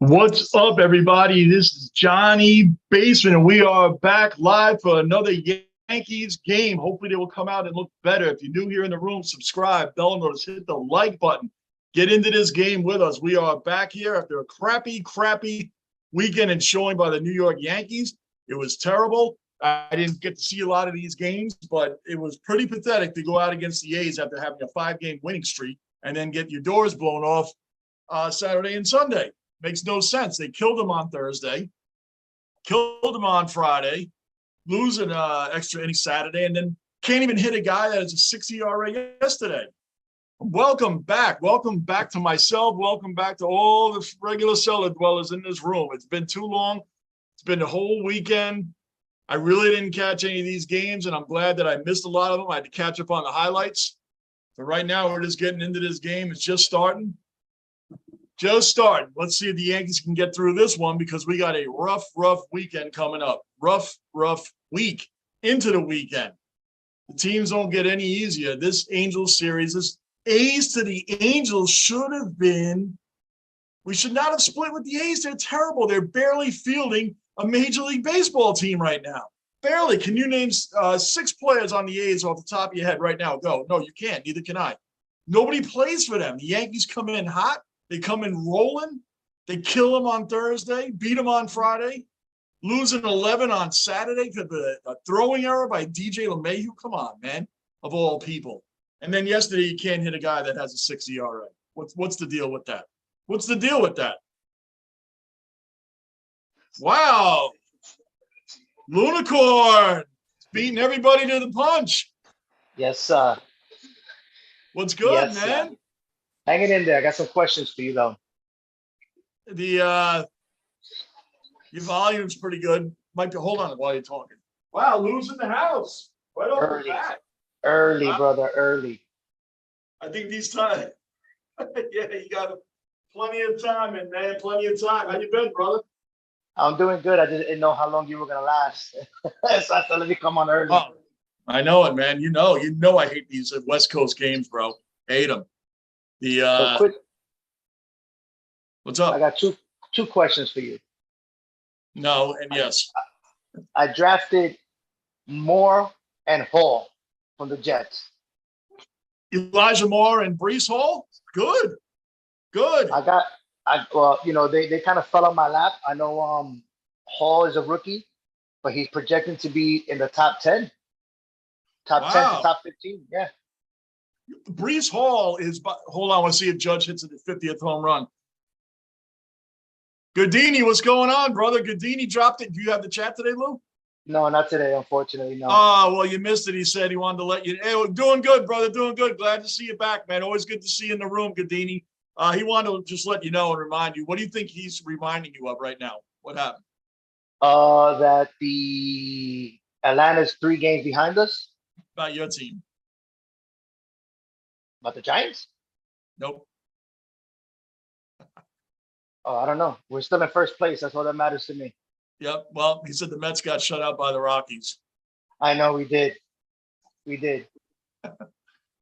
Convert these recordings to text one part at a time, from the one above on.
What's up, everybody? This is Johnny Basement, and we are back live for another Yankees game. Hopefully, they will come out and look better. If you're new here in the room, subscribe, bell notice, hit the like button. Get into this game with us. We are back here after a crappy weekend and showing by the New York Yankees. It was terrible. I didn't get to see a lot of these games, but it was pretty pathetic to go out against the A's after having a 5-game winning streak and then get your doors blown off Saturday and Sunday. Makes no sense. They killed him on Thursday, killed him on Friday, losing extra inning Saturday, and then can't even hit a guy that has a 6 ERA yesterday. Welcome back. Welcome back to myself. Welcome back to all the regular cellar dwellers in this room. It's been too long. It's been the whole weekend. I really didn't catch any of these games, and I'm glad that I missed a lot of them. I had to catch up on the highlights. But right now, we're just getting into this game. It's just starting. Just starting. Let's see if the Yankees can get through this one because we got a rough weekend coming up. Rough week into the weekend. The teams don't get any easier. This Angels series, this A's to the Angels should have been. We should not have split with the A's. They're terrible. They're barely fielding a Major League Baseball team right now. Barely. Can you name 6 players on the A's off the top of your head right now? Go. No, you can't. Neither can I. Nobody plays for them. The Yankees come in hot. They come in rolling. They kill them on Thursday, beat them on Friday, losing 11 on Saturday because of a throwing error by DJ LeMahieu. Come on, man, of all people. And then yesterday, you can't hit a guy that has a 6 ERA. What's the deal with that? What's the deal with that? Wow. Lunicorn beating everybody to the punch. Yes, sir. What's good, yes, man? Hanging in there. I got some questions for you, though. Your volume's pretty good. Might be, hold on while you're talking. Wow, losing the house. Right off the bat. Early, brother, early. I think these times, yeah, you got plenty of time, and man, plenty of time. How you been, brother? I'm doing good. I just didn't know how long you were gonna last, so I thought let me come on early. Oh, I know it, man. You know, I hate these West Coast games, bro. Hate them. What's up? I got two questions for you. No and yes. I drafted Moore and Hall from the Jets. Elijah Moore and Breece Hall? Good. Well, they kind of fell on my lap. I know Hall is a rookie, but he's projected to be in the top 10. Top 10 to top 15, yeah. Breece Hall is, hold on, I want to see if Judge hits it the 50th home run. Goodini, what's going on, brother? Goodini dropped it. Do you have the chat today, Lou? No, not today, unfortunately, no. Oh, well, you missed it. He said he wanted to let you. Hey, well, doing good, brother, doing good. Glad to see you back, man. Always good to see you in the room, Goodini. He wanted to just let you know and remind you. What do you think he's reminding you of right now? What happened? That the Atlanta's 3 games behind us. About your team. About the Giants? Nope. Oh, I don't know. We're still in first place. That's all that matters to me. Yep. Well, he said the Mets got shut out by the Rockies. I know we did. We did.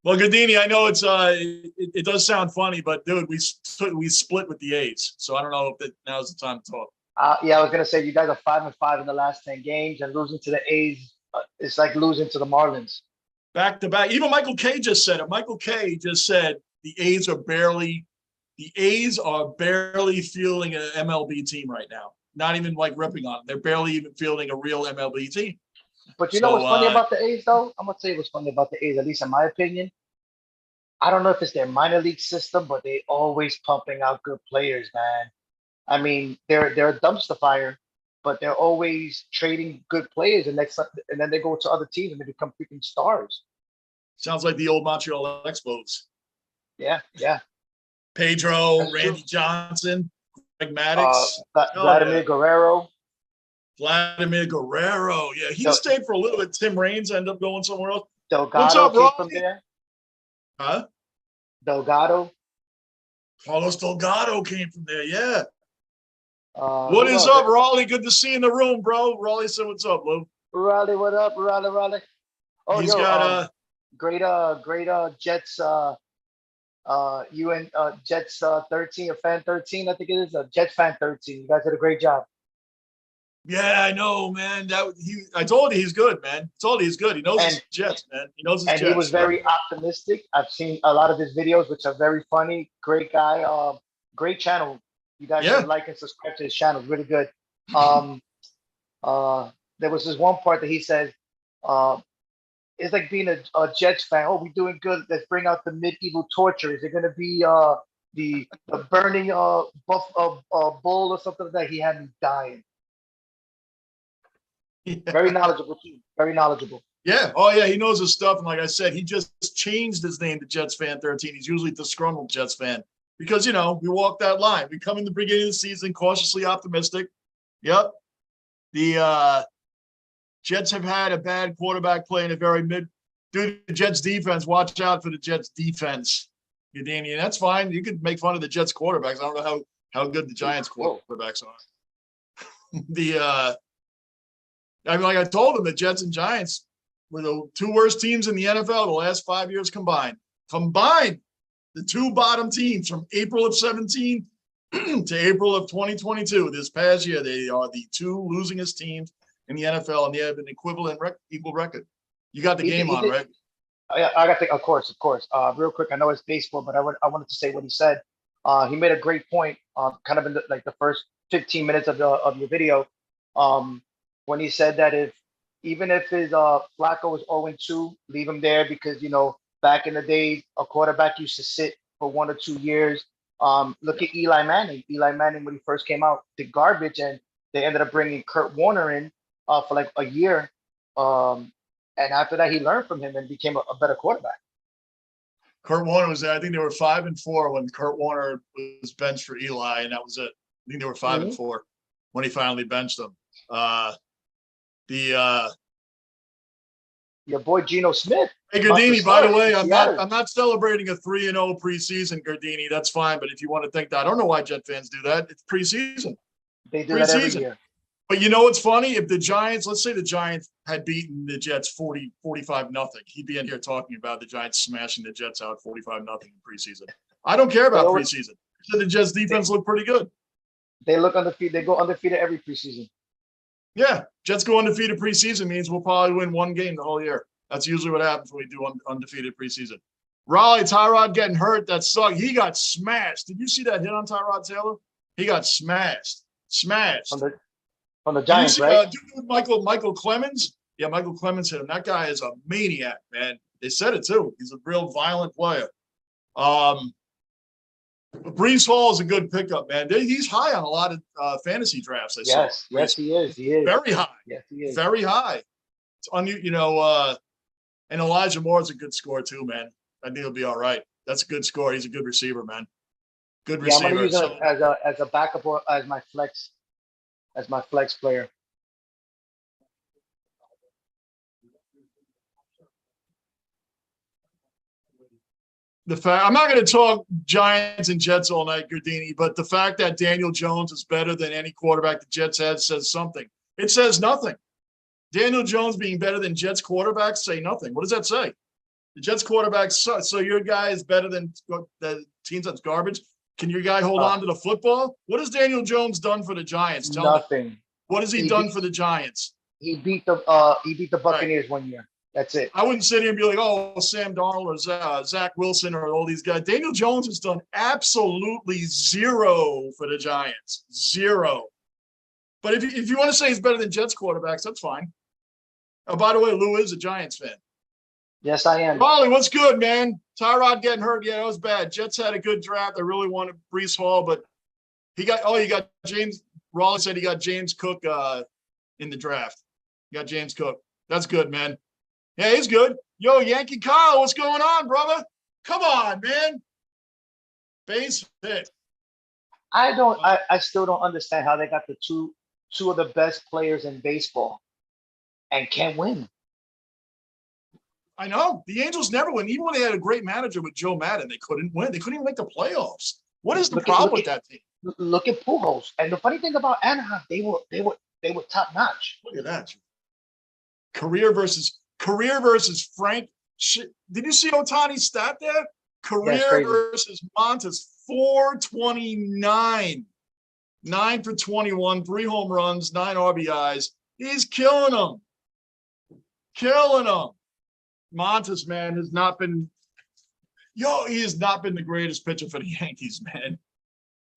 Well, Goodini, I know it's it does sound funny, but dude, we split with the A's, so I don't know if now's the time to talk. Yeah, I was gonna say you guys are 5-5 in the last 10 games, and losing to the A's, it's like losing to the Marlins. Back to back. Even Michael Kay just said it. Michael Kay just said the A's are barely fielding an MLB team right now. Not even like ripping on them. They're barely even fielding a real MLB team. But you know what's funny about the A's, though? I'm going to tell you what's funny about the A's, at least in my opinion. I don't know if it's their minor league system, but they always pumping out good players, man. I mean, they're a dumpster fire, but they're always trading good players, and then they go to other teams and they become freaking stars. Sounds like the old Montreal Expos. Yeah. Pedro, that's Randy true. Johnson, Greg Maddux, Vladimir Guerrero. Yeah, he stayed for a little bit. Tim Raines ended up going somewhere else. Delgado What's up, came from there. Huh? Delgado. Carlos Delgado came from there, yeah. What is up, Raleigh? Good to see you in the room, bro. Raleigh said, what's up, Lou? Raleigh, what up, Raleigh? Oh, he's got great Jets You and Jets 13 or fan 13, I think it is, Jets fan 13. You guys did a great job. Yeah, I know, man. I told you he's good, man. I told you he's good. He knows his Jets, man. He knows his And he was Jets. very optimistic. I've seen a lot of his videos, which are very funny. Great guy. Great channel. You guys should Yeah. like and subscribe to his channel. Really good. Um, there was this one part that he says, it's like being a Jets fan. Oh, we're doing good. Let's bring out the medieval torture. Is it going to be the burning bull or something like that? He had me dying. Yeah. Very knowledgeable too. Very knowledgeable. Yeah. Oh, yeah. He knows his stuff. And like I said, he just changed his name to Jets fan 13. He's usually disgruntled Jets fan because, you know, we walk that line. We come in the beginning of the season cautiously optimistic. Yep. The Jets have had a bad quarterback play in a very the Jets defense. Watch out for the Jets defense, Udini. And that's fine. You could make fun of the Jets quarterbacks. I don't know how good the Giants quarterbacks are. I mean, like I told him, the Jets and Giants were the two worst teams in the NFL the last 5 years combined. Combined, the two bottom teams from April of 17 to April of 2022. This past year, they are the two losingest teams in the NFL, and they have an equal record. You got the game on, right? I got to, of course. Real quick, I know it's baseball, but I wanted to say what he said. He made a great point, kind of in the first 15 minutes of your video, when he said that even if his Flacco was 0-2, leave him there because, you know, back in the day, a quarterback used to sit for 1 or 2 years. Look at Eli Manning. Eli Manning, when he first came out, did garbage, and they ended up bringing Kurt Warner in for like a year. And after that, he learned from him and became a better quarterback. Kurt Warner was there. I think they were 5-4 when Kurt Warner was benched for Eli, and that was it. I think they were 5-4 when he finally benched them. Your boy Geno Smith. Hey Gardini, by the way, I'm not celebrating a 3-0 preseason, Gardini. That's fine, but if you want to think that, I don't know why Jet fans do that. It's preseason. They do that every year. But you know what's funny? If the Giants, let's say the Giants had beaten the Jets 45-0, he'd be in here talking about the Giants smashing the Jets out 45-0 in preseason. I don't care about preseason. So the Jets defense looked pretty good. They look undefeated. They go undefeated every preseason. Yeah, Jets go undefeated preseason means we'll probably win one game the whole year. That's usually what happens when we do undefeated preseason. Raleigh, Tyrod getting hurt. That sucked. He got smashed. Did you see that hit on Tyrod Taylor? He got smashed. From the Giants, right? Michael Clemens? Yeah, Michael Clemens hit him. That guy is a maniac, man. They said it too. He's a real violent player. Brees Hall is a good pickup, man. He's high on a lot of fantasy drafts. Yes, he is. He is very high. Yes, he is very high. It's and Elijah Moore is a good score too, man. I think he'll be all right. That's a good score. He's a good receiver, man. Good receiver. I'm gonna use him as a backup or as my flex player. I'm not going to talk Giants and Jets all night, Gardini, but the fact that Daniel Jones is better than any quarterback the Jets had says something. It says nothing. Daniel Jones being better than Jets quarterbacks say nothing. What does that say? The Jets quarterbacks suck. So your guy is better than the teams that's garbage. Can your guy hold on to the football? What has Daniel Jones done for the Giants? Nothing. What has he done for the Giants? He beat the Buccaneers 1 year. That's it. I wouldn't sit here and be like, oh, Sam Darnold or Zach Wilson or all these guys. Daniel Jones has done absolutely zero for the Giants. Zero. But if you want to say he's better than Jets quarterbacks, that's fine. Oh, by the way, Lou is a Giants fan. Yes, I am. Raleigh, what's good, man? Tyrod getting hurt. Yeah, that was bad. Jets had a good draft. They really wanted Brees Hall, but you got James. Raleigh said he got James Cook in the draft. You got James Cook. That's good, man. Yeah, he's good. Yo, Yankee Kyle, what's going on, brother? Come on, man. Base hit. I still don't understand how they got the two of the best players in baseball and can't win. I know. The Angels never win. Even when they had a great manager with Joe Madden, they couldn't win. They couldn't even make the playoffs. What is the problem with that team? Look at Pujols. And the funny thing about Anaheim, they were top notch. Look at that. Career versus Frank. Did you see Otani's stat there? Career versus Montes, 429. 9 for 21, 3 home runs, 9 RBIs. He's killing them. Killing them. Montes, man, has not been, he has not been the greatest pitcher for the Yankees, man.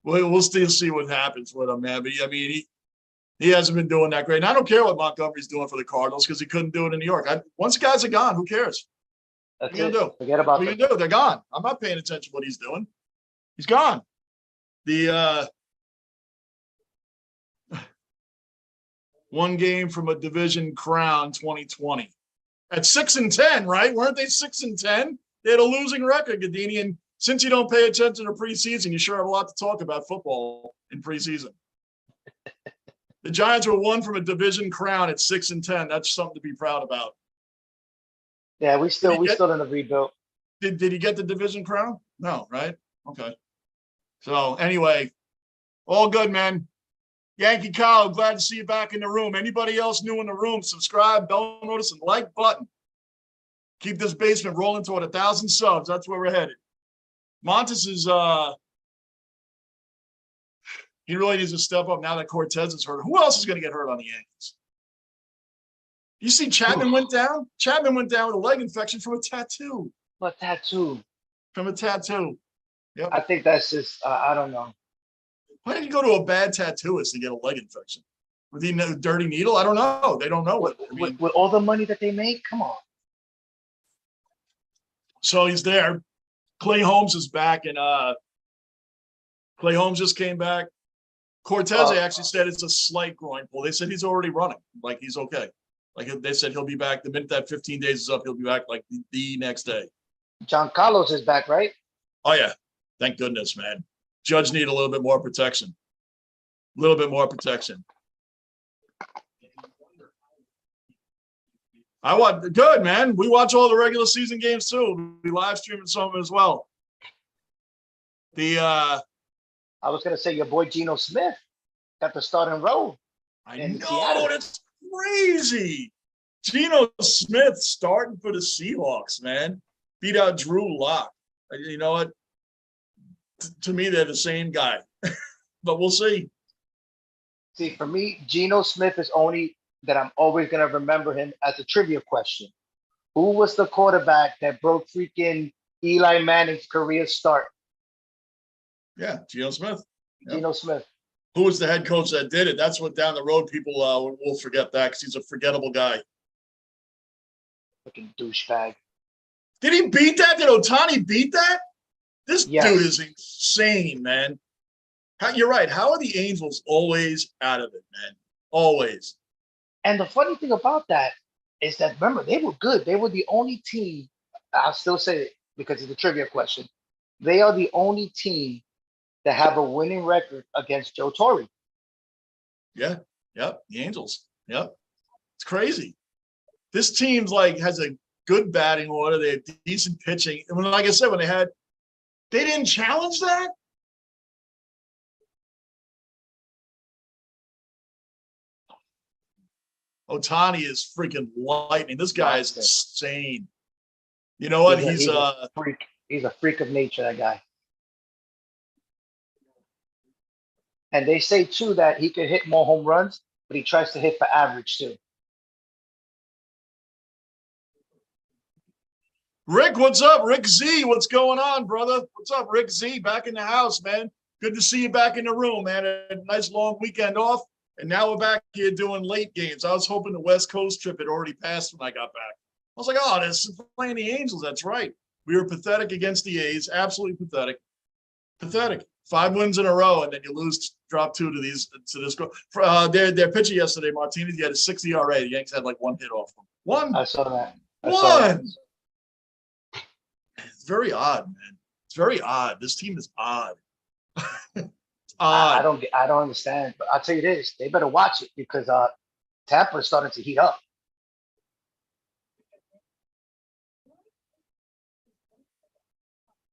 We'll still see what happens with him, man. But I mean, he hasn't been doing that great. And I don't care what Montgomery's doing for the Cardinals because he couldn't do it in New York. Once guys are gone, who cares? That's what are you gonna do? Forget about what are you gonna do? They're gone. I'm not paying attention to what he's doing. He's gone. The one game from a division crown 2020 at 6-10, right? Weren't they 6-10? They had a losing record, Gadini. And since you don't pay attention to preseason, you sure have a lot to talk about football in preseason. The Giants were one from a division crown at 6-10. That's something to be proud about. Yeah, we still in the rebuild. Did he get the division crown? No, right? Okay. So anyway, all good, man. Yankee Kyle, glad to see you back in the room. Anybody else new in the room, subscribe, bell notice, and like button. Keep this basement rolling toward 1,000 subs. That's where we're headed. Montes is he really needs to step up now that Cortez is hurt. Who else is going to get hurt on the Yankees? You see Chapman went down? Chapman went down with a leg infection from a tattoo. What tattoo? From a tattoo. Yep. I think that's just, I don't know. Why did you go to a bad tattooist to get a leg infection? With the dirty needle? I don't know. They don't know. With all the money that they make? Come on. So he's there. Clay Holmes is back, and Clay Holmes just came back. Cortez actually said it's a slight groin pull. They said he's already running. Like, he's okay. Like, they said he'll be back. The minute that 15 days is up, he'll be back like the next day. John Carlos is back, right? Oh, yeah. Thank goodness, man. Judge need a little bit more protection. A little bit more protection. I watch good, man. We watch all the regular season games too. We live streaming some of them as well. I was gonna say your boy Geno Smith got the starting role. I know, that's crazy. Geno Smith starting for the Seahawks, man. Beat out Drew Lock. You know what? To me, they're the same guy, but we'll see. See, for me, Geno Smith is only that I'm always going to remember him as a trivia question. Who was the quarterback that broke freaking Eli Manning's career start? Yeah, Geno Smith. Yep. Geno Smith. Who was the head coach that did it? That's what down the road people will forget that because he's a forgettable guy. Fucking douchebag. Did he beat that? Did Ohtani beat that? This dude is insane, man. You're right. How are the Angels always out of it, man? Always. And the funny thing about that is that, remember, they were good. They were the only team, I'll still say it because it's a trivia question. They are the only team that have a winning record against Joe Torre. Yeah. Yep. The Angels. Yep. It's crazy. This team's like has a good batting order. They have decent pitching. And like I said, they didn't challenge that. Ohtani is freaking lightning. This guy is insane. You know what? He's a freak. He's a freak of nature, that guy. And they say too that he can hit more home runs, but he tries to hit for average too. Rick, what's up? Rick Z, what's going on, brother? What's up, Rick Z? Back in the house, man. Good to see you back in the room, man. A nice long weekend off. And now we're back here doing late games. I was hoping the West Coast trip had already passed when I got back. I was like, oh, this is playing the Angels. That's right. We were pathetic against the A's. Absolutely pathetic. Pathetic. 5 wins in a row, and then you drop 2 to this. Their pitcher yesterday, Martinez, he had a 6 ERA. The Yankees had like 1 hit off him. 1. I saw that. One. It's very odd, man. It's very odd. This team is odd. I don't understand, but I'll tell you this: they better watch it because Tampa is starting to heat up.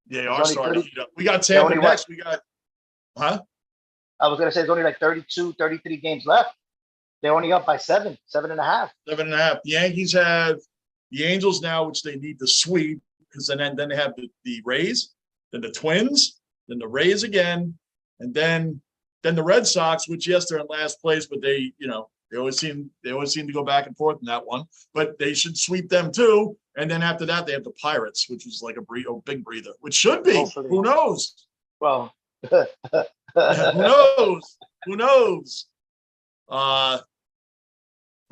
Yeah, they are starting to heat up. We got Tampa next. We got, I was gonna say it's only like 32, 33 games left. They're only up by 7.5. 7.5. The Yankees have the Angels now, which they need to sweep. because then they have the Rays, then the Twins, then the Rays again, and then the Red Sox, which yes, they're in last place, but they always seem to go back and forth in that one. But they should sweep them too. And then after that, they have the Pirates, which is like a big breather, which should be. Hopefully. Who knows? Well, who knows? Who knows?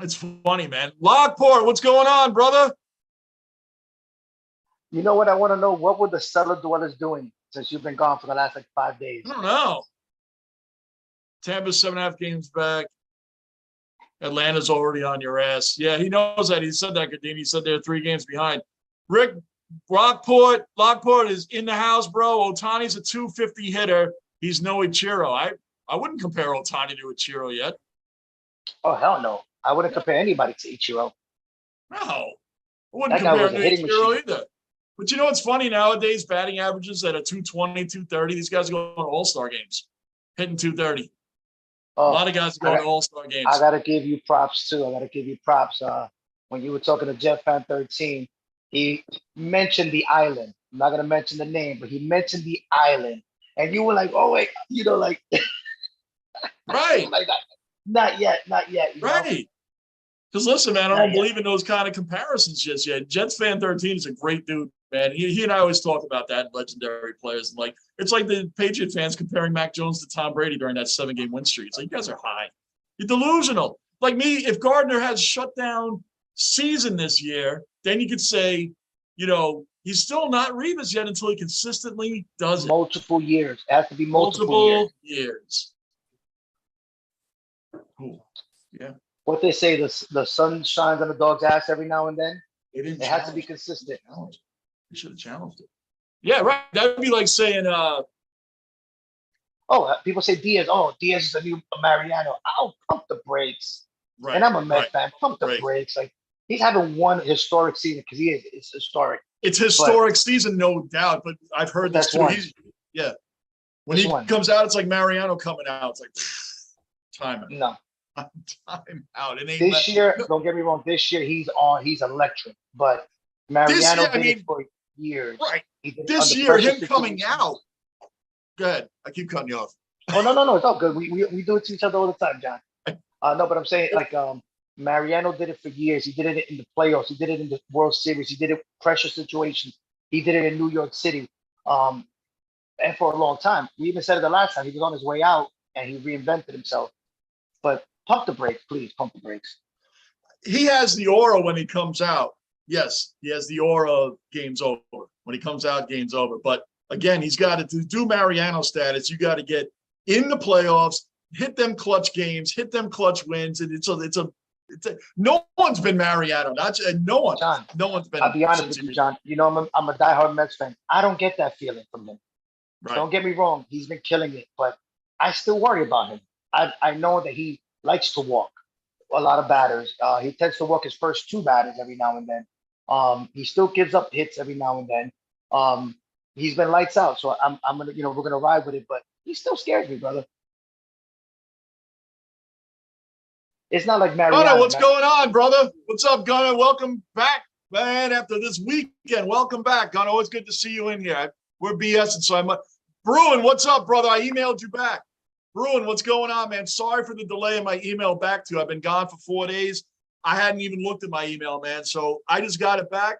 It's funny, man. Lockport, what's going on, brother? You know what I want to know? What were the cellar dwellers doing since you've been gone for the last like 5 days? I don't know. Tampa's 7.5 games back. Atlanta's already on your ass. Yeah, he knows that. He said that, Gadini. He said they're 3 games behind. Rick, Lockport is in the house, bro. Ohtani's a 250 hitter. He's no Ichiro. I wouldn't compare Ohtani to Ichiro yet. Oh, hell no. I wouldn't compare anybody to Ichiro. No. I wouldn't compare him to Ichiro either. But you know what's funny nowadays? Batting averages at a 220, 230. These guys are going to All-Star games, hitting 230. A lot of guys are going to All-Star games. I got to give you props, too. I got to give you props. When you were talking to Jet Fan 13, he mentioned the island. I'm not going to mention the name, but he mentioned the island. And you were like, oh, wait, like. Right. Like, not yet. Right. Because listen, man, I don't believe in those kind of comparisons just yet. Jets Fan 13 is a great dude, man. He and I always talk about that, legendary players. And it's like the Patriot fans comparing Mac Jones to Tom Brady during that 7-game win streak. It's like, you guys are high. You're delusional. Like me, if Gardner has shut down season this year, then you could say, he's still not Revis yet until he consistently does it. Multiple years. It has to be multiple years. Cool. Yeah. What they say, the sun shines on the dog's ass every now and then. It has to be consistent. They should have challenged it. Yeah, right. That would be like saying, people say Diaz. Oh, Diaz is a new Mariano. I'll pump the brakes. Right. And I'm a Mets fan. Pump the brakes. Like, he's having one historic season because it's historic. It's historic season, no doubt. But I've heard this too. When he comes out, it's like Mariano coming out. It's like time out. No. Time out. This year, don't get me wrong. This year he's electric. But Mariano did it for years. Right. This year, him coming out. Good. I keep cutting you off. Oh no, it's all good. We do it to each other all the time, John. No, but I'm saying Mariano did it for years. He did it in the playoffs. He did it in the World Series. He did it pressure situations. He did it in New York City. And for a long time. We even said it the last time. He was on his way out and he reinvented himself. But pump the brakes, please. Pump the brakes. He has the aura when he comes out. Yes, he has the aura of game's over. When he comes out, game's over. But again, he's got to do Mariano status. You got to get in the playoffs, hit them clutch games, hit them clutch wins, and it's a no one's been Mariano. No one. John, no one's been. I'll be honest with you, John. I'm a diehard Mets fan. I don't get that feeling from him. Right. Don't get me wrong. He's been killing it, but I still worry about him. I know that he likes to walk a lot of batters. He tends to walk his first 2 batters every now and then. He still gives up hits every now and then. He's been lights out, so I'm gonna, we're gonna ride with it, but he still scares me, brother. It's not like Mariano. Gunnar, what's going on, brother? What's up, Gunnar? Welcome back, man. After this weekend, welcome back, Gunnar. Always good to see you in here. We're BSing, so Bruin, what's up, brother? I emailed you back. Bruin, what's going on, man? Sorry for the delay in my email back to you. I've been gone for 4 days. I hadn't even looked at my email, man. So I just got it back.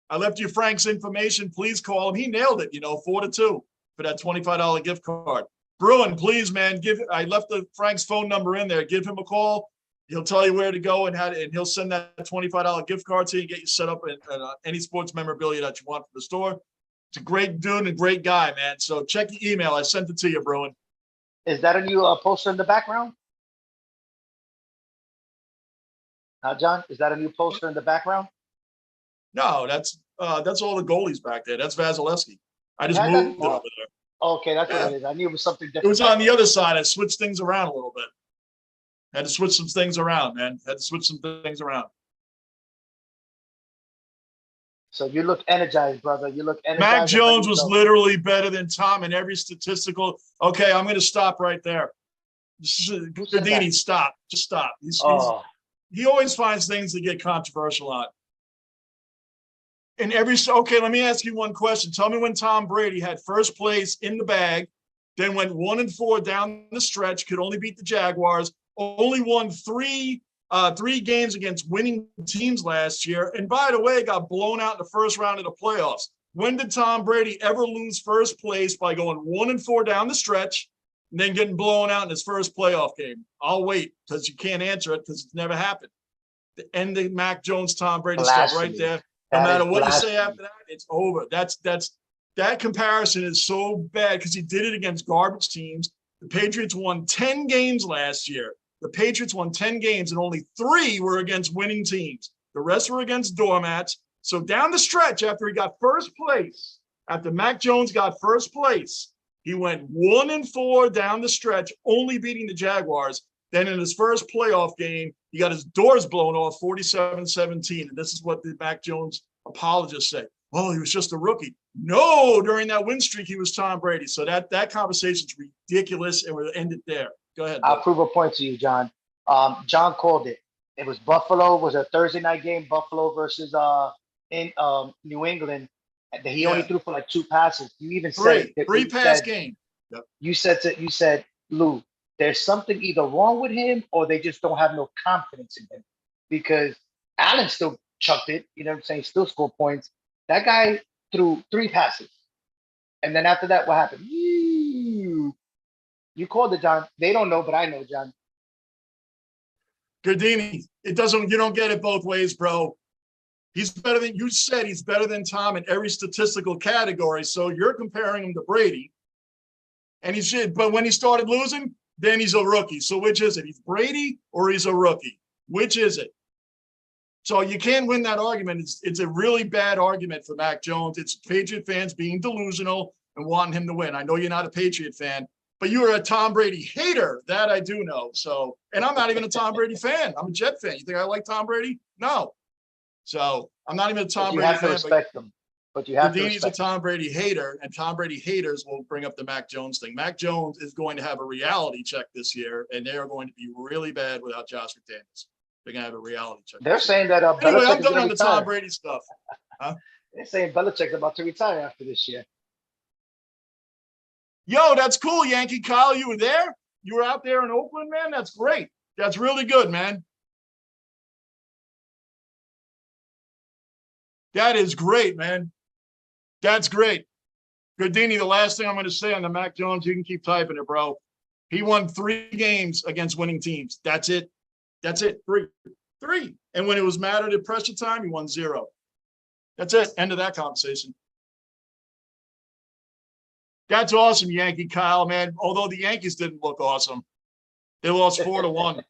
I left you Frank's information. Please call him. He nailed it, 4-2 for that $25 gift card. Bruin, please, man, I left Frank's phone number in there. Give him a call. He'll tell you where to go and he'll send that $25 gift card to you and get you set up in any sports memorabilia that you want from the store. It's a great dude and a great guy, man. So check your email. I sent it to you, Bruin. Is that a new poster in the background? John, is that a new poster in the background? No, that's all the goalies back there. That's Vasilevsky. I just moved it over there. Okay, that's what it is. I knew it was something different. It was on the other side. I switched things around a little bit. Had to switch some things around, man. So you look energized, brother. You look energized. Mac Jones was literally better than Tom in every statistical. Okay, I'm going to stop right there. Gadini, stop. Just stop. He always finds things to get controversial on. in every, okay, let me ask you one question. Tell me when Tom Brady had first place in the bag, then went 1-4 down the stretch, could only beat the Jaguars, only won three games against winning teams last year. And by the way, got blown out in the first round of the playoffs. When did Tom Brady ever lose first place by going 1-4 down the stretch and then getting blown out in his first playoff game? I'll wait because you can't answer it because it's never happened. The end of Mac Jones, Tom Brady stuff right there. No matter what you say after that, it's over. That comparison is so bad because he did it against garbage teams. The Patriots won 10 games last year. The Patriots won 10 games and only 3 were against winning teams. The rest were against doormats. So down the stretch, after he got first place, after Mac Jones got first place, he went 1-4 down the stretch, only beating the Jaguars. Then in his first playoff game, he got his doors blown off 47-17. And this is what the Mac Jones apologists say. Oh, he was just a rookie. No, during that win streak, he was Tom Brady. So that conversation is ridiculous, and we'll end it there. Go ahead. I'll prove a point to you, John. John called it. It was Buffalo. It was a Thursday night game, Buffalo versus in New England. And he only threw for like 2 passes. You even said three-pass game. Yep. You said, Lou, there's something either wrong with him or they just don't have no confidence in him. Because Allen still chucked it, you know what I'm saying? Still scored points. That guy threw 3 passes. And then after that, what happened? You called it, John. They don't know, but I know, John. Gardini, you don't get it both ways, bro. He's better than, you said he's better than Tom in every statistical category. So you're comparing him to Brady. And he should, but when he started losing, then he's a rookie. So which is it? He's Brady or he's a rookie? Which is it? So you can't win that argument. It's a really bad argument for Mac Jones. It's Patriot fans being delusional and wanting him to win. I know you're not a Patriot fan, but you are a Tom Brady hater. That I do know. So, and I'm not even a Tom Brady fan. I'm a Jet fan. You think I like Tom Brady? No. So I'm not even a Tom Brady fan. You have to respect him. But you have to respect a Tom Brady hater, and Tom Brady haters will bring up the Mac Jones thing. Mac Jones is going to have a reality check this year, and they are going to be really bad without Josh McDaniels. They're going to have a reality check. They're saying that anyway, I'm done on the Tom Brady stuff. Huh? They're saying Belichick's about to retire after this year. Yo, that's cool, Yankee Kyle. You were there? You were out there in Oakland, man? That's great. That's really good, man. That is great, man. That's great. Gardini, the last thing I'm going to say on the Mac Jones, you can keep typing it, bro. He won 3 games against winning teams. That's it. That's it. 3. And when it was mattered at pressure time, he won 0. That's it. End of that conversation. That's awesome, Yankee Kyle, man. Although the Yankees didn't look awesome. They lost 4-1.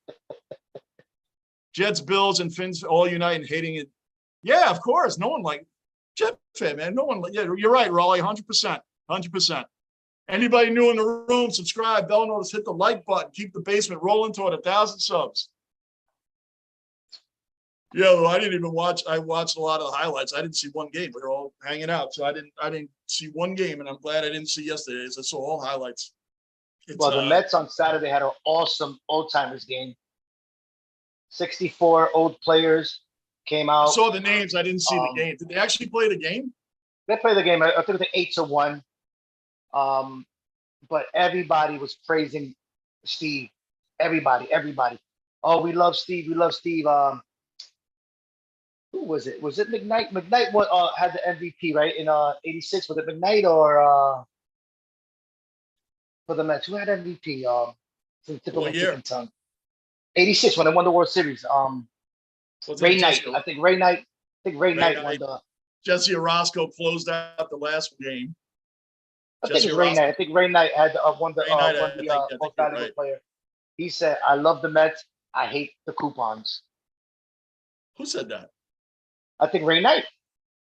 Jets, Bills, and Finns all unite in hating it. Yeah, of course. No one like Jet fan, man. No one. Yeah, you're right, Raleigh. 100%. 100%. Anybody new in the room, subscribe, bell notice, hit the like button, keep the basement rolling toward 1,000 subs. Yeah, I didn't even watch. I watched a lot of the highlights. I didn't see one game. We were all hanging out, so I didn't see one game, and I'm glad I didn't see yesterday's. I saw all highlights. Well, the Mets on Saturday had an awesome old-timers game. 64 old players came out. I saw the names. I didn't see the game. Did they actually play the game? They played the game. I think it was 8-1. But everybody was praising Steve. Everybody. Oh, we love Steve. We love Steve. Who was it? Was it McKnight? McKnight had the MVP, right? In '86. Was it McKnight or for the Mets? Who had MVP? It's the tip of my chicken tongue. '86 when they won the World Series. Ray Knight. I think Ray Knight won the. Jesse Orosco closed out the last game. I think it's Ray Knight. I think Ray Knight had won the most valuable player. He said, "I love the Mets. I hate the coupons." Who said that? I think Ray Knight.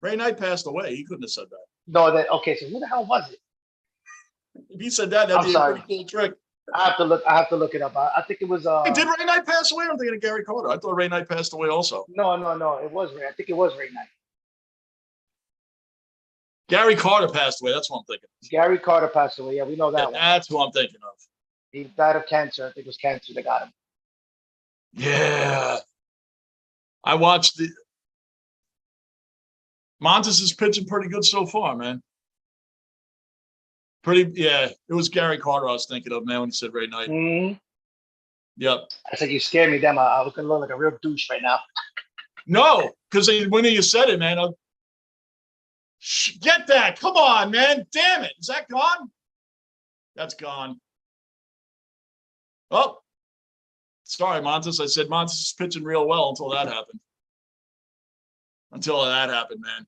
Ray Knight passed away. He couldn't have said that. No, okay. So who the hell was it? If he said that, that'd be a pretty cool trick. I have to look it up. I think it was. Hey, did Ray Knight pass away? I'm thinking of Gary Carter. I thought Ray Knight passed away also. No. It was Ray. I think it was Ray Knight. Gary Carter passed away. That's what I'm thinking. Gary Carter passed away. Yeah, we know that one. That's who I'm thinking of. He died of cancer. I think it was cancer that got him. Yeah. I watched Montes is pitching pretty good so far, man. Yeah. It was Gary Carter I was thinking of, man, when he said Ray Knight. Yep. I said you scared me, damn. I was gonna look like a real douche right now. No, because when you said it, man, get that. Come on, man. Damn it. Is that gone? That's gone. Oh, sorry, Montes. I said Montes is pitching real well until that happened. Until that happened, man.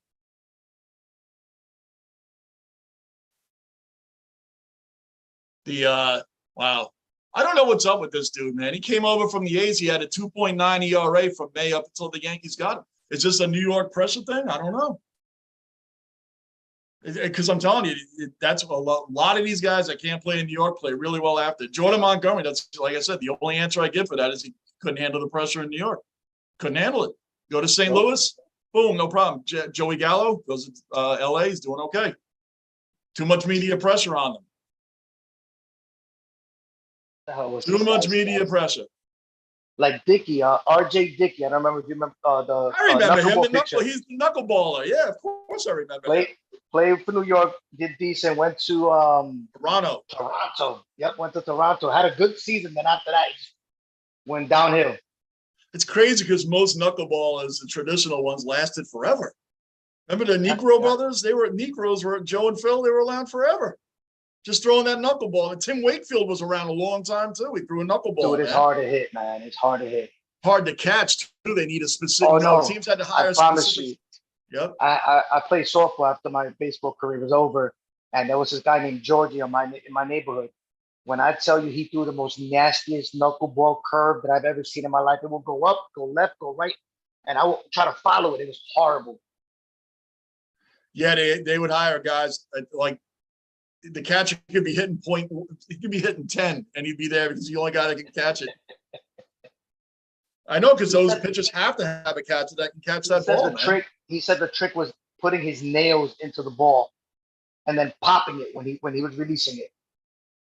Wow. I don't know what's up with this dude, man. He came over from the A's. He had a 2.9 ERA from May up until the Yankees got him. Is this a New York pressure thing? I don't know. Because I'm telling you, that's a lot of these guys that can't play in New York play really well after. Jordan Montgomery, that's like I said, the only answer I give for that is he couldn't handle the pressure in New York. Couldn't handle it. Go to St. Louis, boom, no problem. Joey Gallo goes to LA, he's doing okay. Too much media pressure on them. Too much media pressure. Like Dickey, RJ Dickey. I don't remember if you remember the. I remember him. He's the knuckleballer. Yeah, of course I remember. Played for New York, did decent. Went to Toronto. Yep, went to Toronto. Had a good season. Then after that, went downhill. It's crazy because most knuckleballers, the traditional ones, lasted forever. Remember the Negro brothers? Negroes were Joe and Phil. They were around forever. Just throwing that knuckleball. And Tim Wakefield was around a long time too. He threw a knuckleball. Dude, it's hard to hit, man. It's hard to hit. Hard to catch too. They need a specific. Teams had to hire. I promise you. Yep. I played softball after my baseball career was over, and there was this guy named Georgie in my neighborhood. When I tell you he threw the most nastiest knuckleball curve that I've ever seen in my life, it will go up, go left, go right, and I will try to follow it. It was horrible. Yeah, they would hire guys like the catcher could be hitting he could be hitting 10, and he'd be there because he's the only guy that can catch it. I know, because those pitchers have to have a catcher that can catch that ball, man. He said the trick was putting his nails into the ball and then popping it when he was releasing it.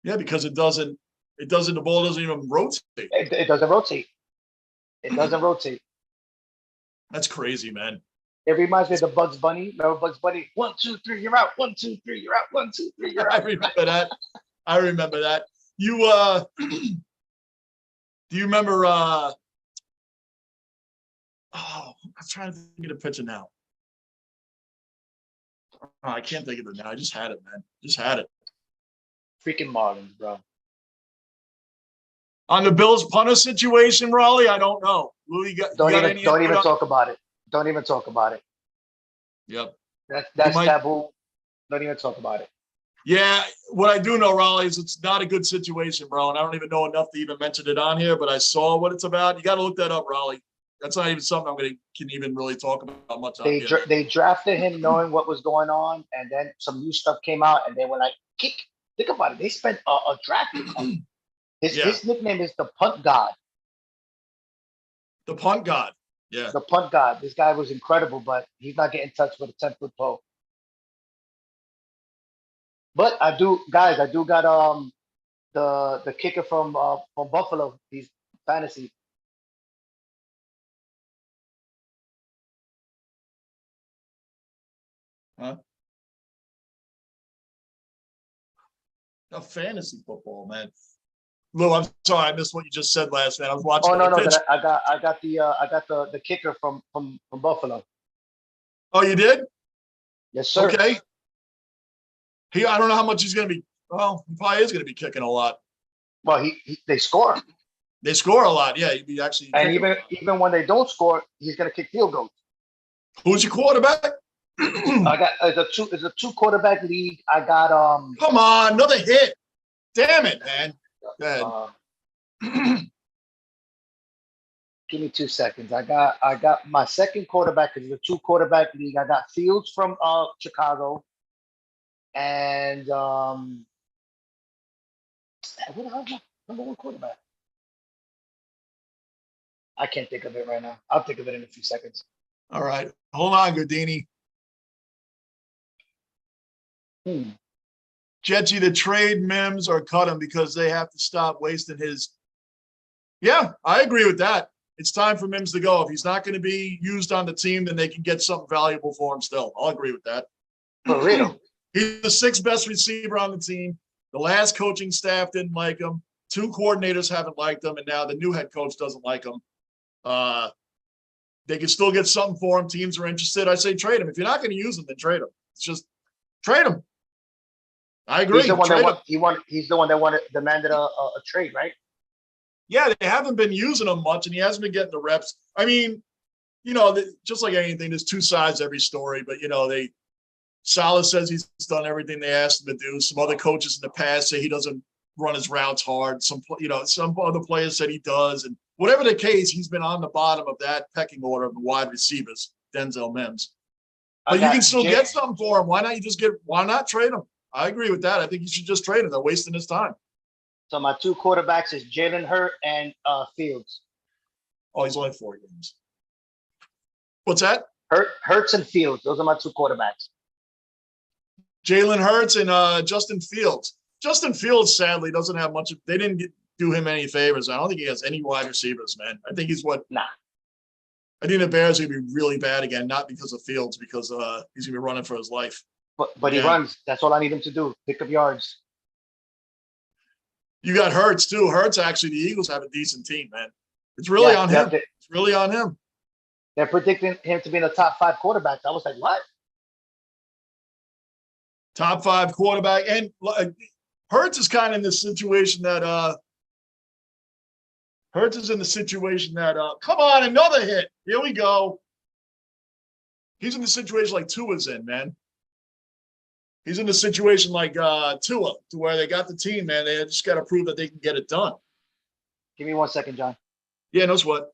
Yeah, because the ball doesn't even rotate. It doesn't rotate. It doesn't rotate. That's crazy, man. It reminds me of the Bugs Bunny. Remember Bugs Bunny? 1, 2, 3, you're out. 1, 2, 3, you're out. 1, 2, 3, you're out. I remember that. You do you remember I'm trying to think of the picture now. Oh, I can't think of it now. I just had it, man. Just had it. Freaking Marlins, bro. On the Bills punter situation, Raleigh, I don't know. Don't even talk about it. Don't even talk about it. Yep. That's taboo. Don't even talk about it. Yeah, what I do know, Raleigh, is it's not a good situation, bro. And I don't even know enough to even mention it on here, but I saw what it's about. You got to look that up, Raleigh. That's not even something can even really talk about much. They drafted him knowing what was going on, and then some new stuff came out, and they were like, think about it. They spent a draft with him. His nickname is the Punt God. The Punt God. Yeah. The Punt God. This guy was incredible, but he's not getting touched with a 10-foot pole. But I do got the kicker from Buffalo. He's fantasy. Huh? A fantasy football, man. Lou, I'm sorry, I missed what you just said last night. I was watching. Oh no, I got the kicker from Buffalo. Oh, you did? Yes, sir. Okay. I don't know how much he's going to be. Well, he probably is going to be kicking a lot. Well, they score. They score a lot. Yeah, he'd be actually. And even when they don't score, he's going to kick field goals. Who's your quarterback? I got it's a 2 quarterback league. I got Come on, another hit. Damn it, man. Go ahead. Give me 2 seconds. I got my second quarterback is a 2 quarterback league. I got Fields from Chicago, and what the hell is my number 1 quarterback? I can't think of it right now. I'll think of it in a few seconds. All right, hold on, Godini. Jets either trade Mims or cut him because they have to stop wasting his. Yeah, I agree with that. it's time for Mims to go. If he's not going to be used on the team, then they can get something valuable for him still. I'll agree with that. For real. He's the sixth best receiver on the team. The last coaching staff didn't like him. 2 coordinators haven't liked him, and now the new head coach doesn't like him. They can still get something for him. Teams are interested. I say trade him. If you're not going to use him, then trade him. It's just trade him. I agree. He's the one he's the one that demanded a trade, right? Yeah, they haven't been using him much, and he hasn't been getting the reps. I mean, just like anything, there's 2 sides to every story. But Salah says he's done everything they asked him to do. Some other coaches in the past say he doesn't run his routes hard. Some other players said he does, and whatever the case, he's been on the bottom of that pecking order of the wide receivers, Denzel Mims. But you can still get something for him. Why not trade him? I agree with that. I think you should just trade him. They're wasting his time. So my 2 quarterbacks is Jalen Hurts and Fields. Oh, he's only 4 games. What's that? Hurts and Fields. Those are my 2 quarterbacks. Jalen Hurts and Justin Fields. Justin Fields, sadly, doesn't have much. They didn't do him any favors. I don't think he has any wide receivers, man. I think he's Nah. I think the Bears are going to be really bad again, not because of Fields, because he's going to be running for his life. But he runs. That's all I need him to do. Pick up yards. You got Hurts, too. Hurts, actually, the Eagles have a decent team, man. It's really on him. It's really on him. They're predicting him to be in the top 5 quarterbacks. I was like, what? Top 5 quarterback. And Hurts is kind of in this situation that come on, another hit. Here we go. He's in the situation like Tua's in, man. He's in the situation like Tua, to where they got the team, man. They just got to prove that they can get it done. Give me 1 second, John. Yeah, no sweat.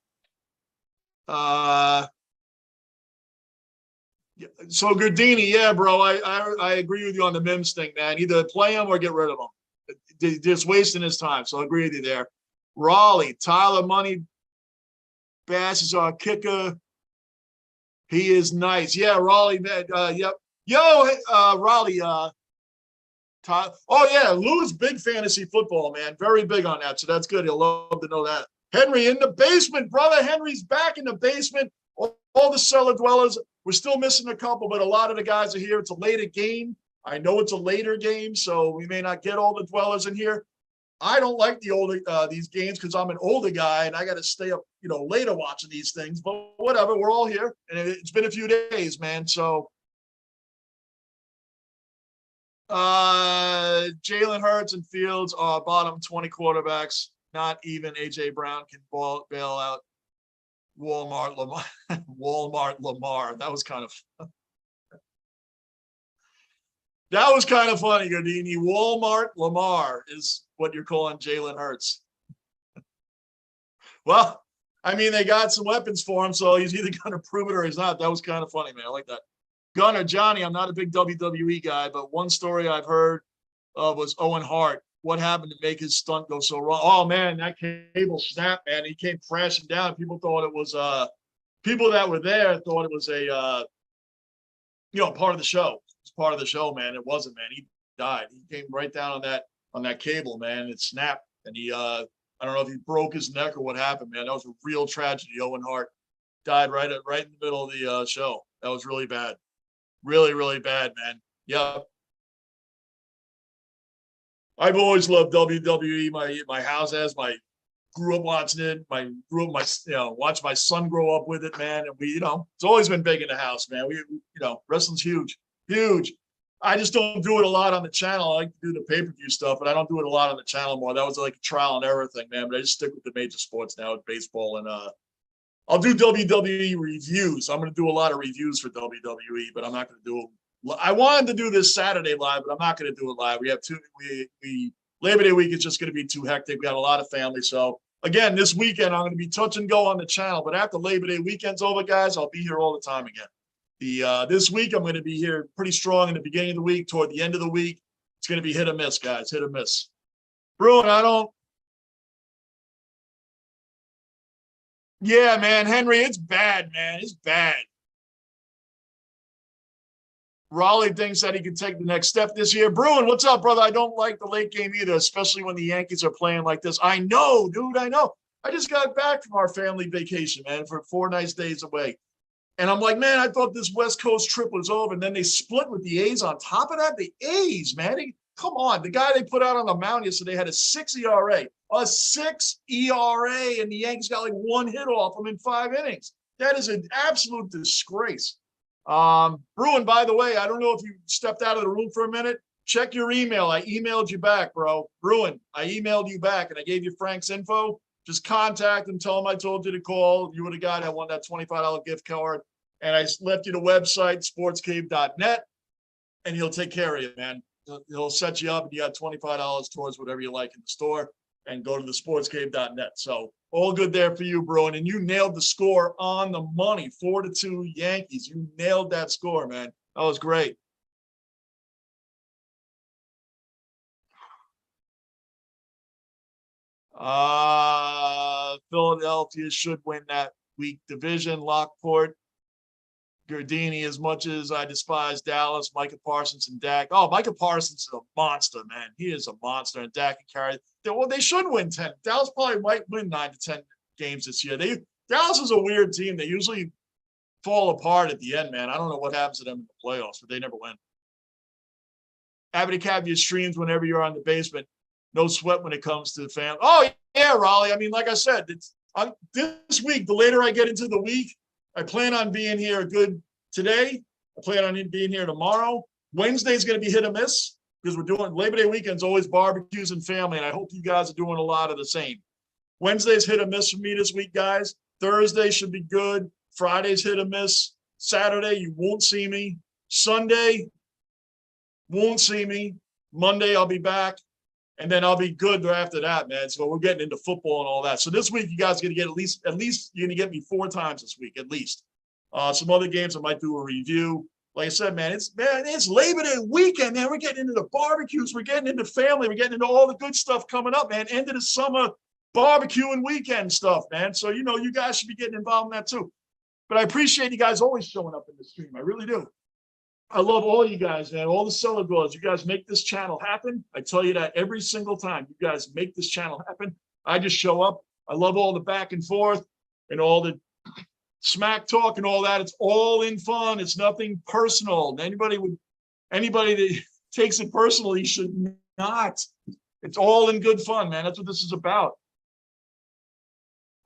So Gardini, yeah, bro, I agree with you on the Mims thing, man. Either play him or get rid of him. They're just wasting his time. So I agree with you there. Raleigh, Tyler Money, Bass is our kicker. He is nice. Yeah, Raleigh, man. Yep. Yo, Raleigh. Oh yeah, Lou's big fantasy football, man. Very big on that. So that's good. He'll love to know that. Henry in the basement, brother. Henry's back in the basement. All the cellar dwellers. We're still missing a couple, but a lot of the guys are here. It's a later game. I know it's a later game, so we may not get all the dwellers in here. I don't like these games because I'm an older guy and I got to stay up, later watching these things. But whatever, we're all here, and it's been a few days, man. So, Jalen Hurts and Fields are bottom 20 quarterbacks. Not even AJ Brown can bail out Walmart Lamar. That was kind of. That was kind of funny, Gardini. Walmart Lamar is what you're calling Jalen Hurts. Well, I mean, they got some weapons for him, so he's either going to prove it or he's not. That was kind of funny, man. I like that. Gunner, Johnny, I'm not a big WWE guy, but one story I've heard was Owen Hart. What happened to make his stunt go so wrong? Oh, man, that cable snapped, man. He came crashing down. People thought it was people that were there thought it was a part of the show. It's part of the show, man. It wasn't, man. He died. He came right down on that cable, man. It snapped, and he I don't know if he broke his neck or what happened, man. That was a real tragedy. Owen Hart died right in the middle of the show. That was really bad, really, really bad, man. Yep. I've always loved WWE. My house has. Grew up watching it. Watched my son grow up with it, man. And we, it's always been big in the house, man. We wrestling's huge. Huge. I just don't do it a lot on the channel. I like to do the pay-per-view stuff, but I don't do it a lot on the channel more. That was like a trial and error thing, man. But I just stick with the major sports now with baseball. And I'll do WWE reviews. I'm going to do a lot of reviews for WWE, but I'm not going to do them. I wanted to do this Saturday live, but I'm not going to do it live. We have Labor Day week is just going to be too hectic. We got a lot of family. So again, this weekend, I'm going to be touch and go on the channel, but after Labor Day weekend's over, guys, I'll be here all the time again. This week, I'm going to be here pretty strong in the beginning of the week. Toward the end of the week, it's going to be hit or miss, guys. Hit or miss. Bruin, yeah, man, Henry, it's bad, man. It's bad. Raleigh thinks that he can take the next step this year. Bruin, what's up, brother? I don't like the late game either, especially when the Yankees are playing like this. I know, dude. I know. I just got back from our family vacation, man, for 4 nice days away. And I'm like, man, I thought this West Coast trip was over. And then they split with the A's on top of that. The A's, man, come on. The guy they put out on the mound yesterday had a 6 ERA, a 6 ERA, and the Yankees got like 1 hit off him in 5 innings. That is an absolute disgrace. Bruin, by the way, I don't know if you stepped out of the room for a minute. Check your email. I emailed you back, bro. Bruin, I emailed you back and I gave you Frank's info. Just contact him, tell him I told you to call. You were the guy that won that $25 gift card. And I left you the website, sportscave.net, and he'll take care of you, man. He'll set you up and you got $25 towards whatever you like in the store, and go to the sportscave.net. So all good there for you, bro. And you nailed the score on the money, 4-2 Yankees. You nailed that score, man. That was great. Philadelphia should win that week division. Lockport, Gardini, as much as I despise Dallas, Micah Parsons and Dak. Oh, Micah Parsons is a monster, man. He is a monster, and Dak can carry. Well, they should win 10. Dallas probably might win 9 to 10 games this year. Dallas is a weird team. They usually fall apart at the end, man. I don't know what happens to them in the playoffs, but they never win. Happy to have your streams whenever you're on the basement. No sweat when it comes to the family. Oh, yeah, Raleigh. I mean, like I said, this week, the later I get into the week, I plan on being here good today. I plan on being here tomorrow. Wednesday's going to be hit or miss because we're doing Labor Day weekend's always barbecues and family, and I hope you guys are doing a lot of the same. Wednesday's hit or miss for me this week, guys. Thursday should be good. Friday's hit or miss. Saturday, you won't see me. Sunday, won't see me. Monday, I'll be back. And then I'll be good after that, man. So we're getting into football and all that. So this week, you guys are going to get at least you're going to get me 4 times this week, at least. Some other games I might do a review. Like I said, man, it's Labor Day weekend, man. We're getting into the barbecues. We're getting into family. We're getting into all the good stuff coming up, man. End of the summer barbecue and weekend stuff, man. So, you guys should be getting involved in that too. But I appreciate you guys always showing up in the stream. I really do. I love all you guys, man. All the cellar dwellers. You guys make this channel happen. I tell you that every single time. You guys make this channel happen. I just show up. I love all the back and forth and all the smack talk and all that. It's all in fun. It's nothing personal. Anybody that takes it personally should not. It's all in good fun, man. That's what this is about.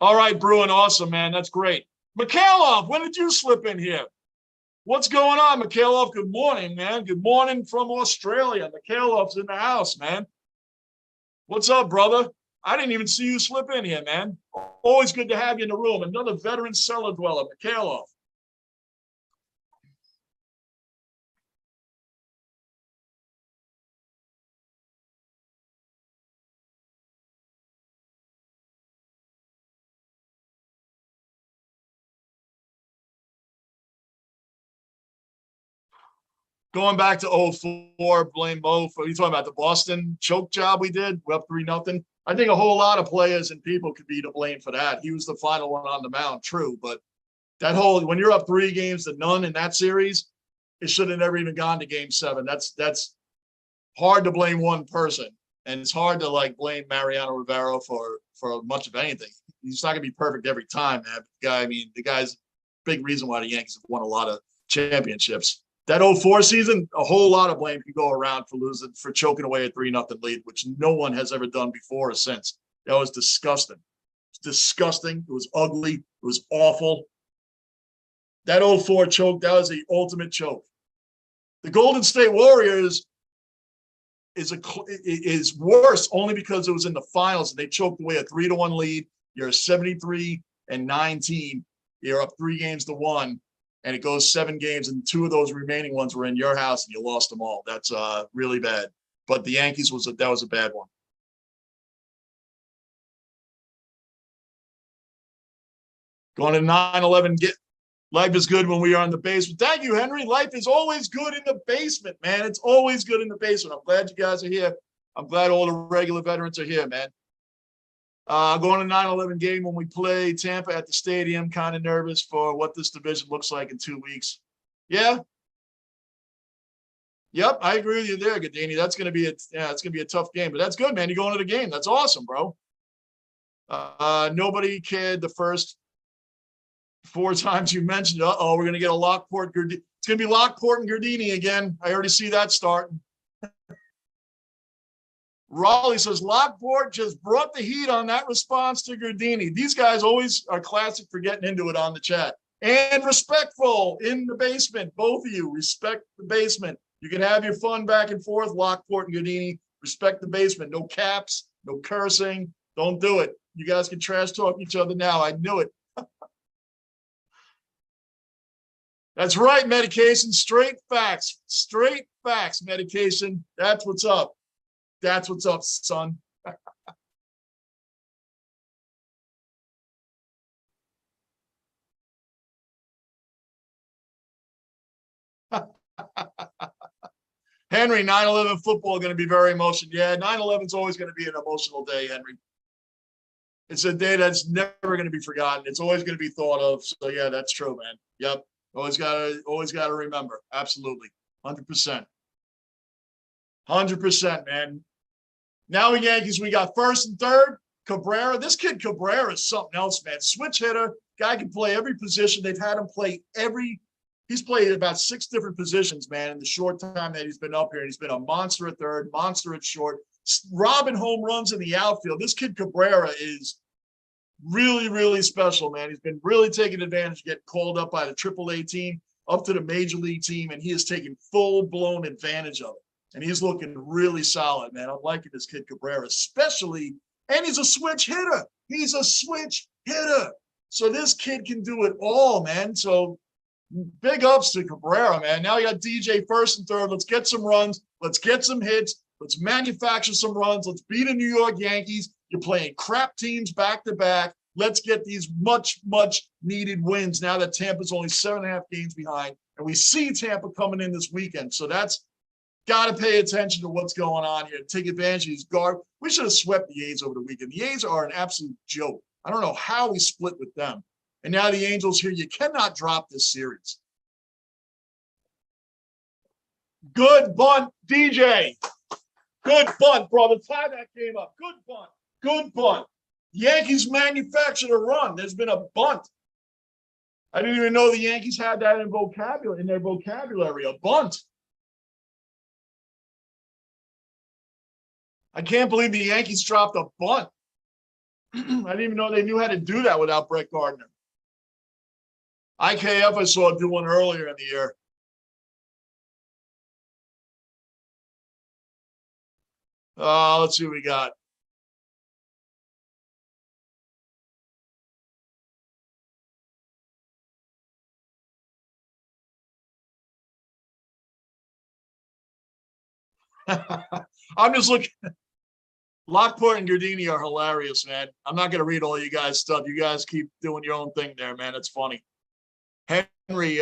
All right, Bruin. Awesome, man. That's great. Mikhailov, when did you slip in here? What's going on, Mikhailov? Good morning, man. Good morning from Australia. Mikhailov's in the house, man. What's up, brother? I didn't even see you slip in here, man. Always good to have you in the room. Another veteran cellar dweller, Mikhailov. Going back to 04, blame Mo for, you talking about the Boston choke job we did? We're up 3-0. I think a whole lot of players and people could be to blame for that. He was the final one on the mound, true. But when you're up 3-0 in that series, it should have never even gone to game 7. That's hard to blame one person. And it's hard to blame Mariano Rivera for much of anything. He's not gonna be perfect every time, man. The guy's a big reason why the Yankees have won a lot of championships. That 04 season, a whole lot of blame could go around for choking away a 3-0 lead, which no one has ever done before or since. That was disgusting. It's disgusting. It was ugly. It was awful. That 04 choke, that was the ultimate choke. The Golden State Warriors is worse only because it was in the finals and they choked away a 3-1 lead. You're a 73-9 team. You're up 3-1. And it goes 7 games, and 2 of those remaining ones were in your house, and you lost them all. That's really bad. But the Yankees that was a bad one. Going to 9/11. Life is good when we are in the basement. Thank you, Henry. Life is always good in the basement, man. It's always good in the basement. I'm glad you guys are here. I'm glad all the regular veterans are here, man. Going to 9/11 game when we play Tampa at the stadium. Kind of nervous for what this division looks like in 2 weeks. Yeah. Yep, I agree with you there, Gadini. It's gonna be a tough game, but that's good, man. You're going to the game. That's awesome, bro. Nobody cared the first 4 times you mentioned. Uh-oh, we're gonna get a Lockport. It's gonna be Lockport and Gardini again. I already see that starting. Raleigh says Lockport just brought the heat on that response to Gardini. These guys always are classic for getting into it on the chat. And respectful in the basement. Both of you respect the basement. You can have your fun back and forth. Lockport and Gardini, respect the basement. No caps, no cursing. Don't do it. You guys can trash talk each other now. I knew it. That's right, medication. Straight facts. Straight facts, medication. That's what's up. That's what's up, son. Henry, 9/11 football going to be very emotional. Yeah, 9/11 is always going to be an emotional day, Henry. It's a day that's never going to be forgotten. It's always going to be thought of. So yeah, that's true, man. Yep. Always gotta remember. Absolutely. 100%. 100%, man. Now the Yankees, we got first and third. Cabrera. This kid Cabrera is something else, man. Switch hitter. Guy can play every position. They've had him play he's played about 6 different positions, man, in the short time that he's been up here. He's been a monster at third, monster at short, robbing home runs in the outfield. This kid Cabrera is really, really special, man. He's been really taking advantage of getting called up by the AAA team up to the major league team, and he is taking full-blown advantage of it. And he's looking really solid, man. I'm liking this kid Cabrera, especially, and he's a switch hitter. He's a switch hitter. So this kid can do it all, man. So big ups to Cabrera, man. Now you got DJ first and third. Let's get some runs. Let's get some hits. Let's manufacture some runs. Let's beat the New York Yankees. You're playing crap teams back to back. Let's get these much, much needed wins now that Tampa's only 7.5 games behind. And we see Tampa coming in this weekend. So that's got to pay attention to what's going on here. Take advantage of these guard. We should have swept the A's over the weekend. The A's are an absolute joke. I don't know how we split with them. And now the Angels here. You cannot drop this series. Good bunt, DJ. Good bunt, brother. Tie that game up. Good bunt. Good bunt. Yankees manufactured a run. There's been a bunt. I didn't even know the Yankees had that in their vocabulary, a bunt. I can't believe the Yankees dropped a bunt. I didn't even know they knew how to do that without Brett Gardner. IKF I saw do one earlier in the year. Let's see what we got. I'm just looking. Lockport and Gardini are hilarious, man. I'm not going to read all you guys' stuff. You guys keep doing your own thing there, man. It's funny. Henry,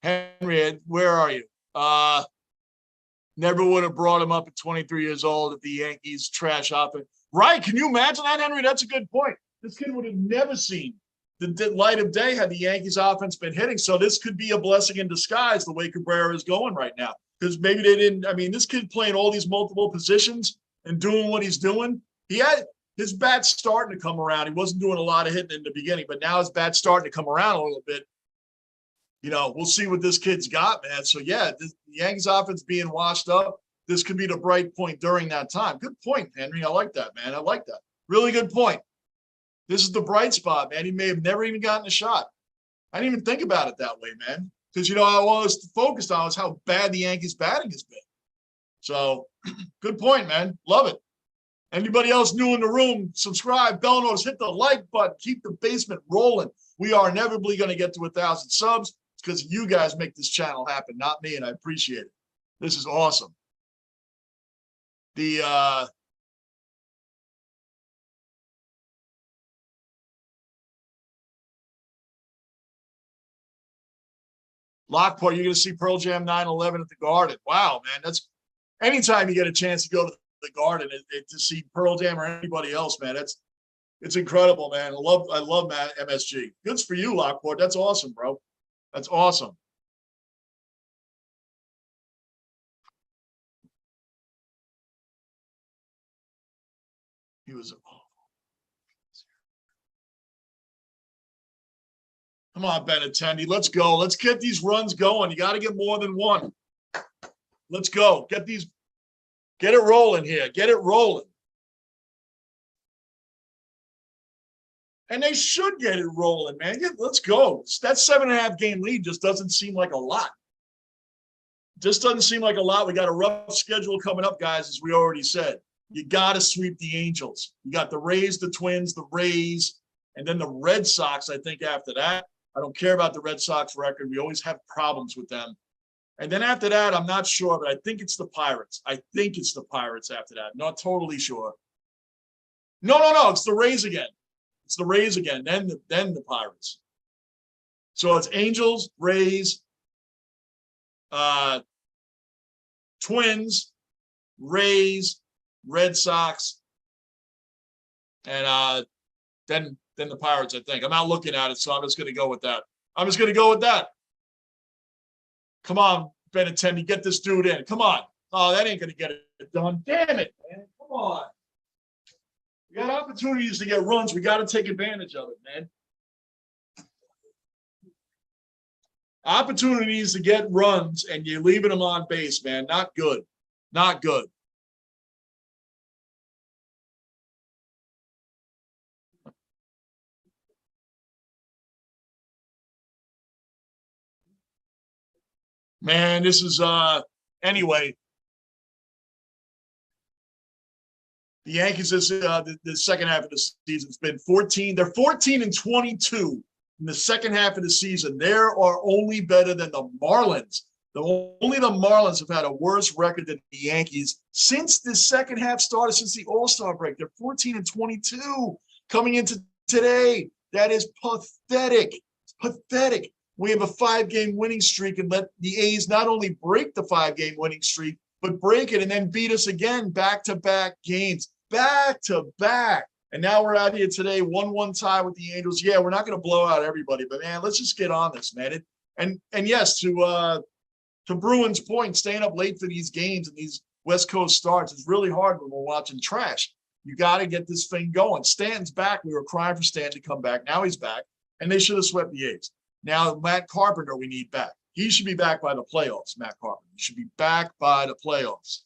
Henry, where are you? Never would have brought him up at 23 years old if the Yankees trash offense. Right. Can you imagine that, Henry? That's a good point. This kid would have never seen the light of day had the Yankees offense been hitting. So this could be a blessing in disguise the way Cabrera is going right now. Because maybe they didn't. I mean, this kid playing all these multiple positions and doing what he's doing. He had his bat's starting to come around. He wasn't doing a lot of hitting in the beginning, but now his bat's starting to come around a little bit. You know, we'll see what this kid's got, man. So, yeah, the Yankees offense being washed up, this could be the bright point during that time. Good point, Henry. I like that, man. I like that. Really good point. This is the bright spot, man. He may have never even gotten a shot. I didn't even think about it that way, man. Because, you know, I was focused on was how bad the Yankees batting has been. So, good point, man. Love it. Anybody else new in the room, subscribe, bell notice, hit the like button, keep the basement rolling. We are inevitably going to get to 1,000 subs. It's because you guys make this channel happen, not me, and I appreciate it. This is awesome. The Lockport, you're going to see Pearl Jam 9/11 at the Garden. Wow, man. That's anytime you get a chance to go to the Garden to see Pearl Jam or anybody else, man. It's incredible, man. I love MSG. Good for you, Lockport. That's awesome, bro. That's awesome. He was. Come on, Benintendi. Let's go. Let's get these runs going. You got to get more than one. Let's go. Get it rolling here. Get it rolling. And they should get it rolling, man. Yeah, let's go. That 7.5 game lead just doesn't seem like a lot. Just doesn't seem like a lot. We got a rough schedule coming up, guys, as we already said. You got to sweep the Angels. You got the Rays, the Twins, the Rays, and then the Red Sox, I think, after that. I don't care about the Red Sox record. We always have problems with them. And then after that, I'm not sure, but I think it's the Pirates. I think it's the Pirates after that. Not totally sure. No. It's the Rays again. It's the Rays again. Then the Pirates. So it's Angels, Rays, Twins, Rays, Red Sox, and then the Pirates, I think. I'm not looking at it, so I'm just going to go with that. Come on, Benintendi, get this dude in. Come on. Oh, that ain't going to get it done. Damn it, man. Come on. We got opportunities to get runs. We got to take advantage of it, man. Opportunities to get runs, and you're leaving them on base, man. Not good. Not good. Man, this is anyway. The Yankees this the second half of the season has been 14. They're 14-22 in the second half of the season. They are only better than the Marlins. Only the Marlins have had a worse record than the Yankees since the second half started, since the All-Star break. They're 14-22 coming into today. That is pathetic. It's pathetic. We have a 5-game winning streak and let the A's not only break the 5-game winning streak, but break it and then beat us again, back-to-back games, back-to-back. And now we're out here today, 1-1 tie with the Angels. Yeah, we're not going to blow out everybody, but man, let's just get on this, man. And yes, to Bruin's point, staying up late for these games and these West Coast starts is really hard when we're watching trash. You got to get this thing going. Stanton's back. We were crying for Stanton to come back. Now he's back, and they should have swept the A's. Now, Matt Carpenter, we need back. He should be back by the playoffs, Matt Carpenter. He should be back by the playoffs.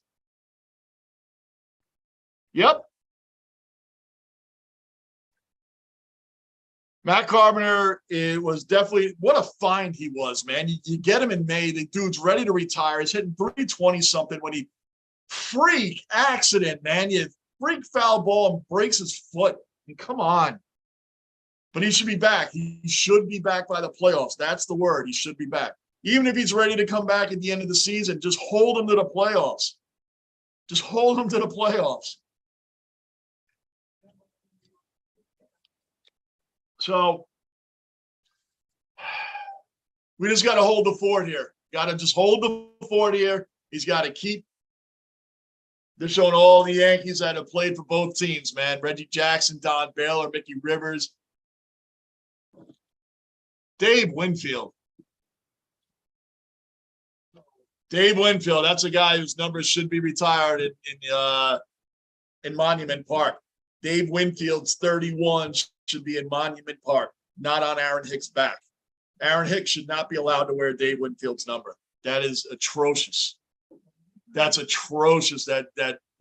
Yep. Matt Carpenter, it was definitely, what a find he was, man. You get him in May, the dude's ready to retire. He's hitting 320-something when he freak accident, man. You freak foul ball and breaks his foot. I mean, come on. But he should be back. He should be back by the playoffs. That's the word. He should be back. Even if he's ready to come back at the end of the season, just hold him to the playoffs. Just hold him to the playoffs. So we just got to hold the fort here. Got to just hold the fort here. He's got to keep. They're showing all the Yankees that have played for both teams, man. Reggie Jackson, Don Baylor, Mickey Rivers. Dave Winfield. Dave Winfield, that's a guy whose numbers should be retired in Monument Park. Dave Winfield's 31 should be in Monument Park, not on Aaron Hicks' back. Aaron Hicks should not be allowed to wear Dave Winfield's number. That is atrocious. That's atrocious that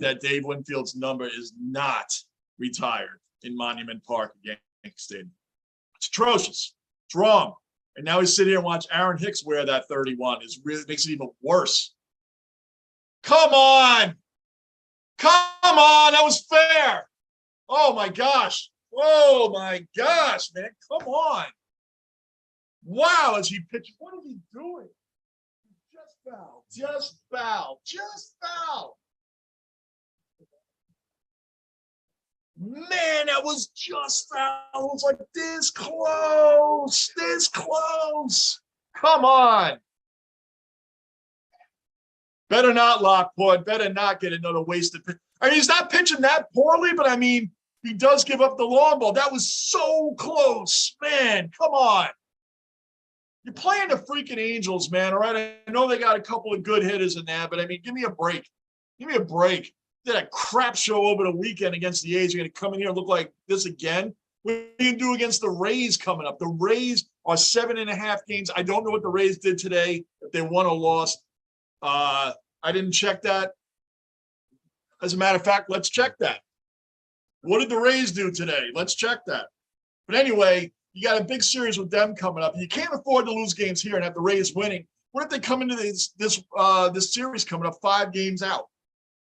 Dave Winfield's number is not retired in Monument Park at Yankee Stadium. It's atrocious. It's wrong. And now we sit here and watch Aaron Hicks wear that 31. It really makes it even worse. Come on. Come on. That was fair. Oh, my gosh. Oh, my gosh, man. Come on. Wow, as he pitched. What is he doing? Just foul. Just foul. Just foul. Man, that was just foul. It was like this close. This close. Come on. Better not, Lockport. Better not get another wasted pitch. I mean, he's not pitching that poorly, but I mean, he does give up the long ball. That was so close. Man, come on. You're playing the freaking Angels, man, all right? I know they got a couple of good hitters in there, but I mean, give me a break. Give me a break. did a crap show over the weekend against the A's. You're going to come in here and look like this again? What are you going to do against the Rays coming up? The Rays are 7.5 games. I don't know what the Rays did today, if they won or lost. I didn't check that. As a matter of fact, let's check that. What did the Rays do today? Let's check that. But anyway, you got a big series with them coming up. You can't afford to lose games here and have the Rays winning. What if they come into this series coming up 5 games out?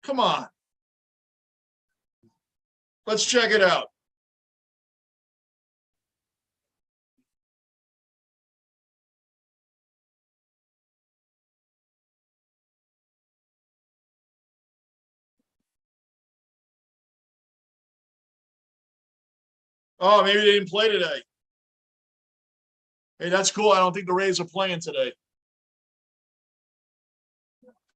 Come on. Let's check it out. Oh, maybe they didn't play today. Hey, that's cool. I don't think the Rays are playing today.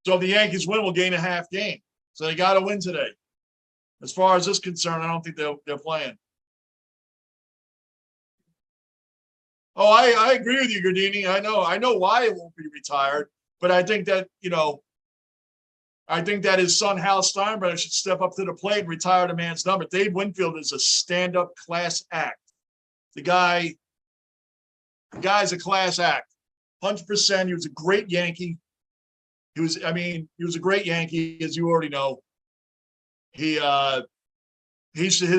So if the Yankees win, we'll gain a half game. So they got to win today. As far as this is concerned, I don't think they're playing. Oh, I agree with you, Gardini. I know why it won't be retired, but I think that, I think that his son, Hal Steinbrenner, should step up to the plate and retire the man's number. Dave Winfield is a stand-up class act. The guy's a class act. 100%. He was a great Yankee. He was a great Yankee, as you already know. His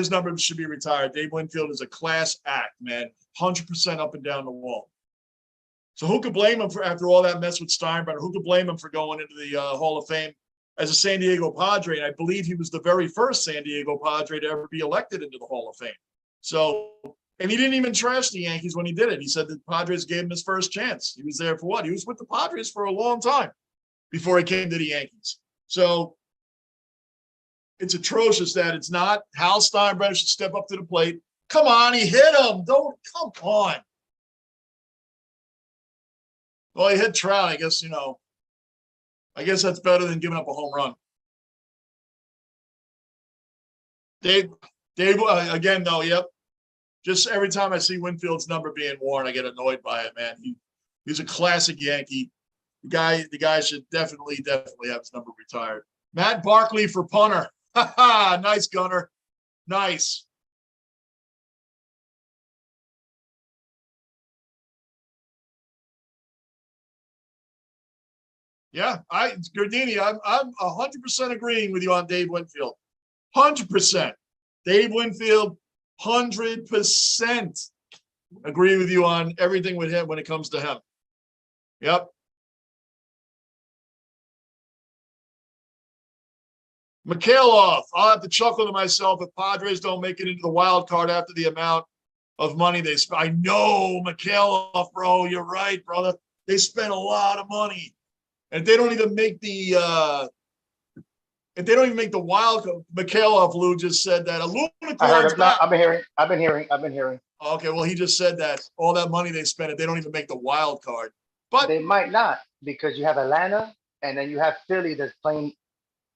number should be retired. Dave Winfield is a class act, man. 100% up and down the wall. So who could blame him for, after all that mess with Steinbrenner, who could blame him for going into the Hall of Fame as a San Diego Padre? And I believe he was the very first San Diego Padre to ever be elected into the Hall of Fame. So, and he didn't even trash the Yankees when he did it. He said the Padres gave him his first chance. He was there for what? He was with the Padres for a long time before he came to the Yankees. So it's atrocious that it's not. Hal Steinbrenner should step up to the plate. Come on, he hit him. Come on. Well, he hit Trout. I guess, I guess that's better than giving up a home run. Dave, again, though, yep. Just every time I see Winfield's number being worn, I get annoyed by it, man. He's a classic Yankee. The guy should definitely have his number retired. Matt Barkley for punter. Ha ha, nice, Gunner. Nice. Yeah, Gardini, I'm 100% agreeing with you on Dave Winfield. 100%. Dave Winfield, 100% agree with you on everything with him when it comes to him. Yep. Mikhailov, I'll have to chuckle to myself if Padres don't make it into the wild card after the amount of money they spent. I know, Mikhailov, bro, you're right, brother. They spent a lot of money. And if they don't even make the wild card, Mikhailov, Lou just said that. I heard it. No, I've been hearing. Okay, well, he just said that all that money they spent, if they don't even make the wild card. But they might not, because you have Atlanta and then you have Philly that's playing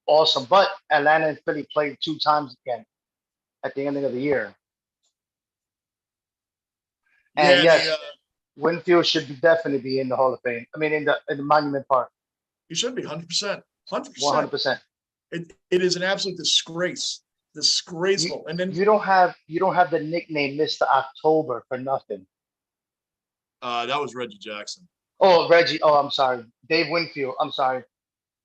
awesome. But Atlanta and Philly played 2 times again at the end of the year. And yeah, yes, Winfield should definitely be in the Hall of Fame. I mean, in the Monument Park. He should be 100%. 100%. 100%. It is an absolute disgrace. Disgraceful. And then you don't have the nickname Mr. October for nothing. That was Reggie Jackson. Oh, Reggie. Oh, I'm sorry. Dave Winfield. I'm sorry.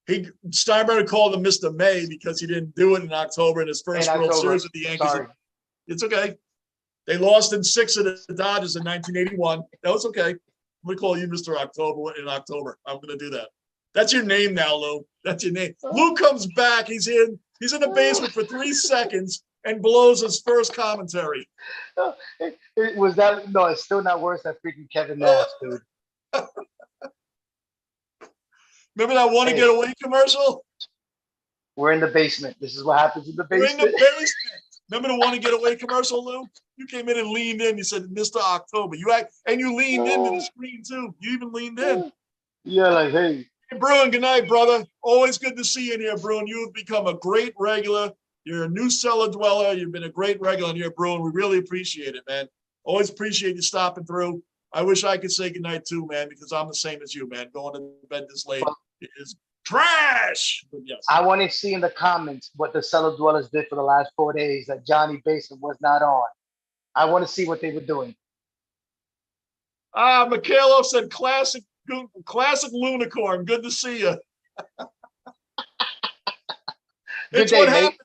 Steinbrenner called him Mr. May because he didn't do it in October in his first World Series with the Yankees. Sorry. It's okay. They lost in 6 of the Dodgers in 1981. That was okay. I'm going to call you Mr. October in October. I'm going to do that. That's your name now, Lou. That's your name. Lou comes back. He's in the basement for 3 seconds and blows his first commentary. Was that? No, it's still not worse than freaking Kevin Nash, dude. Remember that Want to Get Away commercial? We're in the basement. This is what happens in the basement. We're in the basement. Remember the Want to Get Away commercial, Lou? You came in and leaned in. You said, Mr. October. You leaned into the screen, too. You even leaned in. Yeah, like, hey. Hey, Bruin, good night, brother. Always good to see you in here, Bruin. You have become a great regular. You're a new cellar dweller. You've been a great regular in here, Bruin. We really appreciate it, man. Always appreciate you stopping through. I wish I could say goodnight too, man, because I'm the same as you, man. Going to bed this late trash. But yes. I want to see in the comments what the cellar dwellers did for the last 4 days that Johnny Basin was not on. I want to see what they were doing. Mikhailov said classic Lunicorn. Good to see you. Good It's day, what mate. happened.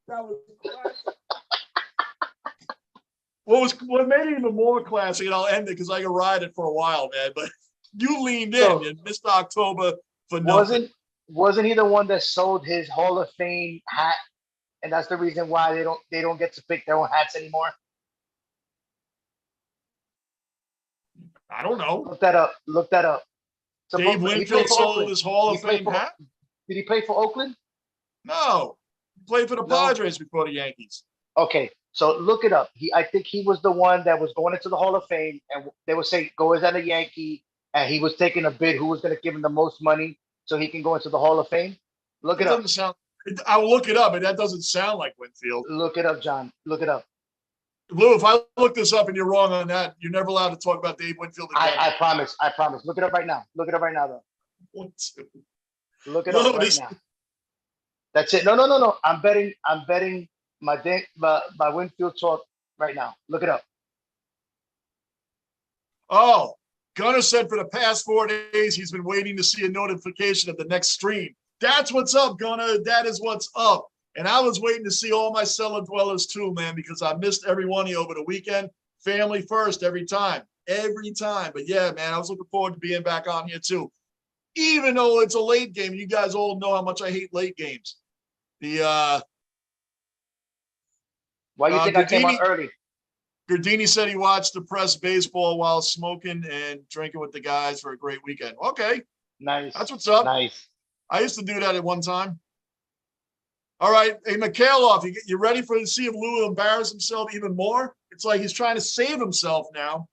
That was what made it even more classic, and I'll end it because I can ride it for a while, man. But you leaned in. So, You missed October for nothing. Wasn't he the one that sold his Hall of Fame hat, and that's the reason why they don't get to pick their own hats anymore? I don't know. Look that up. Look that up. Dave Winfield sold his Hall of Fame hat? Did he play for Oakland? No. He played for the Padres before the Yankees. Okay, so look it up. I think he was the one that was going into the Hall of Fame, and they would say, go as a Yankee, and he was taking a bid who was going to give him the most money so he can go into the Hall of Fame. Look it up. I will look it up, but that doesn't sound like Winfield. Look it up, John. Look it up. Lou, if I look this up and you're wrong on that, you're never allowed to talk about Dave Winfield again. I promise. I promise. Look it up right now. Look it up right now, though. Look it up right now. That's it. No. I'm betting my Winfield talk right now. Look it up. Oh, Gunnar said for the past 4 days he's been waiting to see a notification of the next stream. That's what's up, Gunnar. That is what's up. And I was waiting to see all my cellar dwellers too, man, because I missed every one of you over the weekend. Family first every time. Every time. But yeah, man, I was looking forward to being back on here too. Even though it's a late game, you guys all know how much I hate late games. Why you think I came on early? Gardini said he watched the press baseball while smoking and drinking with the guys for a great weekend. Okay. Nice. That's what's up. Nice. I used to do that at one time. All right. Hey, Mikhailov, you ready to see if Lou will embarrass himself even more? It's like he's trying to save himself now.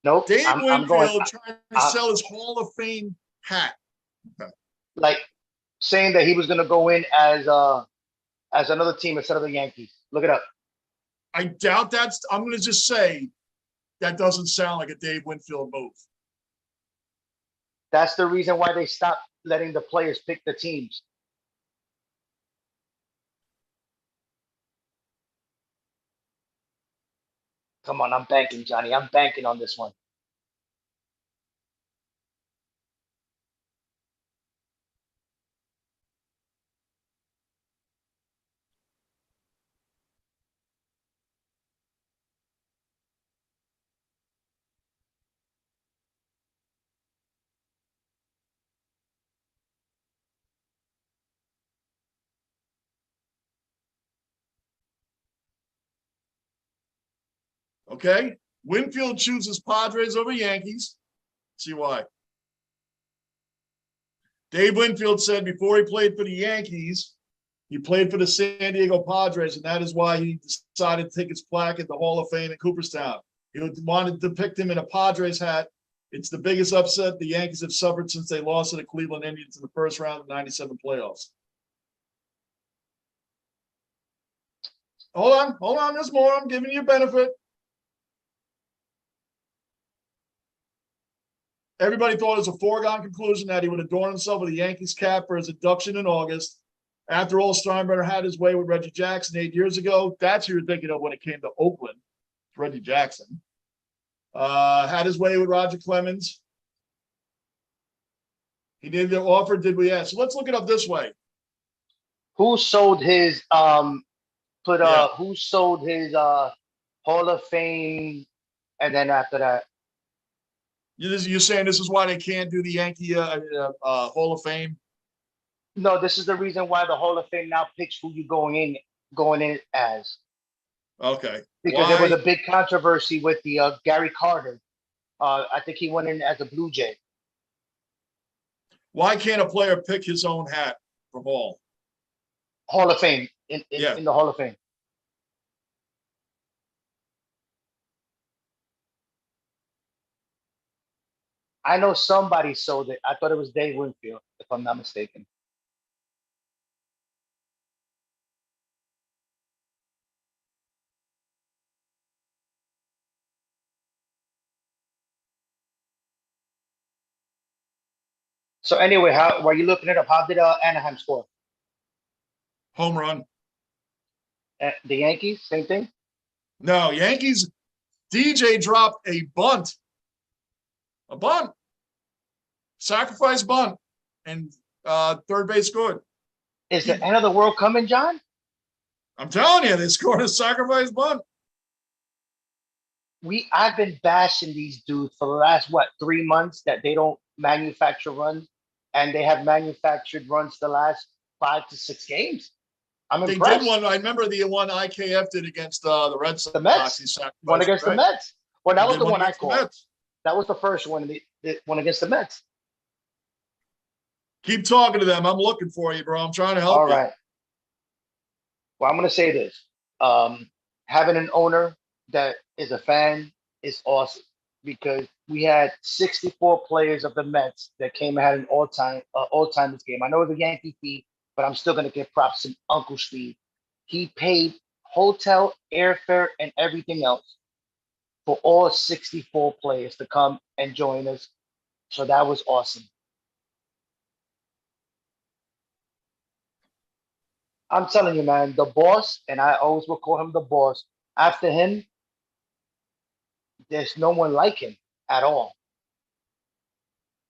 Nope. Dave Winfield trying to sell his Hall of Fame hat. Okay. Like saying that he was going to go in as another team instead of the Yankees. Look it up. I doubt that's. I'm going to just say that doesn't sound like a Dave Winfield move. That's the reason why they stopped letting the players pick the teams. Come on, I'm banking, Johnny. I'm banking on this one. Okay. Winfield chooses Padres over Yankees. See why. Dave Winfield said before he played for the Yankees, he played for the San Diego Padres, and that is why he decided to take his plaque at the Hall of Fame in Cooperstown. He wanted to depict him in a Padres hat. It's the biggest upset the Yankees have suffered since they lost to the Cleveland Indians in the first round of the '97 playoffs. Hold on. There's more. I'm giving you a benefit. Everybody thought it was a foregone conclusion that he would adorn himself with a Yankees cap for his induction in August. After all, Steinbrenner had his way with Reggie Jackson 8 years ago. That's who you're thinking of when it came to Oakland. Reggie Jackson. Had his way with Roger Clemens. He did the offer, did we ask? So let's look it up this way. Who sold his who sold his Hall of Fame, and then after that? You're saying this is why they can't do the Yankee Hall of Fame? No, this is the reason why the Hall of Fame now picks who you going in as. Okay. Because there was a big controversy with the Gary Carter. I think he went in as a Blue Jay. Why can't a player pick his own hat for Hall of Fame in the Hall of Fame? I know somebody sold it. I thought it was Dave Winfield, if I'm not mistaken. So anyway, while you looking it up, how did Anaheim score? Home run. The Yankees, same thing? No, Yankees. DJ dropped a bunt. A bunt. Sacrifice bunt. And third base scored. Is the end of the world coming, John? I'm telling you, they scored a sacrifice bunt. I've been bashing these dudes for the last 3 months that they don't manufacture runs, and they have manufactured runs the last 5 to 6 games. I'm impressed. They did one. I remember the one IKF did against the Red Sox. The Mets. One against the Mets. Well, that was the one I called. That was the first one. The one against the Mets. Keep talking to them. I'm looking for you, bro. I'm trying to help you. All right. Well, I'm going to say this. Having an owner that is a fan is awesome, because we had 64 players of the Mets that came and had an all-time this game. I know it's a Yankee fee, but I'm still going to give props to Uncle Steve. He paid hotel, airfare, and everything else for all 64 players to come and join us. So that was awesome. I'm telling you, man, the boss, and I always will call him the boss. After him, there's no one like him at all.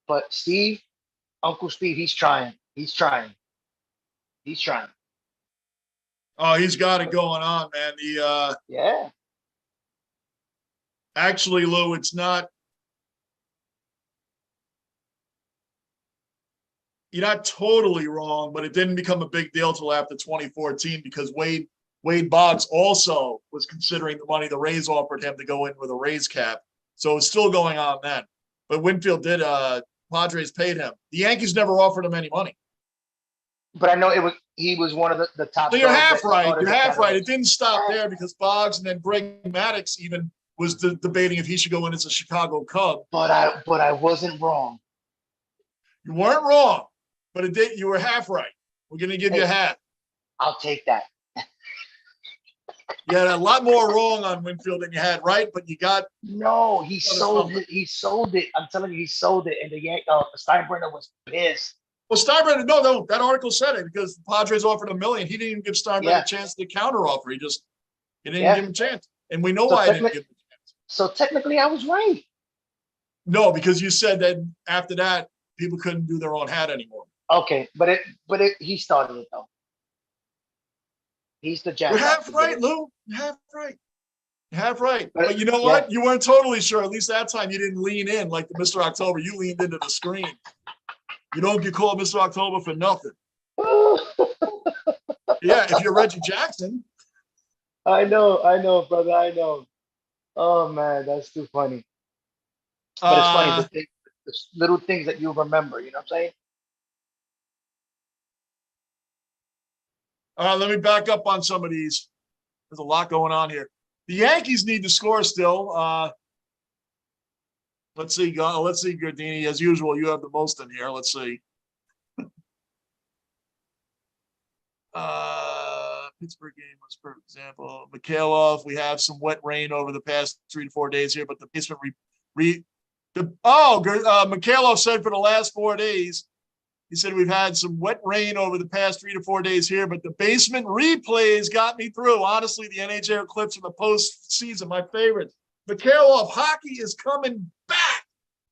But Steve, Uncle Steve, he's trying. He's trying. He's trying. Oh, he's got it going on, man. Yeah. Actually, Lou, it's not. You're not totally wrong, but it didn't become a big deal till after 2014, because Wade Boggs also was considering the money the Rays offered him to go in with a Rays cap. So it's still going on then. But Winfield did, Padres paid him. The Yankees never offered him any money. But I know he was one of the top. So you're half right. You're half right. It didn't stop there, because Boggs and then Greg Maddux even was debating if he should go in as a Chicago Cub. But I wasn't wrong. You weren't wrong, but it did. You were half right. We're going to give you a half. I'll take that. You had a lot more wrong on Winfield than you had right, but you got. No, he sold it. He sold it. I'm telling you, he sold it, and the Steinbrenner was pissed. Well, Steinbrenner, no, that article said it, because the Padres offered $1 million. He didn't even give Steinbrenner a chance to counter offer. He didn't give him a chance, and we know why he didn't give him a chance. So technically, I was right. No, because you said that after that, people couldn't do their own hat anymore. Okay, but he started it though. He's the jack. You're half right, Lou. You're half right. You're half right. But you know what? You weren't totally sure. At least that time you didn't lean in like the Mr. October. You leaned into the screen. You don't get called Mr. October for nothing. Yeah, if you're Reggie Jackson. I know, brother. I know. Oh man, that's too funny. But it's funny, the little things that you remember. You know what I'm saying? All right, let me back up on some of these. There's a lot going on here. The Yankees need to score still. Let's see, Gardini. As usual, you have the most in here. Let's see. Pittsburgh game was, for example, Mikhailov. We have some wet rain over the past 3 to 4 days here, but the basement Mikhailov said for the last 4 days, he said we've had some wet rain over the past 3 to 4 days here, but the basement replays got me through. Honestly, the NHL clips from the postseason, my favorite. Mikhailov, hockey is coming back.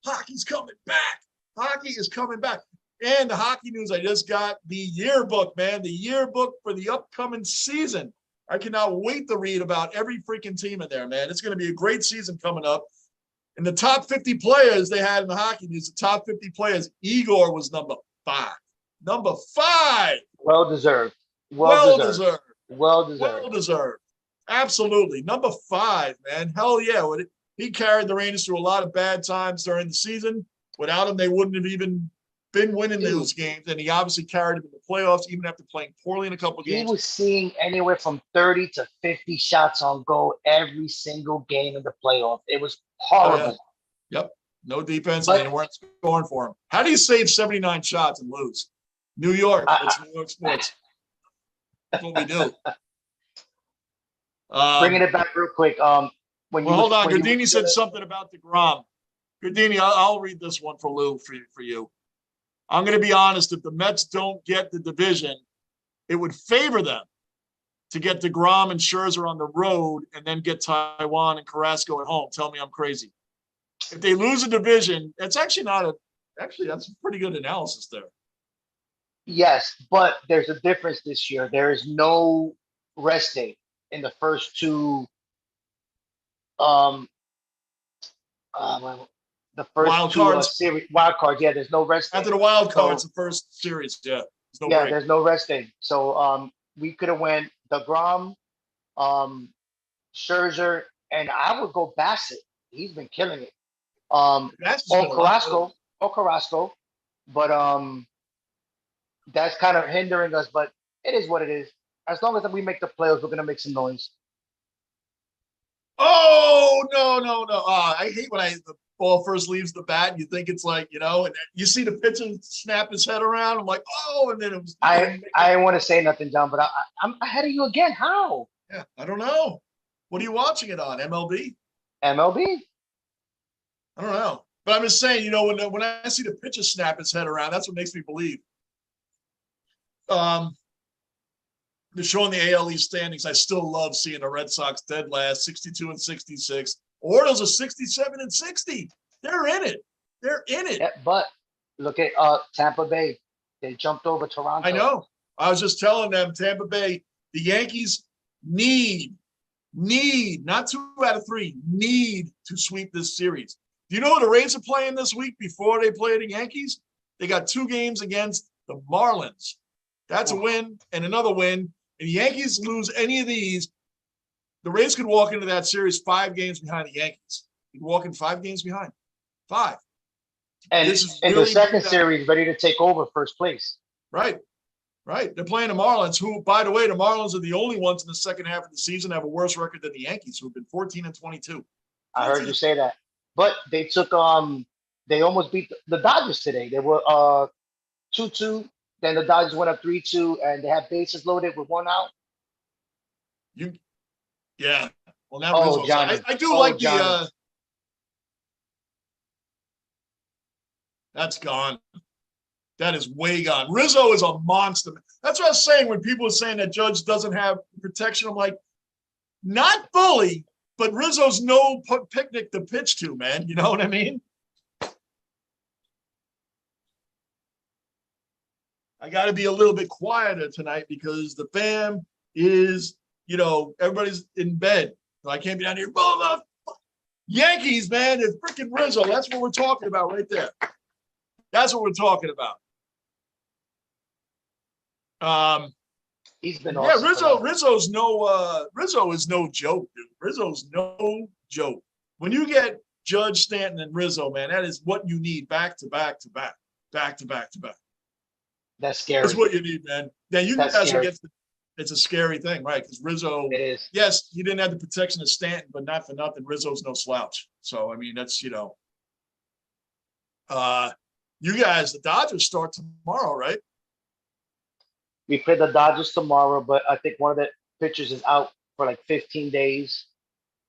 Hockey's coming back. Hockey is coming back. And the hockey news, I just got the yearbook, man. The yearbook for the upcoming season. I cannot wait to read about every freaking team in there, man. It's going to be a great season coming up. And the top 50 players they had in the hockey news, the top 50 players, Igor was number 5. Number 5. Well deserved. Well deserved. Well deserved. Well deserved. Absolutely. Number 5, man. Hell yeah. He carried the Rangers through a lot of bad times during the season. Without him, they wouldn't have even been winning those games. And he obviously carried them in the playoffs, even after playing poorly in a couple of games. He was seeing anywhere from 30 to 50 shots on goal every single game in the playoff. It was horrible. Oh, yeah. Yep. No defense, and they weren't scoring for him. How do you save 79 shots and lose? New York. It's New York sports. That's what we do. Bringing it back real quick. Hold on. Gardini said something about DeGrom. Gardini, I'll read this one for Lou for you. I'm going to be honest. If the Mets don't get the division, it would favor them to get DeGrom and Scherzer on the road and then get Taiwan and Carrasco at home. Tell me I'm crazy. If they lose a division, it's actually not a – actually, that's a pretty good analysis there. Yes, but there's a difference this year. There is no rest day in the first two the first Wild two cards. series wild cards. Yeah, there's no rest day. After the wild cards, the first series, yeah. There's no rest day. So we could have went DeGrom, Scherzer, and I would go Bassett. He's been killing it. Or Carrasco. But that's kind of hindering us, but it is what it is. As long as we make the playoffs, we're gonna make some noise. Oh no! I hate when the ball first leaves the bat. And you think it's like, you know, and you see the pitcher snap his head around. I'm like, oh, and then it was. I didn't want to say nothing, John, but I'm ahead of you again. How? Yeah, I don't know. What are you watching it on? MLB? MLB? I don't know, but I'm just saying, you know, when I see the pitcher snap his head around, that's what makes me believe. They're showing the AL East standings. I still love seeing the Red Sox dead last, 62 and 66. Orioles are 67 and 60. They're in it. Yeah, but look at Tampa Bay. They jumped over Toronto. I know. I was just telling them, Tampa Bay, the Yankees need, not 2 out of 3, need to sweep this series. Do you know who the Rays are playing this week before they play the Yankees? They got 2 games against the Marlins. That's a win and another win. If the Yankees lose any of these, the Rays could walk into that series 5 games behind the Yankees. You can walk in 5 games behind. 5. And this is in really the second series, ready to take over first place. Right. They're playing the Marlins, who, by the way, the Marlins are the only ones in the second half of the season that have a worse record than the Yankees, who have been 14 and 22. I heard you say that. But they took they almost beat the Dodgers today. They were 2-2. Then the Dodgers went up 3-2, and they had bases loaded with 1 out. Yeah. Well, now Johnny. I do like Johnny. the that's gone. That is way gone. Rizzo is a monster. That's what I was saying when people are saying that Judge doesn't have protection. I'm like, not fully, but Rizzo's no picnic to pitch to, man. You know what I mean? I got to be a little bit quieter tonight because the fam is, you know, everybody's in bed. So I can't be down here. Yankees, man. It's freaking Rizzo. That's what we're talking about right there. That's what we're talking about. He's been awesome. Yeah, Rizzo is no joke, dude. Rizzo's no joke. When you get Judge, Stanton, and Rizzo, man, that is what you need back to back to back. That's scary. That's what you need, man. Now you guys will get it's a scary thing, right? Because Rizzo, it is. Yes, he didn't have the protection of Stanton, but not for nothing. Rizzo's no slouch. So I mean, that's, you know, you guys, the Dodgers start tomorrow, right? We play the Dodgers tomorrow, but I think one of the pitchers is out for like 15 days.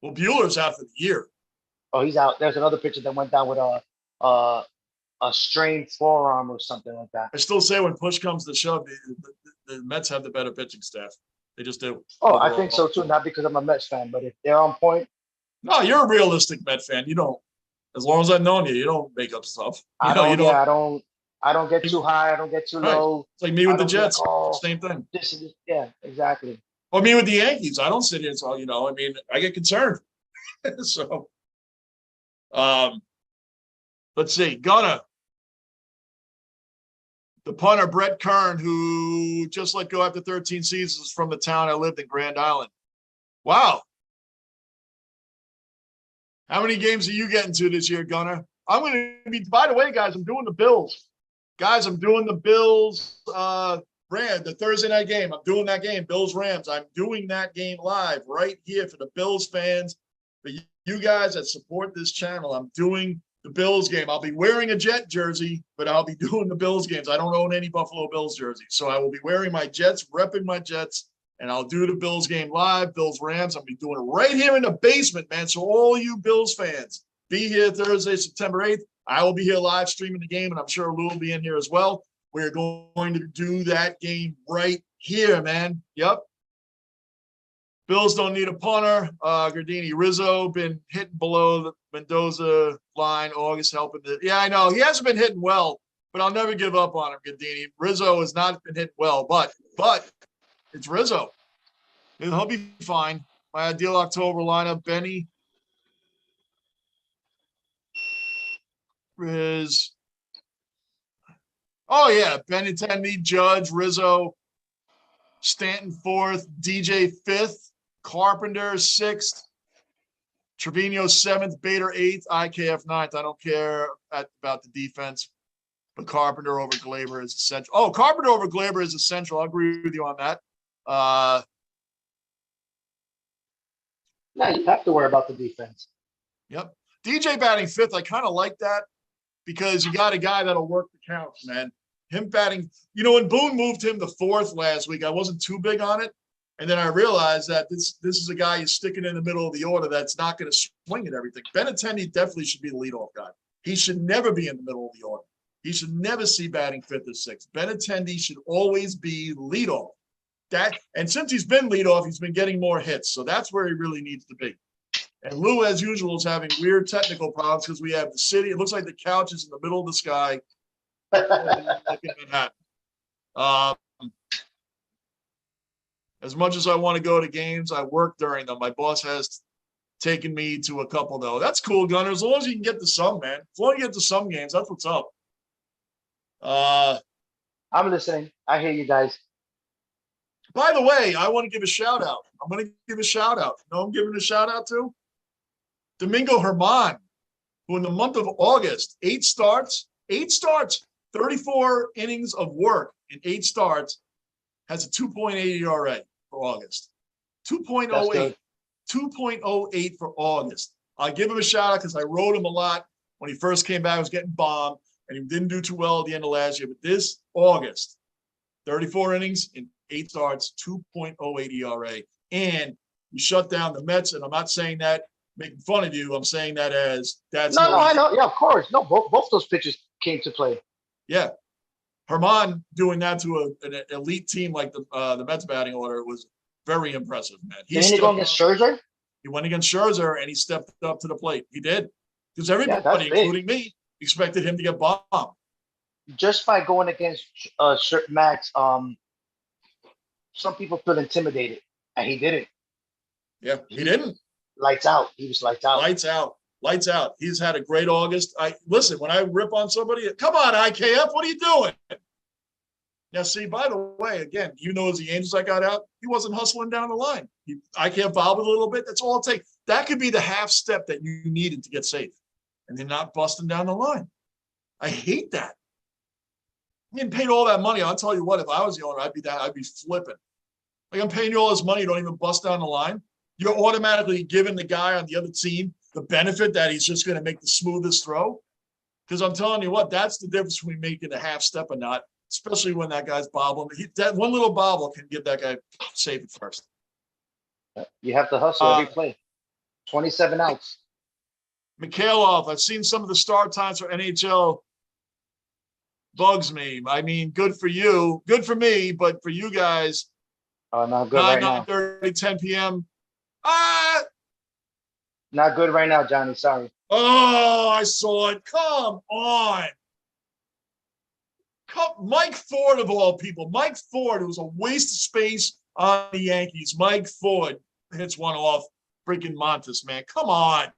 Well, Bueller's out for the year. Oh, he's out. There's another pitcher that went down with a strained forearm or something like that. I still say when push comes to shove, the Mets have the better pitching staff. They just do. Oh, I think so too. Not because I'm a Mets fan, but if they're on point. No, you're a realistic Met fan. You don't. As long as I've known you, you don't make up stuff. I don't get too high. I don't get too low. It's like me with the Jets. Same thing. Yeah, exactly. Or me with the Yankees. I don't sit here and say, you know, I mean, I get concerned. So, let's see. Gunnar, the punter, Brett Kern, who just let go after 13 seasons from the town I lived in, Grand Island. Wow. How many games are you getting to this year, Gunnar? I'm going to be, by the way, guys, I'm doing the Bills. Guys, I'm doing the Bills, the Thursday night game. I'm doing that game, Bills-Rams. I'm doing that game live right here for the Bills fans. For you guys that support this channel, I'm doing the Bills game. I'll be wearing a Jet jersey, but I'll be doing the Bills games. I don't own any Buffalo Bills jerseys. So I will be wearing my Jets, repping my Jets, and I'll do the Bills game live, Bills-Rams. I'll be doing it right here in the basement, man. So all you Bills fans, be here Thursday, September 8th. I will be here live streaming the game, and I'm sure Lou will be in here as well. We're going to do that game right here, man. Yep. Bills don't need a punter. Gardini, Rizzo been hitting below the Mendoza line. August helping. Yeah, I know. He hasn't been hitting well, but I'll never give up on him, Gardini. Rizzo has not been hitting well, but it's Rizzo. He'll be fine. My ideal October lineup, Benny, Riz. Oh, yeah. Benintendi, Judge, Rizzo, Stanton 4th, DJ 5th, Carpenter 6th, Trevino 7th, Bader 8th, IKF 9th. I don't care about the defense, but Carpenter over Glaber is essential. Oh, Carpenter over Glaber is essential. I agree with you on that. No, you have to worry about the defense. Yep. DJ batting 5th. I kind of like that because you got a guy that'll work the counts, man. Him batting, when Boone moved him to 4th last week, I wasn't too big on it. And then I realized that this is a guy who's sticking in the middle of the order that's not going to swing at everything. Benintendi definitely should be the leadoff guy. He should never be in the middle of the order. He should never see batting 5th or 6th. Benintendi should always be leadoff. And since he's been leadoff, he's been getting more hits. So that's where he really needs to be. And Lou, as usual, is having weird technical problems because we have the city. It looks like the couch is in the middle of the sky. As much as I want to go to games, I work during them. My boss has taken me to a couple, though. That's cool, Gunner. As long as you can get to some, man. As long as you get to some games, that's what's up. I'm listening. I hear you guys. By the way, I want to give a shout out. I'm going to give a shout out. You know who I'm giving a shout out to? Domingo Herman, who in the month of August, 8 starts, 34 innings of work in 8 starts, has a 2.8 ERA for August. 2.08. 2.08 for August. I give him a shout out because I wrote him a lot when he first came back. He was getting bombed, and he didn't do too well at the end of last year. But this August, 34 innings in 8 starts, 2.08 ERA. And he shut down the Mets. And I'm not saying that making fun of you. I'm saying that as that's no, I know. Yeah, of course. No, both those pitchers came to play. Yeah. Herman doing that to an elite team like the Mets batting order was very impressive, man. Didn't he go against Scherzer? He went against Scherzer and he stepped up to the plate. He did. Because everybody, including me, expected him to get bombed. Just by going against Max, some people feel intimidated, and he didn't. Yeah, he didn't. Lights out. He was lights out. Lights out. Lights out. He's had a great August. Listen, when I rip on somebody, come on, IKF, what are you doing? Now, see, by the way, again, as the Angels I got out, he wasn't hustling down the line. IKF bobbled a little bit. That's all it takes. That could be the half step that you needed to get safe. And they're not busting down the line. I hate that. I mean, paid all that money. I'll tell you what, if I was the owner, I'd be flipping. Like, I'm paying you all this money, you don't even bust down the line. You're automatically giving the guy on the other team the benefit that he's just going to make the smoothest throw. Because I'm telling you what, that's the difference between making a half step or not, especially when that guy's bobbling. That one little bobble can get that guy safe at first. You have to hustle every play. 27 outs. Mikhailov, I've seen some of the start times for NHL. Bugs me. I mean, good for you. Good for me, but for you guys, not good right now. 9:30, 10 p.m. Not good right now, Johnny. Sorry. Oh, I saw it. Come on. Mike Ford, of all people. Mike Ford, it was a waste of space on the Yankees. Mike Ford hits one off freaking Montes, man. Come on.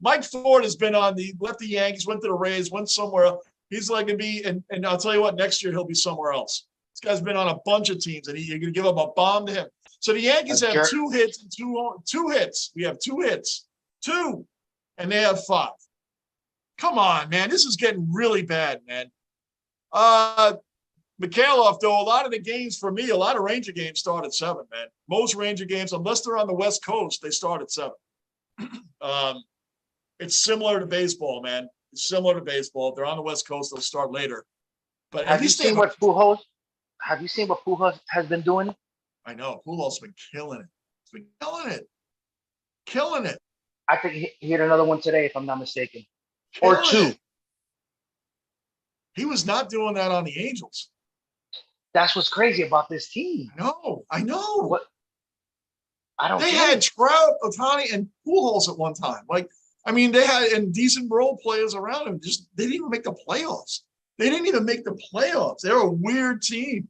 Mike Ford has been left the Yankees, went to the Rays, went somewhere else. He's like going to be, and I'll tell you what, next year he'll be somewhere else. This guy's been on a bunch of teams, and you're going to give up a bomb to him. So the Yankees have 2 hits and two hits. We have 2 hits, 2, and they have 5. Come on, man. This is getting really bad, man. Mikhailov, though, a lot of the games for me, a lot of Ranger games start at 7, man. Most Ranger games, unless they're on the West Coast, they start at 7. It's similar to baseball, man. It's similar to baseball. If they're on the West Coast, they'll start later. But have you seen what Pujols has been doing? I know. Pujols has been killing it. He's been killing it. Killing it. I think he hit another one today, if I'm not mistaken. Or 2. He was not doing that on the Angels. That's what's crazy about this team. I know. What? I don't They get had it. Trout, Ohtani, and Pujols at one time. Like, I mean, they had and decent role players around him. Just they didn't even make the playoffs. They didn't even make the playoffs. They're a weird team.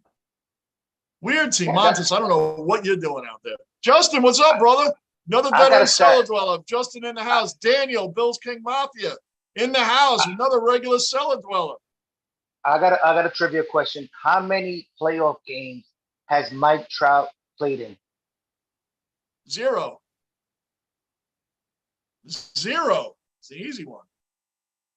Weird team. Yeah, Montes, I don't know what you're doing out there. Justin, what's up, brother? Another I got veteran a cellar stat. dweller. Justin in the house. Daniel, Bills King Mafia in the house. Another regular cellar dweller. I got a trivia question. How many playoff games has Mike Trout played in? 0. 0. It's an easy one.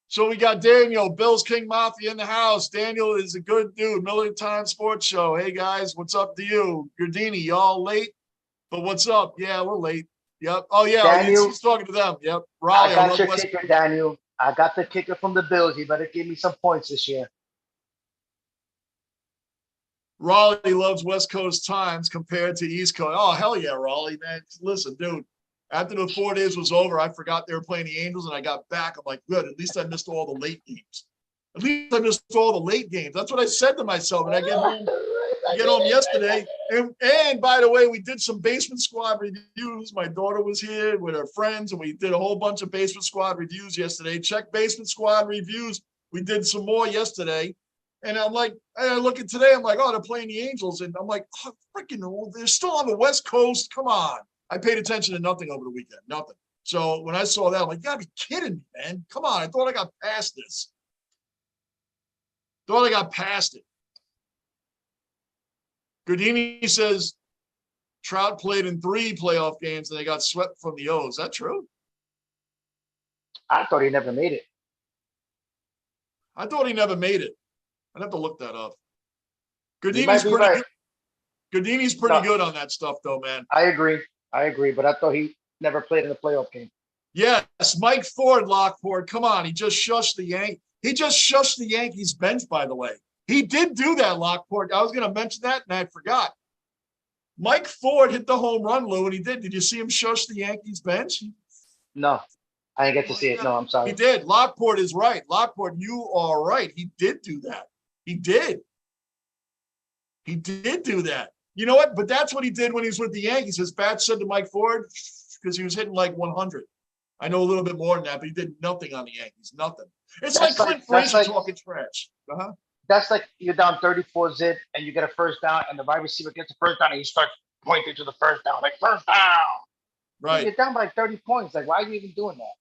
So we got Daniel, Bills King Mafia in the house. Daniel is a good dude. Miller Time Sports Show. Hey guys, what's up to you? Gardini, y'all late? But what's up? Yeah, we're late. Yep. Oh yeah, Daniel, he's talking to them. Yep. Raleigh, I got your kicker, Daniel. I got the kicker from the Bills. You better give me some points this year. Raleigh loves West Coast times compared to East Coast. Oh, hell yeah, Raleigh, man. Listen, dude, after the 4 days was over, I forgot they were playing the Angels, and I got back. I'm like, good, at least I missed all the late games. At least I missed all the late games. That's what I said to myself. And I get home yesterday. And by the way, we did some Basement Squad reviews. My daughter was here with her friends, and we did a whole bunch of Basement Squad reviews yesterday. Check Basement Squad reviews. We did some more yesterday. And I'm like, I look at today, I'm like, oh, they're playing the Angels. And I'm like, oh, freaking, they're still on the West Coast. Come on. I paid attention to nothing over the weekend. Nothing. So when I saw that, I'm like, you gotta be kidding me, man. Come on. I thought I got past this. Thought I got past it. Gardini says Trout played in 3 playoff games and they got swept from the O's. Is that true? I thought he never made it. I thought he never made it. I'd have to look that up. Gardini's pretty right. good. Gardini's pretty good on that stuff, though, man. I agree. But I thought he never played in a playoff game. Yes, Mike Ford, Lockport. Come on, he just shushed the Yankees. He just shushed the Yankees bench, by the way. He did do that, Lockport. I was going to mention that, and I forgot. Mike Ford hit the home run, Lou, and he did. Did you see him shush the Yankees bench? No, I didn't get to see it. No, I'm sorry. He did. Lockport is right. Lockport, you are right. He did do that. He did. He did do that. You know what? But that's what he did when he was with the Yankees. His bat said to Mike Ford, because he was hitting like 100. I know a little bit more than that, but he did nothing on the Yankees. Nothing. It's like Clint Frazier talking trash. That's like you're down 34 zip and you get a first down and the wide receiver gets the first down and he starts pointing to the first down, like first down. Right. You're down by 30 points. Like, why are you even doing that?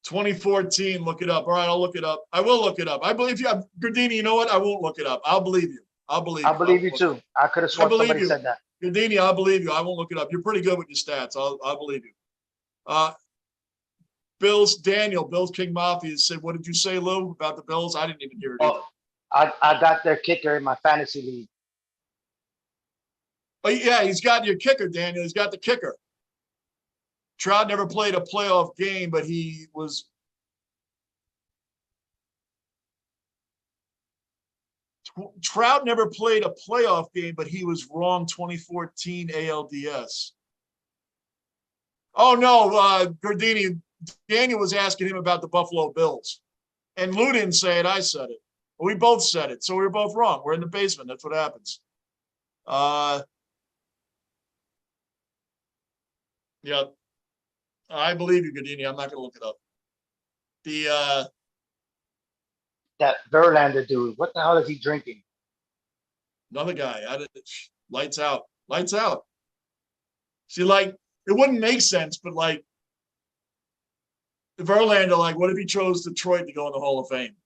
2014, look it up. All right, I'll look it up. I will look it up. I believe you. Gardini, you know what? I won't look it up. I'll believe you. I believe you too. I could have sworn somebody said that. Gardini, I believe you. I won't look it up. You're pretty good with your stats. I'll believe you. Bills King Mafia said, what did you say, Lou, about the Bills? I didn't even hear it either. I got their kicker in my fantasy league. Oh, yeah, he's got your kicker, Daniel. He's got the kicker. Trout never played a playoff game, but he was Trout never played a playoff game, but he was wrong 2014 ALDS. Oh, no, Gardini, Daniel was asking him about the Buffalo Bills. And Lou didn't say it, I said it. We both said it, so we were both wrong. We're in the basement. That's what happens. Yeah, I believe you, Gardini. I'm not going to look it up. That Verlander dude, what the hell is he drinking? Another guy. Lights out. Lights out. See, like, it wouldn't make sense, but like, Verlander, like, what if he chose Detroit to go in the Hall of Fame?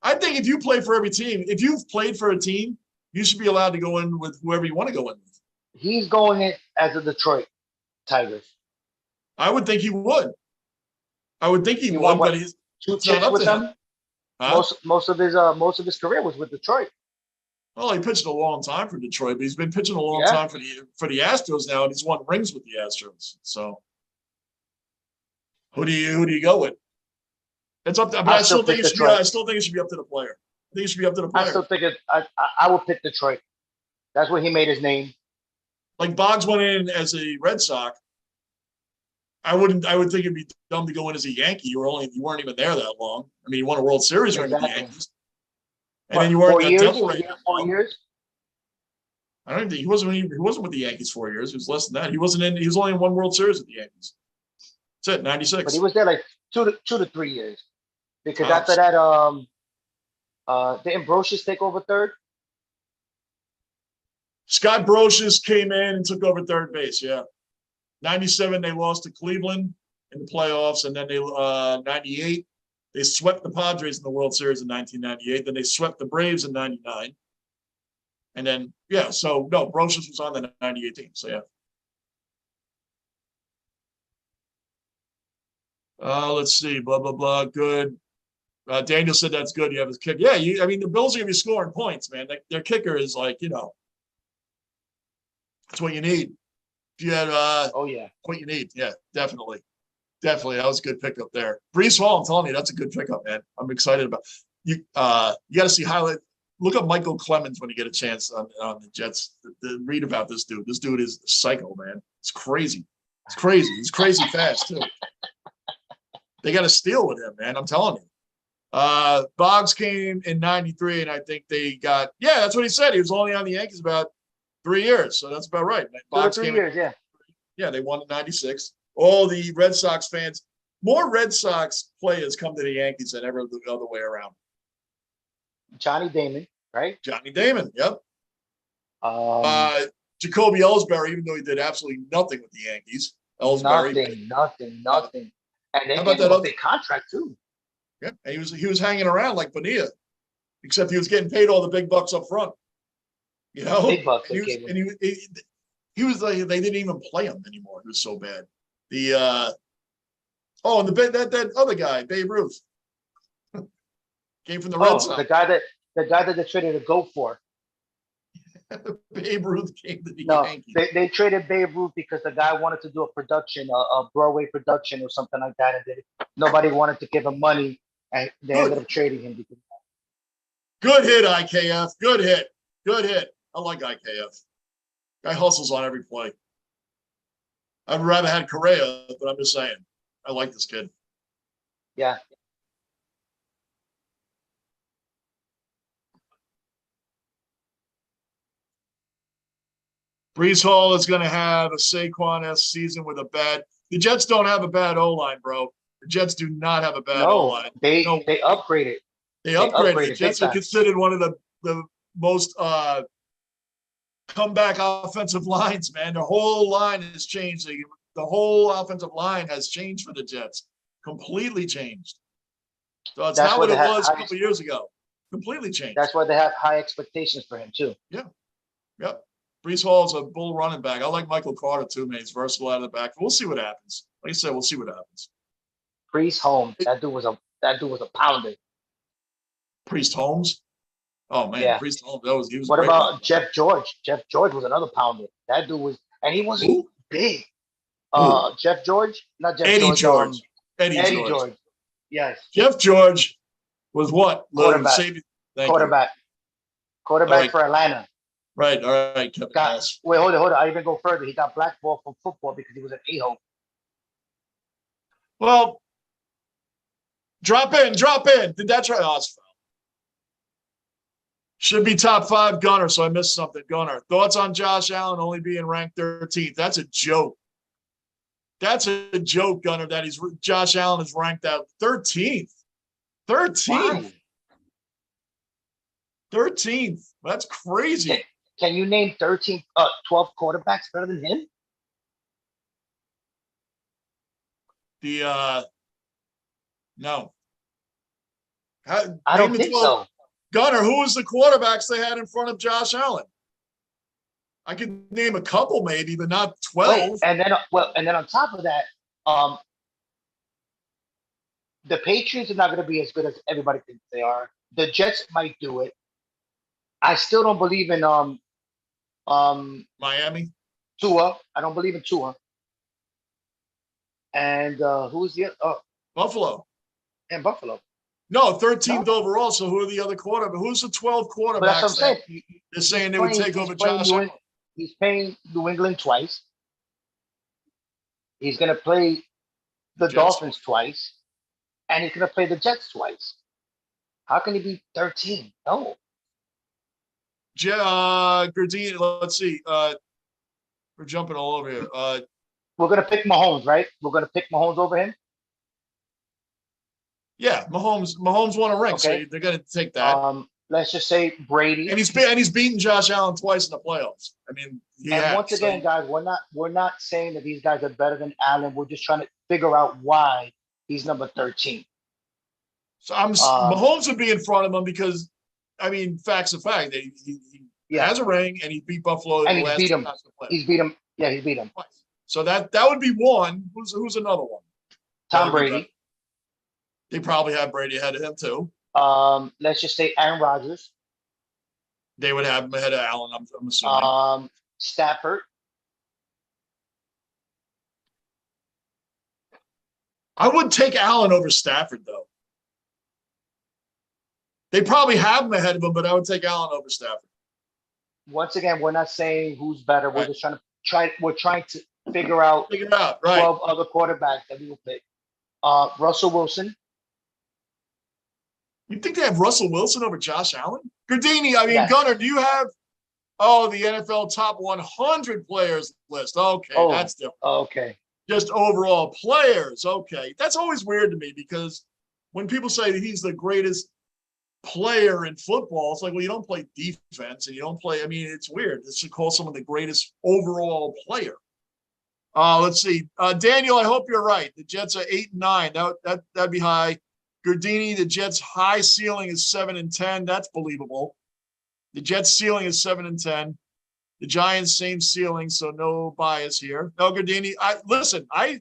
I think if you play for every team, if you've played for a team, you should be allowed to go in with whoever you want to go in with. He's going in as a Detroit Tigers. I would think he would. I would think he would, but he's 2 chips with them. Huh? Most of his career was with Detroit. Well, he pitched a long time for Detroit, but he's been pitching a long time for the Astros now, and he's won rings with the Astros. So, who do you go with? It's up to, but I still think it should be up to the player. I think it should be up to the player. I still think I would pick Detroit. That's where he made his name. Like Boggs went in as a Red Sox. I would think it'd be dumb to go in as a Yankee. You weren't even there that long. I mean, you won a World Series ring with the Yankees. And then What, you weren't 4 a years? devil ray. 4 years? I don't think he wasn't with the Yankees 4 years. It was less than that. He wasn't in. He was only in one World Series with the Yankees. That's it. But 96. he was there like 2 to 3 years. Because Tops. after that, didn't Brocious take over third? Scott Brocious came in and took over third base. Yeah, 97 they lost to Cleveland in the playoffs, and then they 98 they swept the Padres in the World Series in 1998. Then they swept the Braves in 99, and then yeah. So no, Brocious was on the 98 team. So yeah. Let's see. Blah blah blah. Good. Daniel said that's good. You have his kick. Yeah, I mean, the Bills are gonna be scoring points, man. Their kicker is like, that's what you need. If you had Oh yeah. what you need, yeah, definitely. Definitely. That was a good pickup there. Brees Hall, I'm telling you, that's a good pickup, man. I'm excited about you. You got to see highlight. Look up Michael Clemens when you get a chance on the Jets. Read about this dude. This dude is psycho, man. It's crazy. It's crazy. He's crazy fast, too. They got to steal with him, man. I'm telling you. Boggs came in 93, and I think they got, yeah, that's what he said. He was only on the Yankees about 3 years. So that's about right. Boggs 3 years, yeah. Yeah, they won in 96. All the Red Sox fans, more Red Sox players come to the Yankees than ever the other way around. Johnny Damon, right? Johnny Damon, yep. Jacoby Ellsbury, even though he did absolutely nothing with the Yankees. Ellsbury. Nothing. And they How gave about him that a big contract, too. Yeah, and he was hanging around like Bonilla, except he was getting paid all the big bucks up front. Big bucks. And he was like, they didn't even play him anymore. He was so bad. And that other guy, Babe Ruth, came from the Red Sox. The guy that they traded to go for. Babe Ruth came to the Yankees. They traded Babe Ruth because the guy wanted to do a production, a Broadway production or something like that, and nobody wanted to give him money, and they ended up trading him. Because good hit, IKF. Good hit. I like IKF. Guy hustles on every play. I'd rather had Correa, but I'm just saying, I like this kid. Yeah. Brees Hall is going to have a Saquon-esque season with a bad. The Jets don't have a bad O-line, bro. The Jets do not have a bad O-line. They upgraded. They upgraded. The Jets are considered one of the most comeback offensive lines, man. The whole line has changed. The whole offensive line has changed for the Jets. Completely changed. So it's not what it was a couple years ago. Completely changed. That's why they have high expectations for him, too. Yeah. Yep. Brees Hall is a bull running back. I like Michael Carter, too, man. He's versatile out of the back. We'll see what happens. Like I said, we'll see what happens. Priest Holmes. That dude was a pounder. Priest Holmes? Oh, man. Yeah. Priest Holmes. He was what about Jeff George? Jeff George was another pounder. That dude was, and he wasn't big. Jeff George? Not Jeff Eddie George. Eddie George. Yes. Jeff George was what? Quarterback for Atlanta. Right. All right. Wait, hold on. I even go further. He got blackballed from football because he was an a-hole. Well, drop in. Did that try? Oh, it's foul. Should be top 5 gunner, so I missed something. Gunner. Thoughts on Josh Allen only being ranked 13th? That's a joke. That's a joke, Gunner, that Josh Allen is ranked out 13th. 13th. 13th. That's crazy. Can you name 12 quarterbacks better than him? No. I don't think so. Gunner, who was the quarterbacks they had in front of Josh Allen? I could name a couple maybe, but not 12. Wait, and then on top of that, the Patriots are not going to be as good as everybody thinks they are. The Jets might do it. I still don't believe in Miami. Tua. I don't believe in Tua. And who's the other? Buffalo. And Buffalo. No, 13th overall. So who are the other quarterbacks? Who's the 12 quarterbacks? But that's what I'm saying. They're saying they would take over Josh Allen. He's playing New England twice. He's going to play the Dolphins twice. And he's going to play the Jets twice. How can he be 13? No. Gardini, let's see. We're jumping all over here. We're gonna pick Mahomes, right? We're gonna pick Mahomes over him. Yeah, Mahomes won a ring, so Okay. they're going to take that. Let's just say Brady. And he's beaten Josh Allen twice in the playoffs. I mean, Once again, guys, we're not saying that these guys are better than Allen. We're just trying to figure out why he's number 13. So Mahomes would be in front of him because, I mean, facts of fact, he has a ring and he beat Buffalo and the last beat him. He's beat him. Yeah, he's beat him. Twice. So that would be one. Who's another one? Tom Brady. They probably have Brady ahead of him too. Let's just say Aaron Rodgers. They would have him ahead of Allen, I'm assuming. Stafford. I would take Allen over Stafford, though. They probably have him ahead of him, but I would take Allen over Stafford. Once again, we're not saying who's better. We're just we're trying to figure out right. 12 other quarterbacks that we will pick. Russell Wilson. You think they have Russell Wilson over Josh Allen? Gardini, I mean, Yes. Gunnar, do you have the NFL top 100 players list? Okay, that's different. Okay. Just overall players. Okay. That's always weird to me because when people say that he's the greatest player in football, it's like, well, you don't play defense and you don't play. I mean, it's weird. It's to call someone the greatest overall player. Let's see. Daniel, I hope you're right. The Jets are 8-9. That'd be high. Gardini, the Jets' high ceiling is 7-10. That's believable. The Jets' ceiling is 7-10. The Giants' same ceiling, so no bias here. No, Gardini,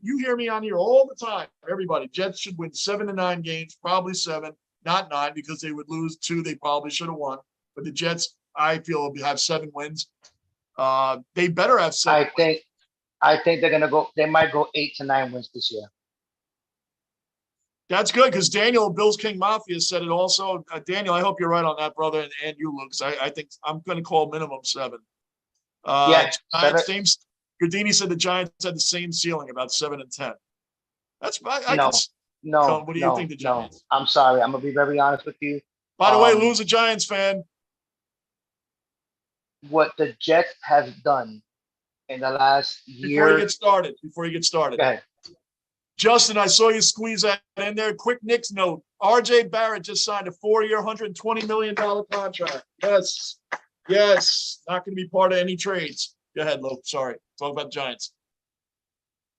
you hear me on here all the time. Everybody, Jets should win 7-9 games, probably 7, not 9, because they would lose 2 they probably should have won. But the Jets, I feel, will have 7 wins. They better have 7 wins. I think they're gonna go. They might go 8 to 9 wins this year. That's good because Daniel, Bills King Mafia, said it also. Daniel, I hope you're right on that, brother, and you, Luke. I think I'm going to call minimum 7. Giants, Gardini said the Giants had the same ceiling, about 7-10. That's no. What do you think the Giants? No. I'm sorry. I'm gonna be very honest with you. By the way, Lou's a Giants fan. What the Jets have done in the last year. Before you get started. Go ahead. Justin, I saw you squeeze that in there. Quick Knicks note. RJ Barrett just signed a 4-year, $120 million contract. Yes. Not going to be part of any trades. Go ahead, Lo. Sorry. Talk about the Giants.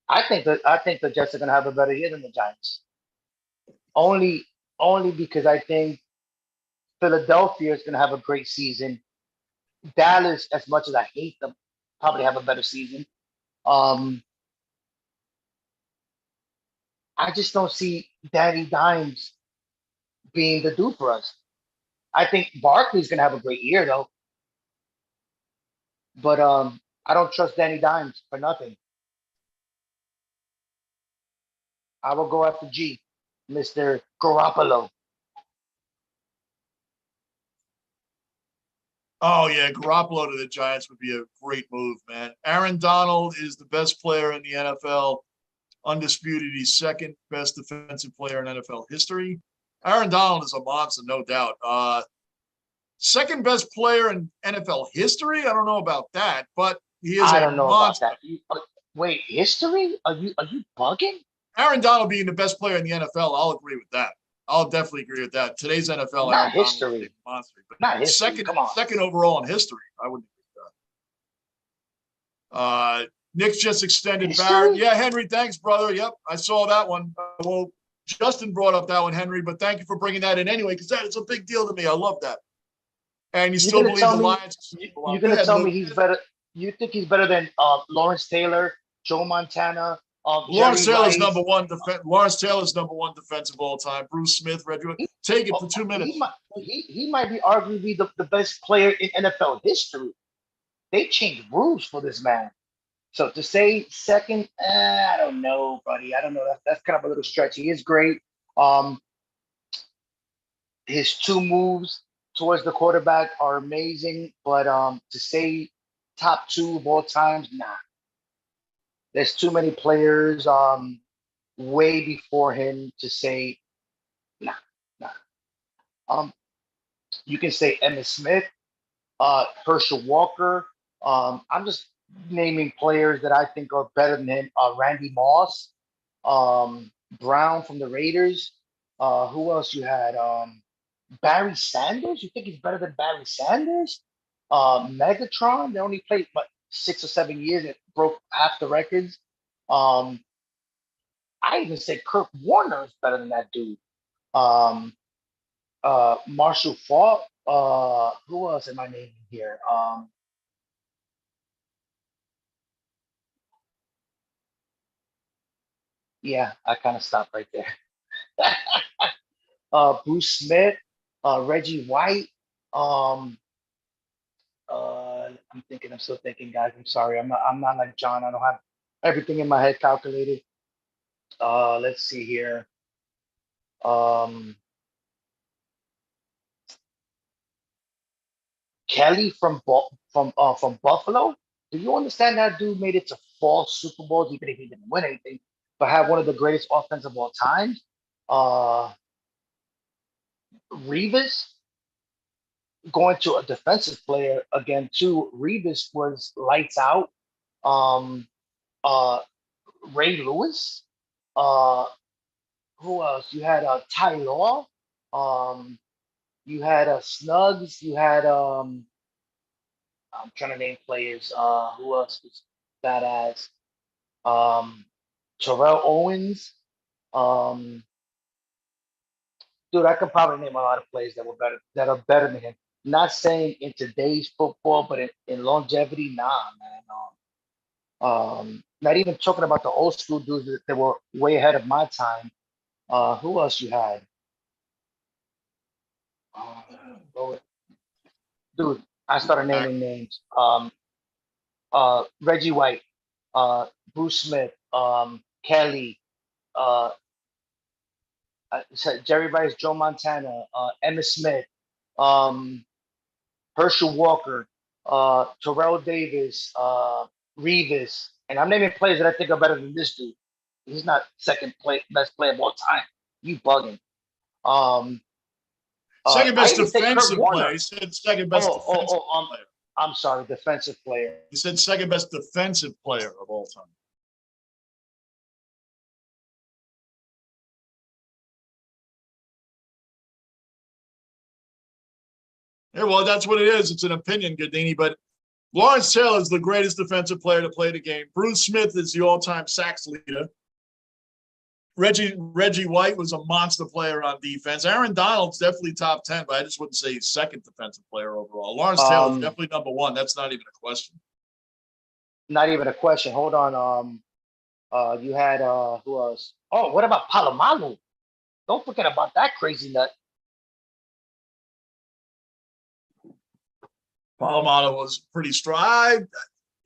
I think the Jets are going to have a better year than the Giants. Only because I think Philadelphia is going to have a great season. Dallas, as much as I hate them, probably have a better season. I just don't see Danny Dimes being the dude for us. I think Barkley's going to have a great year, though. But I don't trust Danny Dimes for nothing. I will go after G, Mr. Garoppolo. Oh, yeah, Garoppolo to the Giants would be a great move, man. Aaron Donald is the best player in the NFL. Undisputed, he's second best defensive player in NFL history. Aaron Donald is a monster, no doubt. Second best player in NFL history? I don't know about that, but he is a monster. About that. Wait, history? Are you bugging? Aaron Donald being the best player in the NFL, I'll agree with that. I'll definitely agree with that. Today's NFL, not history. Is a monster, but not history. Second overall in history. I wouldn't agree with that. Knicks just extended Barrett. Yeah, Henry, thanks, brother. Yep, I saw that one. Well, Justin brought up that one, Henry, but thank you for bringing that in anyway, because that is a big deal to me. I love that. And you still believe the Lions? You're going to tell me he's better? You think he's better than Lawrence Taylor, Joe Montana? Lawrence Taylor's number one. Lawrence Taylor's number 1 defensive all time. Bruce Smith, Reggie. Take it for 2 minutes. He might be arguably the best player in NFL history. They changed rules for this man. So to say second, I don't know, buddy. I don't know. That's kind of a little stretch. He is great. His 2 moves towards the quarterback are amazing, but to say top 2 of all times, nah. There's too many players way before him to say nah. You can say Emmitt Smith, Herschel Walker. I'm just naming players that I think are better than him. Randy Moss, Brown from the Raiders. Who else you had? Barry Sanders. You think he's better than Barry Sanders? Megatron. They only played what 6 or 7 years. It broke half the records. I even say Kurt Warner is better than that dude. Marshall Faulk. Who else am I naming here? Yeah, I kind of stopped right there. Bruce Smith, Reggie White. I'm still thinking, guys. I'm sorry. I'm not like John. I don't have everything in my head calculated. Let's see here. Kelly from Buffalo. Do you understand that dude made it to 4 Super Bowls, even if he didn't win anything, but had one of the greatest offense of all time? Revis, going to a defensive player again too. Revis was lights out. Um, Ray Lewis. Who else? You had Ty Law. You had Snugs. You had I'm trying to name players. Who else was badass? Terrell Owens. Dude, I could probably name a lot of players that are better than him. Not saying in today's football, but in longevity, nah, man. Not even talking about the old school dudes that were way ahead of my time. Who else you had? Dude, I started naming names. Reggie White, Bruce Smith, Kelly, Jerry Rice, Joe Montana, Emmitt Smith, Herschel Walker, Terrell Davis, Revis, and I'm naming players that I think are better than this dude. He's not best player of all time. You bugging. Second best I even say Kurt defensive Warner. player. He said second best defensive player. I'm sorry, defensive player. He said second best defensive player of all time. Yeah, well, that's what it is. It's an opinion, Godini, but Lawrence Taylor is the greatest defensive player to play the game. Bruce Smith is the all-time sacks leader. Reggie White was a monster player on defense. Aaron Donald's definitely top 10, but I just wouldn't say he's second defensive player overall. Lawrence Taylor's definitely number one. That's not even a question. Not even a question. Hold on. You had who else? Oh, what about Palomalu? Don't forget about that crazy nut. Palomalu was pretty strong.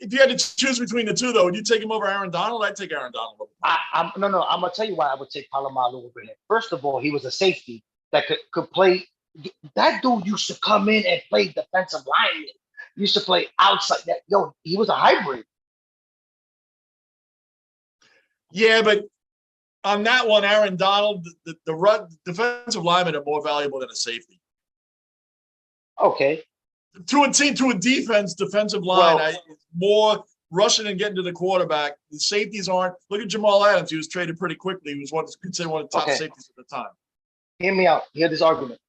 If you had to choose between the two, though, would you take him over Aaron Donald? I'd take Aaron Donald over him. No. I'm gonna tell you why I would take Palomalu over him. First of all, he was a safety that could play. That dude used to come in and play defensive lineman. Used to play outside. He was a hybrid. Yeah, but on that one, Aaron Donald, the defensive linemen are more valuable than a safety. Okay. To a defense, defensive line, more rushing and getting to the quarterback. The safeties aren't. Look at Jamal Adams. He was traded pretty quickly. He was considered one of the top safeties at the time. Hear me out. Hear this argument.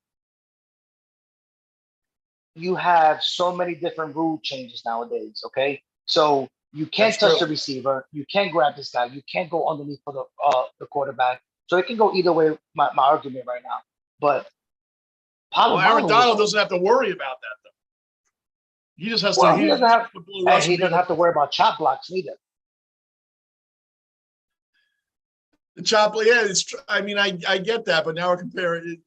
You have so many different rule changes nowadays, okay? So you can't touch the receiver. You can't grab this guy. You can't go underneath for the quarterback. So it can go either way, my argument right now. But Aaron Donald doesn't have to worry about that, though. He just has to. He doesn't have to worry about chop blocks either. The chop, yeah. I mean, I get that, but now we're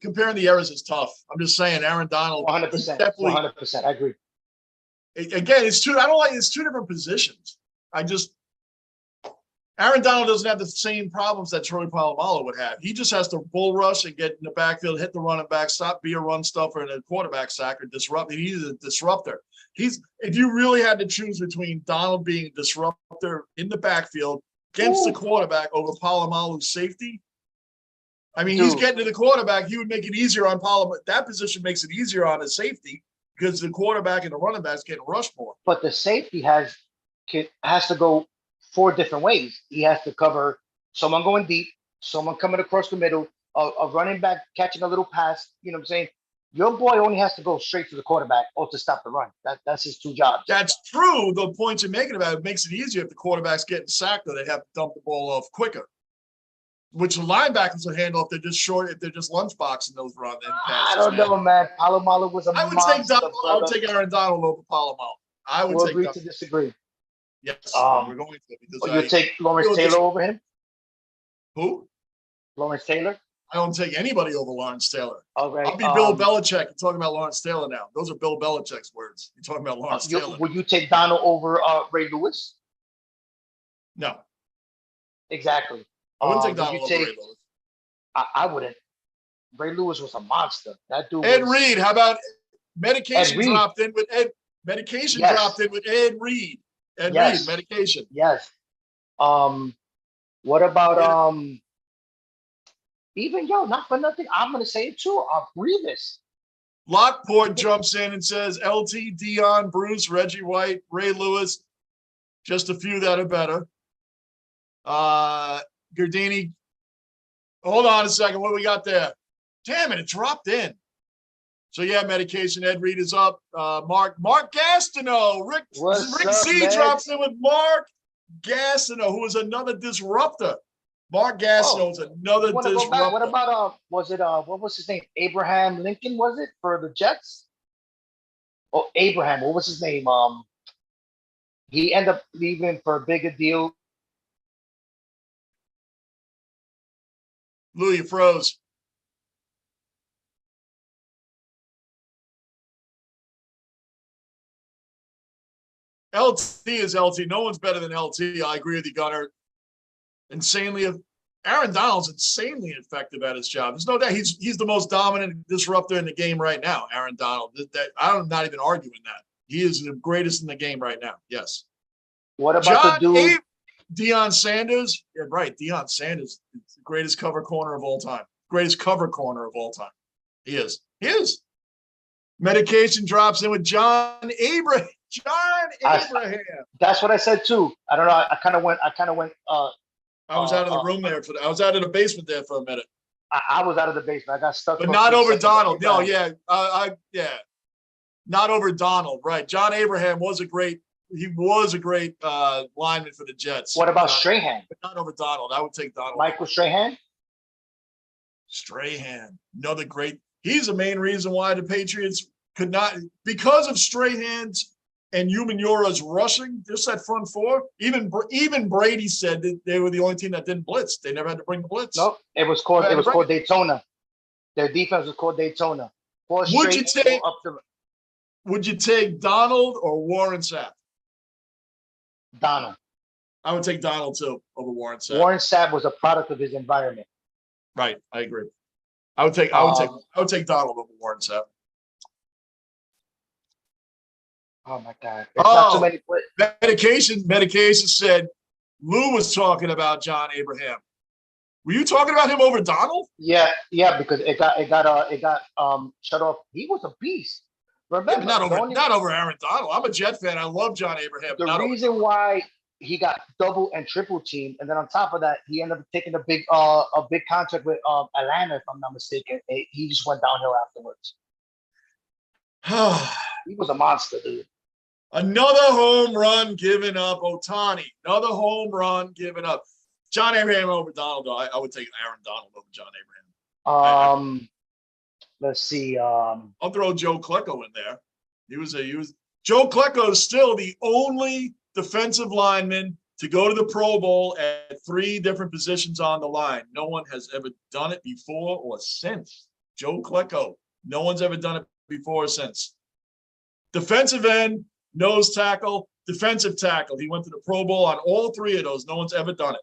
comparing the errors is tough. I'm just saying, Aaron Donald, 100%, definitely 100%. I agree. Again, it's two. I don't like. It's two different positions. Aaron Donald doesn't have the same problems that Troy Polamalu would have. He just has to bull rush and get in the backfield, hit the running back, be a run stuffer and a quarterback sack or disrupt. He's a disruptor. If you really had to choose between Donald being a disruptor in the backfield against the quarterback over Polamalu's safety, I mean, he's Dude, getting to the quarterback. He would make it easier on Palomar. That position makes it easier on his safety because the quarterback and the running back's getting rushed more. but the safety has to go 4 different ways. He has to cover someone going deep, someone coming across the middle, a running back catching a little pass. You know what I'm saying? Your boy only has to go straight to the quarterback or to stop the run. That's his 2 jobs. That's true. The points you're making about it makes it easier if the quarterback's getting sacked or they have to dump the ball off quicker, which the linebackers will handle if they're just short, if they're just lunchboxing those run and passes. I don't know, man. Palomalo was a I would monster, take Donald. I would take Aaron Donald over Palomalo. I would we'll take agree Donald. to disagree. Yes, we're going to because You take Lawrence Taylor over him? Who? Lawrence Taylor? I don't take anybody over Lawrence Taylor. All right. I'll be Bill Belichick. You're talking about Lawrence Taylor now. Those are Bill Belichick's words. You're talking about Lawrence Taylor. Would you take Donald over Ray Lewis? No. Exactly. I wouldn't take Donald over Ray Lewis. I wouldn't. Ray Lewis was a monster. That dude. Ed Reed. How about medication dropped in with Ed? Medication dropped in with Ed Reed. Ed Reed, medication. Yes. What about even not for nothing? I'm gonna say it too. Revis. Lockport jumps in and says LT, Dion, Bruce, Reggie White, Ray Lewis, just a few that are better. Gardini. Hold on a second. What do we got there? Damn it, it dropped in. So yeah, medication. Ed Reed is up. Mark Gastineau. Rick C drops in with Mark Gastineau, who is another disruptor. Mark Gastineau is another disruptor. What about what was his name? Abraham Lincoln, was it, for the Jets? Oh, Abraham, what was his name? He ended up leaving for a bigger deal. Lou, you froze. LT is LT. No one's better than LT. I agree with you, Gunnar. Aaron Donald's insanely effective at his job. There's no doubt he's the most dominant disruptor in the game right now. Aaron Donald. I'm not even arguing that. He is the greatest in the game right now. Yes. What about the dude? Deion Sanders. Yeah, right. Deion Sanders is the greatest cover corner of all time. Greatest cover corner of all time. He is. He is. Medication drops in with John Abraham. That's what I said too. I don't know. I kind of went. I was out of the room there I was out of the basement there for a minute. I was out of the basement. I got stuck. But not over Donald. No, yeah. Not over Donald. Right. John Abraham was a great lineman for the Jets. What about Strahan? But not over Donald. I would take Donald. Michael Strahan? Strahan. Another great. He's the main reason why the Patriots could not, because of Strahan's and Umanura's rushing, just that front four. Even Brady said that they were the only team that didn't blitz. They never had to bring the blitz. Nope. It was called Daytona. Their defense was called Daytona. Would you take Donald or Warren Sapp? Donald. I would take Donald too over Warren Sapp. Warren Sapp was a product of his environment. Right, I agree. I would take Donald over Warren Sapp. Oh my God! It's not too many Medication said Lou was talking about John Abraham. Were you talking about him over Donald? Yeah, because it got shut off. He was a beast. Remember, not over Aaron Donald. I'm a Jet fan. I love John Abraham. The reason why he got double and triple teamed, and then on top of that, he ended up taking a big contract with Atlanta, if I'm not mistaken. He just went downhill afterwards. He was a monster, dude. Another home run given up. Ohtani. Another home run given up. John Abraham over Donald. I would take Aaron Donald over John Abraham. Let's see. I'll throw Joe Klecko in there. Joe Klecko is still the only defensive lineman to go to the Pro Bowl at 3 different positions on the line. No one has ever done it before or since. Joe Klecko. No one's ever done it before or since. Defensive end, nose tackle, defensive tackle. He went to the Pro Bowl on all 3 of those. No one's ever done it.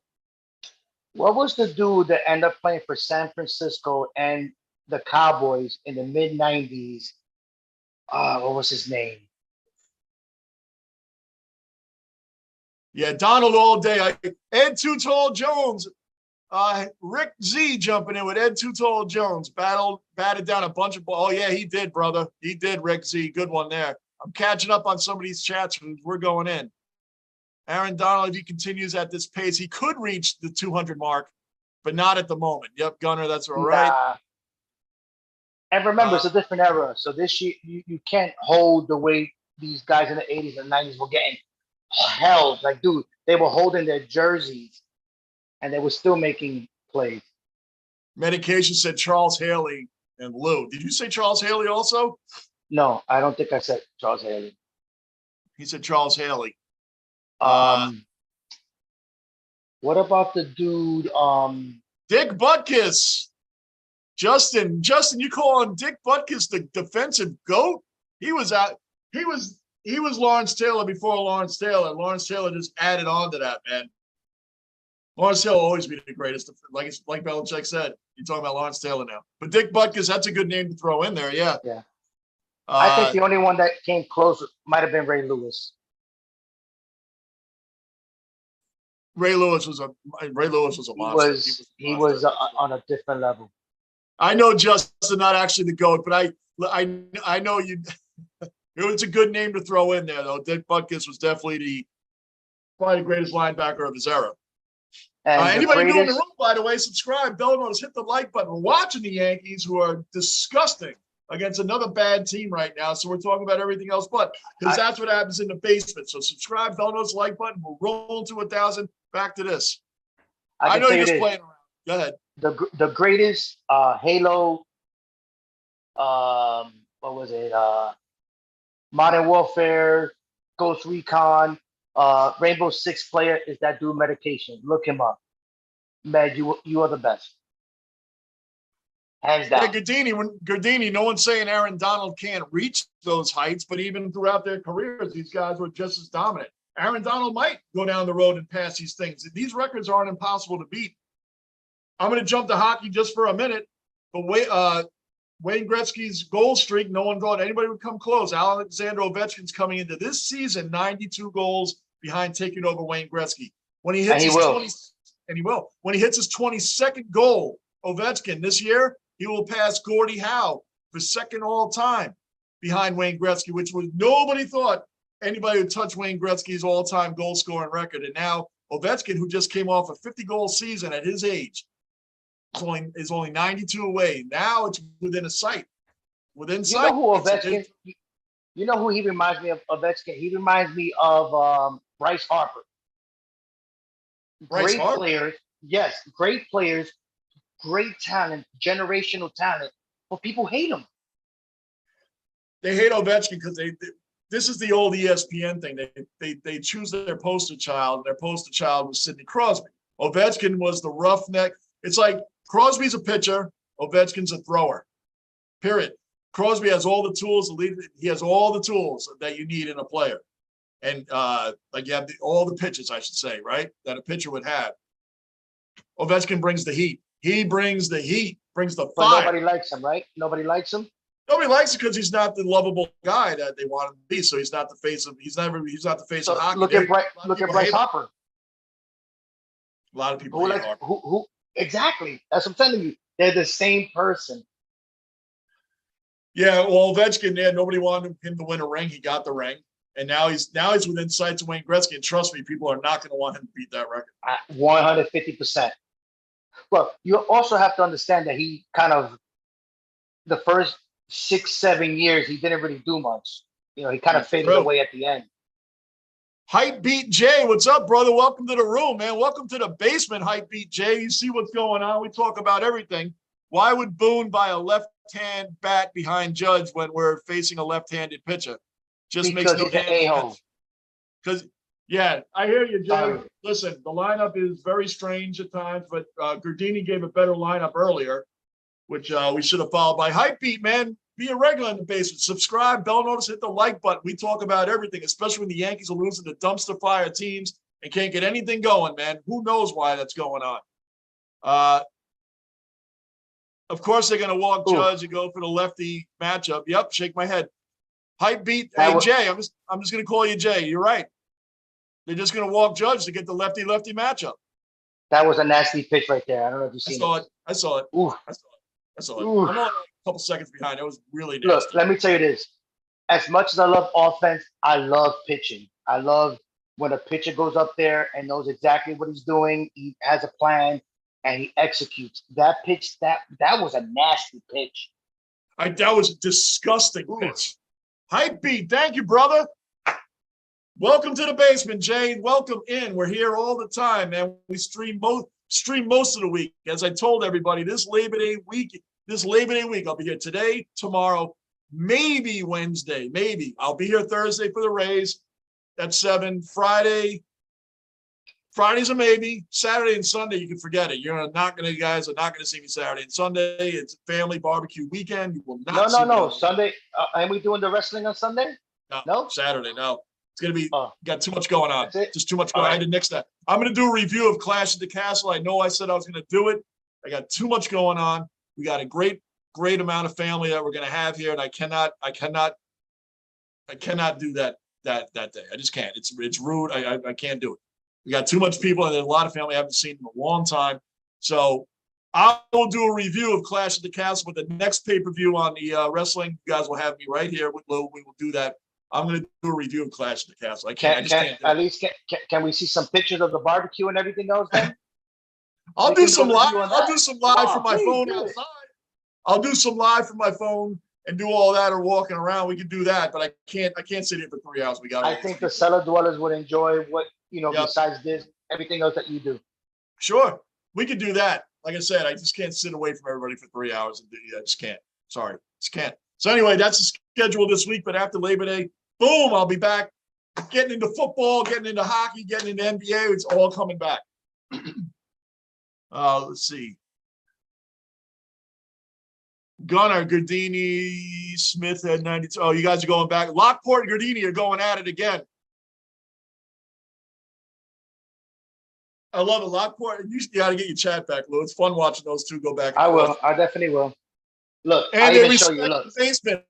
What was the dude that ended up playing for San Francisco and the Cowboys in the mid-90s? What was his name? Yeah, Donald all day. Ed Too Tall Jones. Rick Z jumping in with Ed Too Tall Jones. Batted down a bunch of balls. Oh, yeah, he did, brother. He did, Rick Z. Good one there. I'm catching up on some of these chats. We're going in. Aaron Donald, if he continues at this pace, he could reach the 200 mark, but not at the moment. Yep, Gunner, that's all right. Nah. And remember, it's a different era. So this year, you can't hold the way these guys in the 80s and 90s were getting held. Like, dude, they were holding their jerseys and they were still making plays. Medication said Charles Haley and Lou. Did you say Charles Haley also? No, I don't think I said Charles Haley. He said Charles Haley. What about the dude? Dick Butkus. Justin, you call him Dick Butkus the defensive GOAT? He was Lawrence Taylor before Lawrence Taylor. Lawrence Taylor just added on to that, man. Lawrence Taylor will always be the greatest. Like Belichick said, you're talking about Lawrence Taylor now. But Dick Butkus, that's a good name to throw in there, yeah. Yeah. I think the only one that came close might have been Ray Lewis. Ray Lewis was a monster. He was on a different level. I know Justin, not actually the GOAT, but I know you. It was a good name to throw in there, though. Dick Butkus was definitely probably the greatest linebacker of his era. Anybody new in the room, by the way, subscribe, bell notice, hit the like button. We're watching the Yankees, who are disgusting against another bad team right now. So we're talking about everything else, but because that's what happens in the basement. So subscribe, bell notice, like button. We'll roll to 1,000. Back to this. I know you're just playing around. Go ahead. The greatest Halo. What was it? Modern Warfare, Ghost Recon, Rainbow Six player is that dude Medication. Look him up. Man, you are the best. Hands down. Yeah, Gardini, no one's saying Aaron Donald can't reach those heights, but even throughout their careers, these guys were just as dominant. Aaron Donald might go down the road and pass these things. These records aren't impossible to beat. I'm going to jump to hockey just for a minute, but Wayne Gretzky's goal streak, no one thought anybody would come close. Alexander Ovechkin's coming into this season 92 goals behind taking over Wayne Gretzky. When he hits When he hits his 22nd goal, Ovechkin this year, he will pass Gordie Howe for second all time behind Wayne Gretzky, which was nobody thought anybody would touch Wayne Gretzky's all-time goal-scoring record. And now Ovechkin, who just came off a 50-goal season at his age, is only 92 away. Now it's within a sight. Within sight. You know who Ovechkin? You know who he reminds me of? Ovechkin. He reminds me of Bryce Harper. Great players, yes, great players, great talent, generational talent, but people hate him. They hate Ovechkin because this is the old ESPN thing. They choose their poster child, and their poster child was Sidney Crosby. Ovechkin was the roughneck. It's like Crosby's a pitcher, Ovechkin's a thrower. Period. Crosby has all the tools. He has all the tools that you need in a player, and like you have all the pitches, I should say, right, that a pitcher would have. Ovechkin brings the heat. He brings the heat, brings the fire. But nobody likes him, right? Nobody likes him. Nobody likes it because he's not the lovable guy that they want him to be. So he's not the face of. He's not the face of hockey. Look at Bryce Harper. A lot of people hate Harper. Who exactly? That's what I'm telling you. They're the same person. Yeah, well, Ovechkin, nobody wanted him to win a ring. He got the ring, and now he's within sights of Wayne Gretzky. And trust me, people are not going to want him to beat that record. 150%. Well, you also have to understand that he kind of the first 6-7 years he didn't really do much. You know, he kind of faded away at the end. Hype Beat Jay, what's up, brother? Welcome to the room, man. Welcome to the basement, Hype Beat Jay. You see what's going on. We talk about everything. Why would Boone buy a left-hand bat behind Judge when we're facing a left-handed pitcher? Just because makes no sense. Because, yeah, I hear you, Jay. Listen, the lineup is very strange at times, but Gardini gave a better lineup earlier, which we should have followed by. Hype Beat, man. Be a regular in the basement. Subscribe, bell notice, hit the like button. We talk about everything, especially when the Yankees are losing to dumpster fire teams and can't get anything going, man. Who knows why that's going on? Of course, they're going to walk Judge and go for the lefty matchup. Yep, shake my head. Hype Beat. Hey, Jay, I'm just going to call you Jay. You're right. They're just going to walk Judge to get the lefty-lefty matchup. That was a nasty pitch right there. I don't know if you've I seen saw it. it. I saw it. Ooh, I saw it. I saw it. ooh. I'm only a couple seconds behind. It was really Look, nasty. let me tell you this. As much as I love offense, I love pitching. I love when a pitcher goes up there and knows exactly what he's doing. He has a plan and he executes. That pitch, that was a nasty pitch. That was a disgusting Ooh. pitch. Hype beat. Thank you, brother. Welcome to the basement, Jay. Welcome in. We're here all the time, man. We stream most of the week. As I told everybody, this Labor Day week, I'll be here today, tomorrow, maybe Wednesday, maybe. I'll be here Thursday for the Rays at 7. Friday's a maybe. Saturday and Sunday, you can forget it. You guys are not gonna see me Saturday and Sunday. It's a family barbecue weekend. You will not see me. No. Sunday. Are we doing the wrestling on Sunday? No. Saturday, no. It's gonna be got too much going on. Just too much going on. I didn't nix that. I'm gonna do a review of Clash at the Castle. I know I said I was gonna do it. I got too much going on. We got a great amount of family that we're gonna have here, and I cannot do that day. I just can't. It's rude. I can't do it. We got too much people, and there's a lot of family I haven't seen in a long time. So I will do a review of Clash at the Castle with the next pay-per-view on the wrestling. You guys will have me right here with Lou. We will do that. I'm going to do a review of Clash at the Castle. I just can't do at it. least can we see some pictures of the barbecue and everything else then? I'll do some live from my phone do outside. I'll do some live from my phone and do all that or walking around. We can do that, but I can't sit here for 3 hours. I think the cellar dwellers would enjoy what, besides this, everything else that you do. Sure. We could do that. Like I said, I just can't sit away from everybody for 3 hours. I just can't. Sorry. Just can't. So anyway, that's the schedule this week, but after Labor Day, boom, I'll be back getting into football, getting into hockey, getting into NBA. It's all coming back. Let's see. Gunnar, Gardini, Smith had 92. Oh, you guys are going back. Lockport and Gardini are going at it again. I love it. Lockport, you got to get your chat back, Lou. It's fun watching those two go back. I will. I definitely will. Look, and they respect the basement.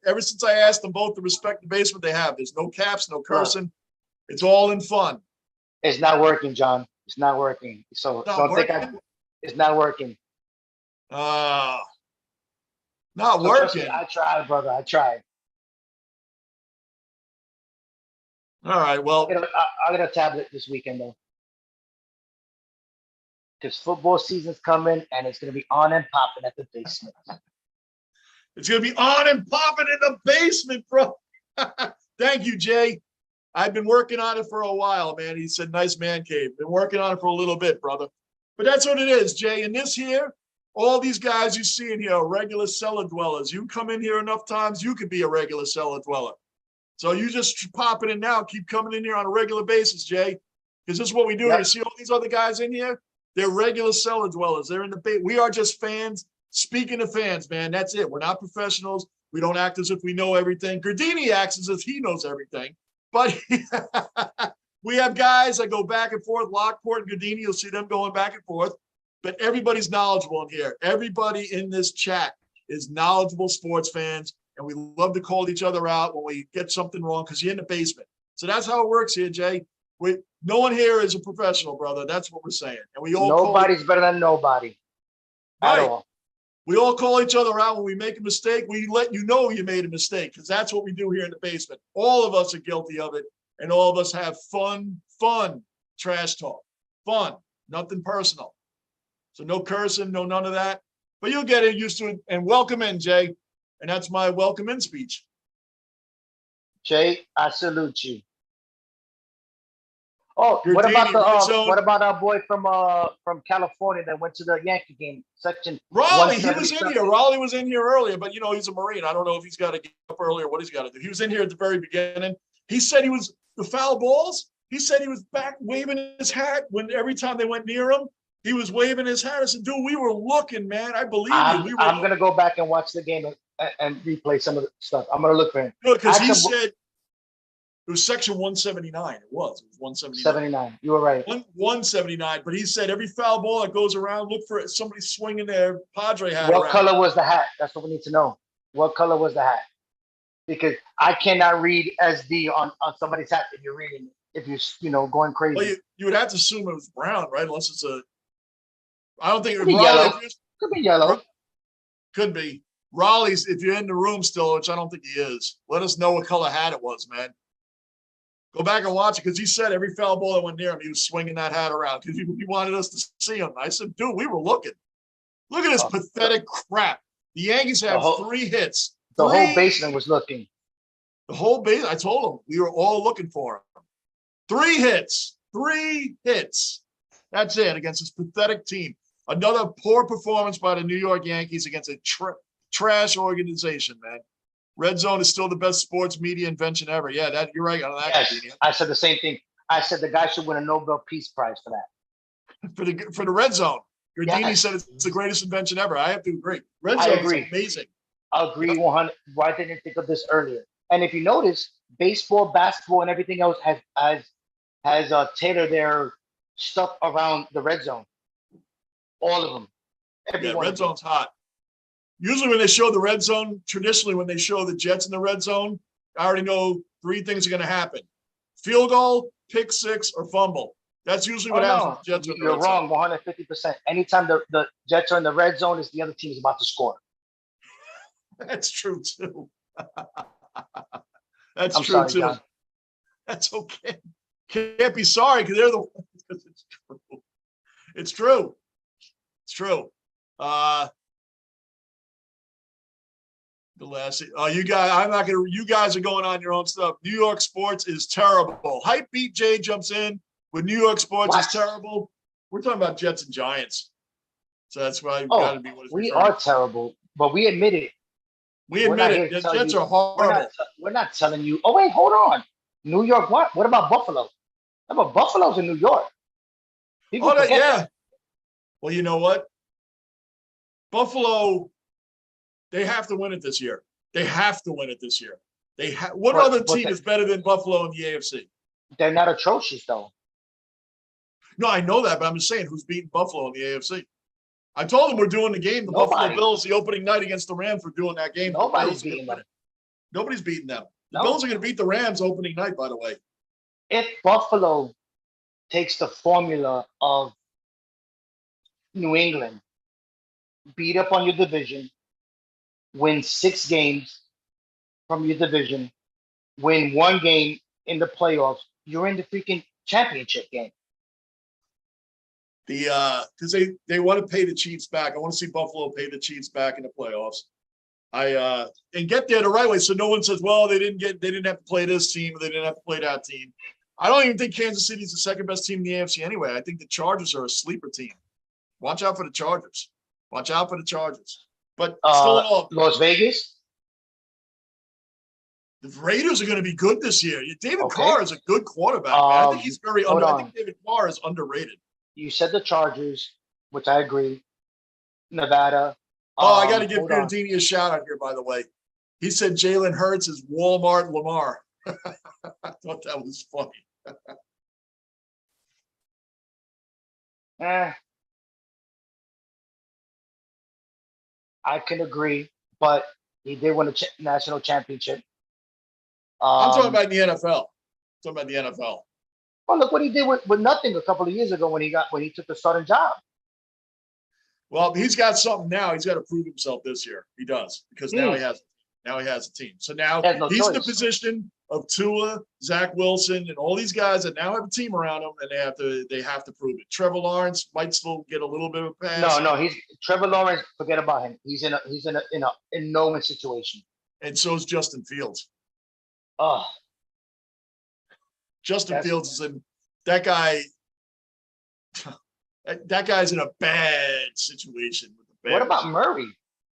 Ever since I asked them both to respect the basement they have. There's no caps, no cursing. Look, it's all in fun. It's not working, John. It's not working. So don't think it's not working. Not working. I tried, brother. I tried. All right. Well, I'll get a tablet this weekend though, because football season's coming and it's gonna be on and popping at the basement. It's gonna be on and popping in the basement, bro. Thank you, Jay. I've been working on it for a while, man. He said, nice man cave. Been working on it for a little bit, brother. But that's what it is, Jay. And this here, all these guys you see in here are regular cellar dwellers. You come in here enough times, you could be a regular cellar dweller. So you just pop it in now. Keep coming in here on a regular basis, Jay. Because this is what we do. Yep. You see all these other guys in here? They're regular cellar dwellers. They're in the base. We are just fans. Speaking of fans, man, that's it. We're not professionals. We don't act as if we know everything. Gardini acts as if he knows everything. But we have guys that go back and forth. Lockport and Gardini, you'll see them going back and forth. But everybody's knowledgeable in here. Everybody in this chat is knowledgeable sports fans. And we love to call each other out when we get something wrong because you're in the basement. So that's how it works here, Jay. No one here is a professional, brother. That's what we're saying. And we all nobody's better than nobody. At all. We all call each other out when we make a mistake. We let you know you made a mistake because that's what we do here in the basement. All of us are guilty of it, and all of us have fun trash talk. Fun, nothing personal. So no cursing, no none of that. But you'll get used to it. And welcome in, Jay. And that's my welcome in speech. Jay, I salute you. Oh, what about our boy from California that went to the Yankee game? Section Raleigh, he was in here. Raleigh was in here earlier, but you know he's a Marine. I don't know if he's got to get up early or what he's got to do. He was in here at the very beginning. He said he was the foul balls. He said he was back waving his hat when every time they went near him, he was waving his hat. I said, dude, we were looking, man. I believe you. I'm gonna go back and watch the game and replay some of the stuff. I'm gonna look for him. Because he said. It was section 179. It was 179. 79. You were right. 179. But he said every foul ball that goes around, look for somebody swinging their Padre hat. What color was the hat? That's what we need to know. What color was the hat? Because I cannot read SD on somebody's hat that you're reading. if you're going crazy. Well, you would have to assume it was brown, right? Unless it's a. I don't think Could be Raleigh. yellow. Could be yellow. Could be. Raleigh's, if you're in the room still, which I don't think he is, let us know what color hat it was, man. Go back and watch it because he said every foul ball that went near him, he was swinging that hat around because he wanted us to see him. I said, dude, we were looking. Look at this pathetic crap. The Yankees have 3 hits. The whole basement was looking. The whole base. I told him we were all looking for him. 3 hits. 3 hits. That's it against this pathetic team. Another poor performance by the New York Yankees against a trash organization, man. Red zone is still the best sports media invention ever. Yeah, that you're right on that. Yes, I said the same thing. I said the guy should win a Nobel Peace Prize for that. for the red zone. Gardini said it's the greatest invention ever. I have to agree. Red zone is amazing. I agree 100. Why didn't I think of this earlier? And if you notice, baseball, basketball, and everything else has tailored their stuff around the red zone. All of them. Yeah, red zone's hot. Usually when they show the red zone, traditionally when they show the Jets in the red zone, I already know 3 things are going to happen. Field goal, pick 6, or fumble. That's usually what happens with the Jets. You're wrong, 150%. Anytime the Jets are in the red zone, is the other team is about to score. That's true, too. That's I'm true, sorry, too. John. That's okay. Can't be sorry because they're the ones. It's true. It's true. It's true. The last, you guys, I'm not gonna. You guys are going on your own stuff. New York sports is terrible. Hype Beat J jumps in with New York sports is terrible. We're talking about Jets and Giants, so that's why you've got to be. We are terrible, but we admit it. We admit it. The Jets are horrible. We're not telling you. Oh wait, hold on. New York, what? What about Buffalo? How about Buffalo's in New York? People forget that. Well, you know what? Buffalo. They have to win it this year. They have to win it this year. What other team is better than Buffalo in the AFC? They're not atrocious, though. No, I know that, but I'm just saying who's beating Buffalo in the AFC. I told them we're doing the game. The Buffalo Bills, the opening night against the Rams, we're doing that game. Nobody's beating them. Nobody's beating them. The Bills are going to beat the Rams opening night, by the way. If Buffalo takes the formula of New England, beat up on your division, win 6 games from your division, win 1 game in the playoffs, you're in the freaking championship game. Because they want to pay the Chiefs back. I want to see Buffalo pay the Chiefs back in the playoffs. And get there the right way, so no one says, well, they didn't have to play this team, or they didn't have to play that team. I don't even think Kansas City is the second best team in the AFC anyway. I think the Chargers are a sleeper team. Watch out for the Chargers. Watch out for the Chargers. But still in all, Las Vegas? The Raiders are going to be good this year. David Carr is a good quarterback. I think he's very I think David Carr is underrated. You said the Chargers, which I agree. Nevada. I got to give Gardini a shout out here, by the way. He said Jalen Hurts is Walmart Lamar. I thought that was funny. I can agree, but he did win a national championship. I'm talking about the NFL. Well, look what he did with nothing a couple of years ago when he took the starting job. Well, he's got something now. He's got to prove himself this year. He does, because now he has a team. So now he's in the position of Tua, Zach Wilson, and all these guys that now have a team around him, and they have to prove it. Trevor Lawrence might still get a little bit of a pass. No, he's Trevor Lawrence. Forget about him. He's in a no-win situation. And so is Justin Fields. Justin Fields is in that guy. That guy's in a bad situation with the Bears. What about Murray?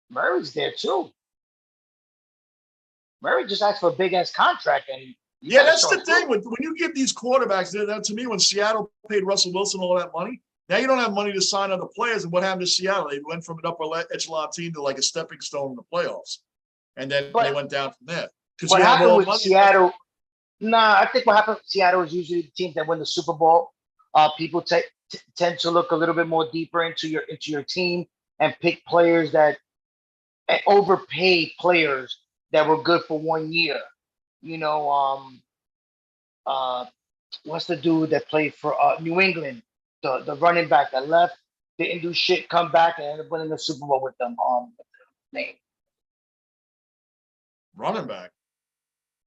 Murray's there too. Murray just asked for a big ass contract, and that's the thing. When you give these quarterbacks, that to me, when Seattle paid Russell Wilson all that money, now you don't have money to sign other players. And what happened to Seattle? They went from an upper echelon team to like a stepping stone in the playoffs, and then they went down from there. What happened with Seattle? I think what happened with Seattle is usually the teams that win the Super Bowl. People tend to look a little bit more deeper into your team and pick players that overpaid players that were good for 1 year. what's the dude that played for New England? The running back that left, didn't do shit, come back and ended up winning the Super Bowl with them. What's the name? Running back.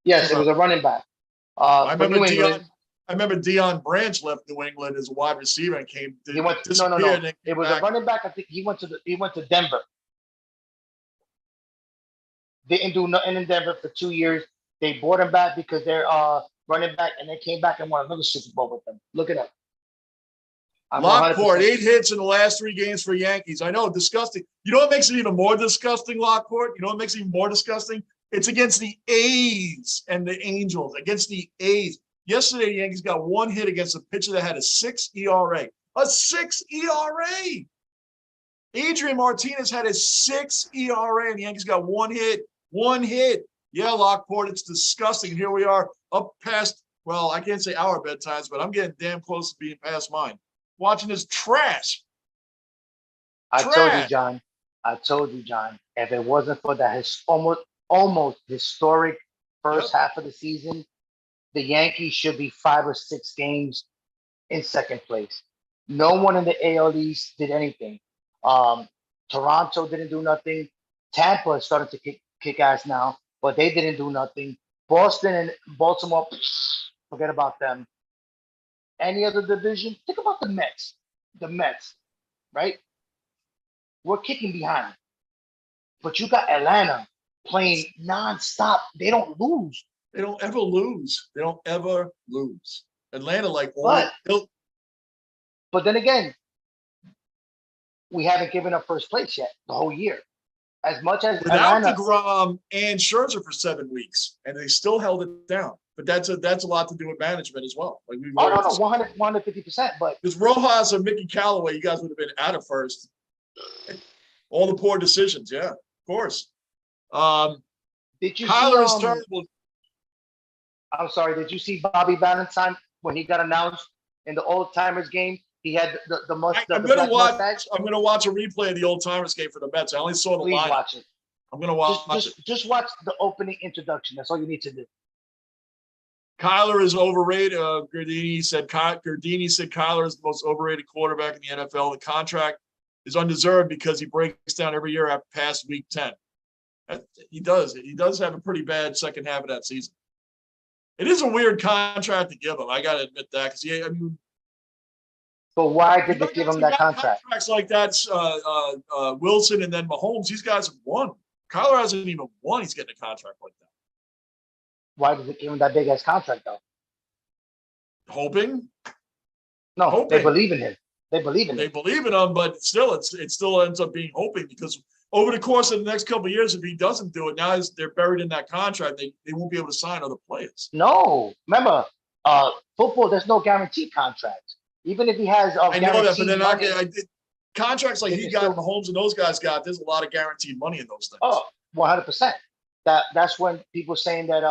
Yes, it was a running back. I For remember New England. I remember Deion Branch left New England as a wide receiver and came. He went. No. It was a running back. I think he went to Denver. Didn't do nothing in Denver for 2 years. They brought him back because they're running back, and they came back and won another Super Bowl with them. Look it up. Lockport, 8 hits in the last 3 games for Yankees. I know, disgusting. You know what makes it even more disgusting, Lockport? You know what makes it even more disgusting? It's against the A's and the Angels. Against the A's. Yesterday, the Yankees got 1 hit against a pitcher that had a 6 ERA. A 6 ERA. Adrian Martinez had a 6 ERA, and the Yankees got 1 hit. 1 hit. Yeah, Lockport, it's disgusting. And here we are up past, well, I can't say our bedtimes, but I'm getting damn close to being past mine. Watching this trash. I told you, John. If it wasn't for that almost historic first half of the season, the Yankees should be 5 or 6 games in second place. No one in the AL East did anything. Toronto didn't do nothing. Tampa is starting to kick ass now, but they didn't do nothing. Boston and Baltimore, forget about them. Any other division? Think about the Mets. The Mets, right? We're kicking behind. But you got Atlanta playing nonstop. They don't lose. They don't ever lose. They don't ever lose. Atlanta, but then again, we haven't given up first place yet the whole year. As much as without DeGrom and Scherzer for 7 weeks, and they still held it down. But that's a lot to do with management as well. Like we 150%. But because Rojas or Mickey Callaway, you guys would have been out of first. All the poor decisions, yeah, of course. Did you Kyler see? is terrible. I'm sorry. Did you see Bobby Valentine when he got announced in the Old Timers game? He had the mustache. I'm gonna watch a replay of the Old Timers game for the Mets. I only saw the line. Please watch it. I'm gonna watch it. Just watch the opening introduction. That's all you need to do. Kyler is overrated. Gardini said Kyler is the most overrated quarterback in the NFL. The contract is undeserved because he breaks down every year after past week 10. He does. He does have a pretty bad second half of that season. It is a weird contract to give him. I got to admit that because but why did they give him that contract? Contracts like that, Wilson and then Mahomes, these guys have won. Kyler hasn't even won. He's getting a contract like that. Why did they give him that big ass contract though? Hoping? No, hoping. They believe in him. They believe in him. They believe in him, but still, it still ends up being hoping because over the course of the next couple of years, if he doesn't do it, now they're buried in that contract. They won't be able to sign other players. No, remember, football. There's no guaranteed contracts. Even if he has, I know that, but they're not. Contracts like he got, Mahomes and those guys got. There's a lot of guaranteed money in those things. Oh, 100%. That's when people saying that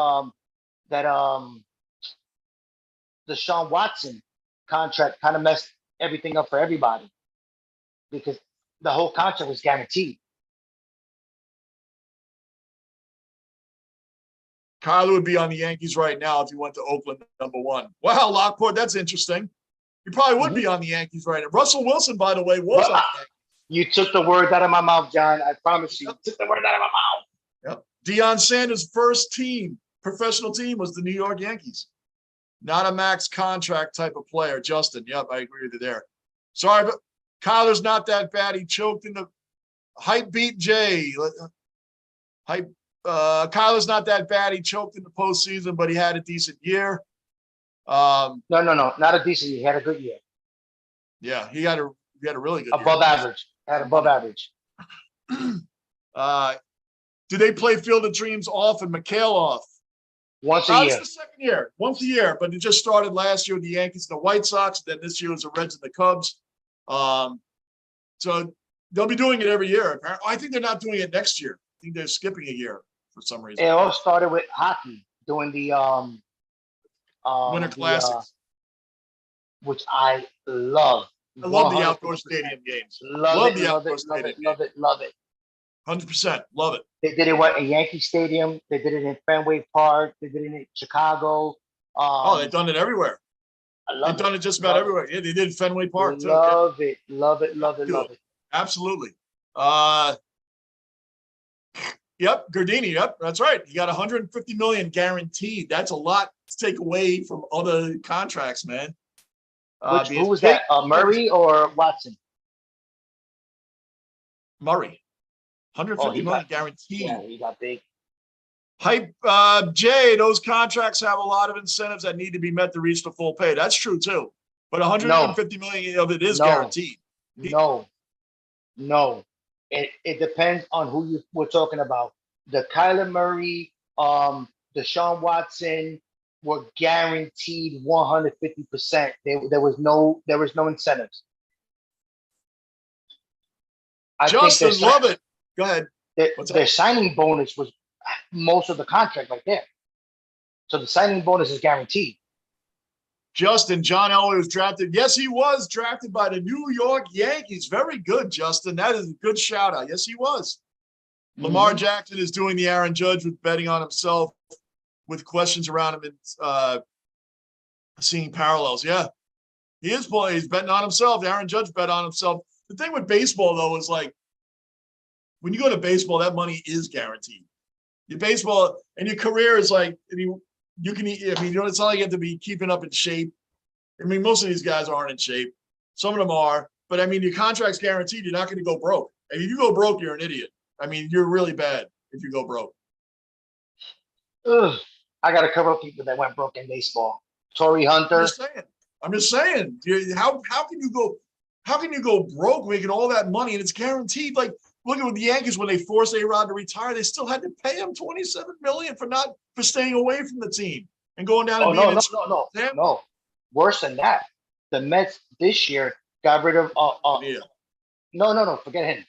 the Sean Watson contract kind of messed everything up for everybody because the whole contract was guaranteed. Kyler would be on the Yankees right now if he went to Oakland #1. Wow, Lockport, that's interesting. He probably would be on the Yankees right now. Russell Wilson, by the way, was on the Yankees. You took the words out of my mouth, John. I promise you. You took the words out of my mouth. Yep. Deion Sanders' first professional team was the New York Yankees. Not a max contract type of player. Justin, yep, I agree with you there. Sorry, but Kyler's not that bad. He choked in the hype beat Jay. Kyler's not that bad. He choked in the postseason, but he had a decent year. No, not a decent year. He had a good year. Yeah, he had a really good above year. Average. Had above average. Do they play Field of Dreams off and McHale off? Once a year. It's the second year. Once a year, but it just started last year with the Yankees and the White Sox. Then this year was the Reds and the Cubs. So they'll be doing it every year. Apparently, I think they're not doing it next year. I think they're skipping a year for some reason. It all started with hockey doing the Winter Classics, which I love. I love the outdoor stadium games. Love it. 100%. Love it. They did it at Yankee Stadium. They did it in Fenway Park. They did it in Chicago. They've done it everywhere. I love They've done it just about love everywhere. Yeah, they did Fenway Park too. love it, love it, Yeah, love it, love it. absolutely. Yep, Gardini. Yep, that's right. He got 150 million guaranteed. That's a lot to take away from other contracts, man. Who was that? Murray or Watson? Murray. Oh, 150 million guaranteed. Yeah, he got big. Hype, Jay, those contracts have a lot of incentives that need to be met to reach the full pay. That's true too. But 150 million of it is guaranteed. No. It depends on who we're talking about. The Kyler Murray, Deshaun Watson were guaranteed 150%. There was no incentives. Justin, love it. Go ahead. Their signing bonus was most of the contract right there. So the signing bonus is guaranteed. Justin, John Elway was drafted. Yes, he was drafted by the New York Yankees. Very good, Justin. That is a good shout out. Yes, he was. Lamar Jackson is doing the Aaron Judge with betting on himself with questions around him and seeing parallels. Yeah, he is playing. He's betting on himself. Aaron Judge bet on himself. The thing with baseball, though, is like when you go to baseball, that money is guaranteed. Your baseball and your career is like, you can, it's not like you have to be keeping up in shape. I mean, most of these guys aren't in shape. Some of them are, but I mean, your contract's guaranteed. You're not going to go broke. And if you go broke, you're an idiot. I mean, you're really bad if you go broke. Ugh, I got a couple of people that went broke in baseball. Torrey Hunter. I'm just saying. How can you go broke making all that money and it's guaranteed? Like, look at the Yankees when they forced A-Rod to retire, they still had to pay him $27 million for staying away from the team and going down. No. Worse than that, the Mets this year got rid of. No. Forget him.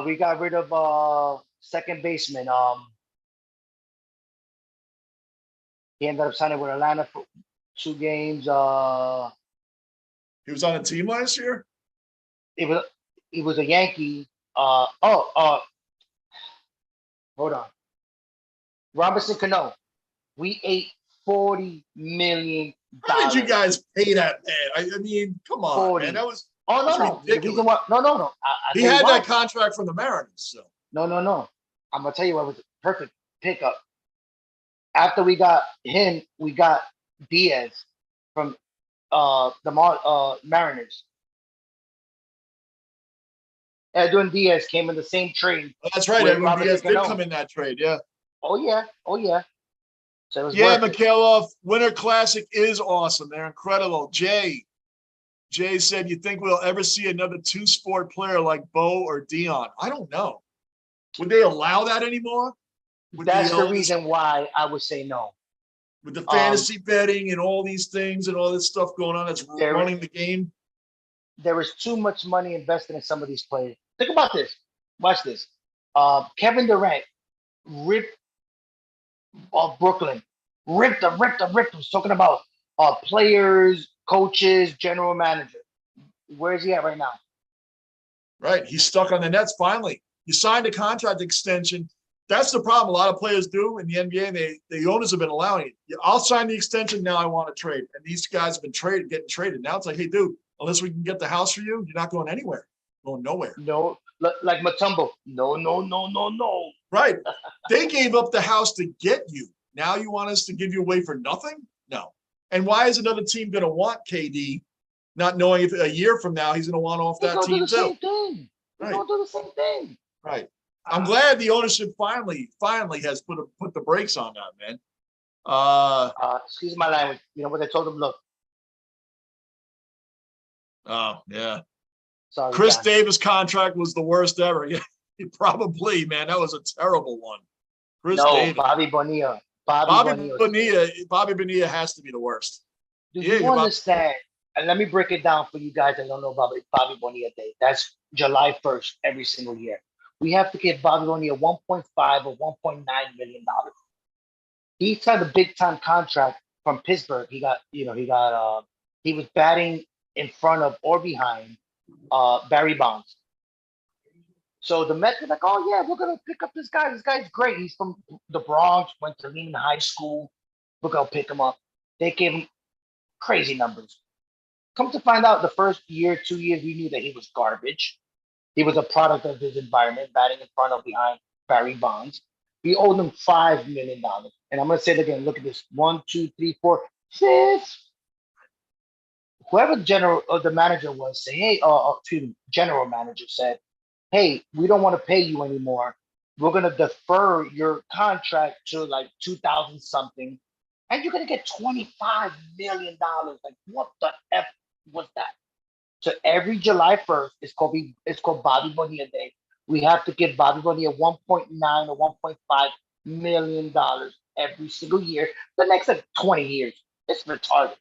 We got rid of second baseman. He ended up signing with Atlanta for 2 games. He was on a team last year. He was a Yankee. Hold on. Robinson Cano. We ate $40 million. How did you guys pay that man? I mean, come on, 40. Man. That was ridiculous. The reason why, no. He had that contract from the Mariners. So. No. I'm gonna tell you what was a perfect pickup. After we got him, we got Diaz from the Mariners. Edwin Diaz came in the same trade. Oh, that's right. Edwin Diaz did come in that trade. Yeah. Oh yeah. So it was Mikhailov, Winter Classic is awesome. They're incredible. Jay said, you think we'll ever see another 2-sport player like Bo or Dion? I don't know. Would they allow that anymore? That's the reason why I would say no. With the fantasy betting and all these things and all this stuff going on that's running the game. There is too much money invested in some of these players. Think about this. Watch this. Kevin Durant ripped Brooklyn. Ripped them. Was talking about players, coaches, general manager. Where is he at right now? Right. He's stuck on the Nets finally. You signed a contract extension. That's the problem a lot of players do in the NBA. And the owners have been allowing it. I'll sign the extension. Now I want to trade. And these guys have been getting traded. Now it's like, hey, dude, unless we can get the house for you, you're not going anywhere. Going nowhere. No, like Mutombo. No. Right. They gave up the house to get you. Now you want us to give you away for nothing? No. And why is another team going to want KD, not knowing if a year from now he's going to want off that team too? They're going to do the same thing. Right. I'm glad the ownership finally has put the brakes on that, man. Excuse my language. You know what I told him? Look. Oh, yeah. Sorry, Chris Davis' contract was the worst ever. Yeah, probably, man. That was a terrible one. Davis. Bobby Bonilla. Bobby Bonilla has to be the worst. Do you understand? And let me break it down for you guys that don't know about Bobby Bonilla Day. That's July 1st every single year. We have to give Bobby Bonilla $1.5 or $1.9 million. He signed a big time contract from Pittsburgh. He was batting in front of or behind Barry Bonds. So the Mets were like, oh yeah, we're gonna pick up this guy. This guy's great. He's from the Bronx, went to Lehman High School. We're gonna pick him up. They gave him Crazy numbers. Come to find out, the first year, 2 years, we knew that he was garbage. He was a product of his environment, batting in front of behind Barry Bonds. We owed him $5 million. And I'm going to say it again. Look at this. 1, 2, 3, 4, 5. Whoever general or the manager was, say, hey, excuse me, general manager said, hey, we don't want to pay you anymore. We're going to defer your contract to like 2000 something. And you're going to get $25 million. Like, what the F was that? So every July 1st, it's called Bobby Bonilla Day. We have to give Bobby Bonilla $1.9 or $1.5 million every single year. The next like 20 years. It's retarded.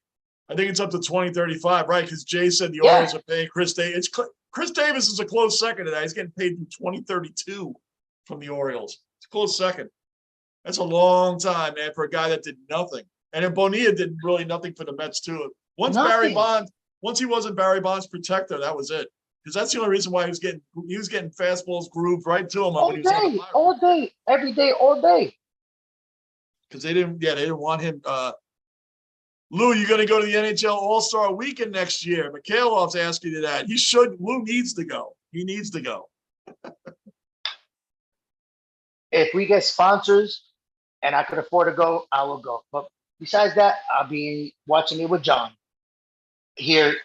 I think it's up to 2035, right? Because Jay said the Orioles are paying Chris Davis. Chris Davis is a close second to that. He's getting paid through 2032 from the Orioles. It's a close second. That's a long time, man, for a guy that did nothing. And then Bonilla did really nothing for the Mets too. Once he wasn't Barry Bonds' protector, that was it. Because that's the only reason why he was getting fastballs grooved right to him all day, every day, all day. Because they didn't want him. Lou, you're going to go to the NHL All-Star Weekend next year. Mikhailov's asking you that. He should. Lou needs to go. He needs to go. If we get sponsors and I could afford to go, I will go. But besides that, I'll be watching it with John here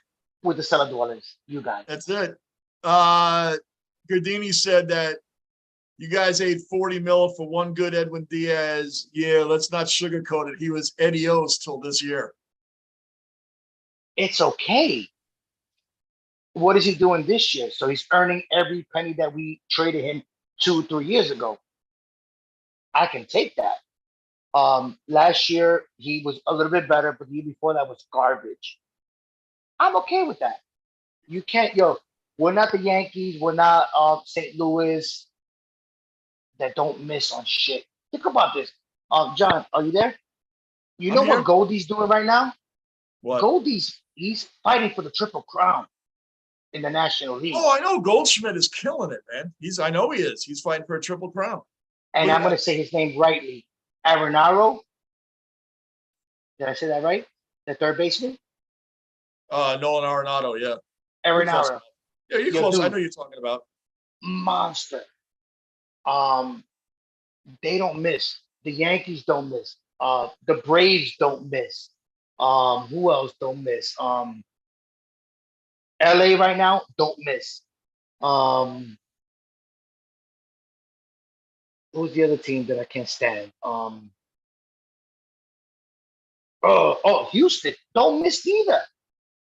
with the cellar dwellers. You guys. That's it. Gardini said that you guys ate 40 mil for one good Edwin Diaz. Yeah, let's not sugarcoat it. He was Eddie O's till this year. It's okay. What is he doing this year? So he's earning every penny that we traded him 2-3 years ago. I can take that. Last year he was a little bit better, but the year before that was garbage. I'm okay with that. You can't, we're not the Yankees. We're not St. Louis that don't miss on shit. Think about this. John, are you there? You know what Goldie's doing right now? What? Goldie's, he's fighting for the Triple Crown in the National League. Oh, I know. Goldschmidt is killing it, man. I know he is. He's fighting for a Triple Crown. And I'm going to say his name rightly. Arenado. Did I say that right? The third baseman? Nolan Arenado, yeah. Arenado. Yeah, you're close. Dude, I know you're talking about. Monster. They don't miss. The Yankees don't miss. The Braves don't miss. Who else don't miss? LA right now don't miss. Who's the other team that I can't stand? Houston don't miss either.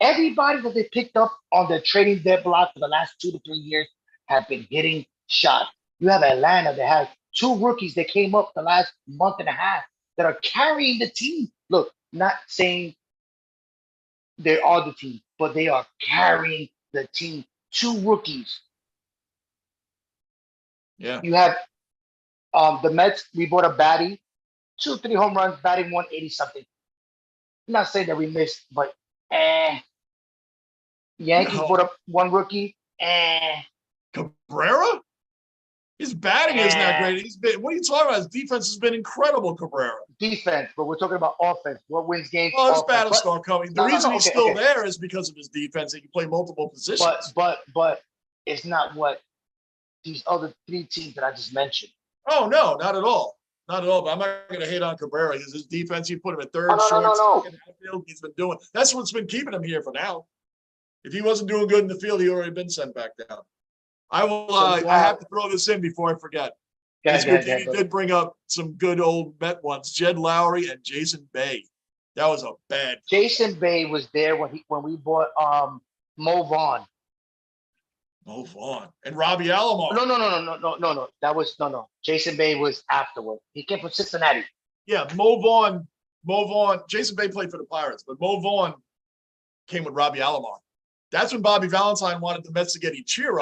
Everybody that they picked up on their trading deadline for the last 2 to 3 years have been hitting shots. You have Atlanta that has 2 rookies that came up the last month and a half that are carrying the team. Look, not saying they are the team, but they are carrying the team. 2 rookies. Yeah. You have the Mets. We bought a baddie, 2-3 home runs, batting 180 something. I'm not saying that we missed, but Yankees bought up 1 rookie. Cabrera? His batting isn't that great. What are you talking about? His defense has been incredible, Cabrera. Defense, but we're talking about offense. What wins games? Oh, this battle start coming. The reason he's still there is because of his defense. He can play multiple positions. But it's not what these other 3 teams that I just mentioned. Oh, no, not at all. Not at all, but I'm not going to hate on Cabrera because his defense, you put him at third, short, second, outfield. He's been doing. That's what's been keeping him here for now. If he wasn't doing good in the field, he already been sent back down. I will. I have to throw this in before I forget. He did bring up some good old Met ones: Jed Lowry and Jason Bay. That was a bad. Jason Bay was there when we bought Mo Vaughn. Mo Vaughn and Robbie Alomar. No. That was no. Jason Bay was afterward. He came from Cincinnati. Yeah, Mo Vaughn. Jason Bay played for the Pirates, but Mo Vaughn came with Robbie Alomar. That's when Bobby Valentine wanted the Mets to get Ichiro.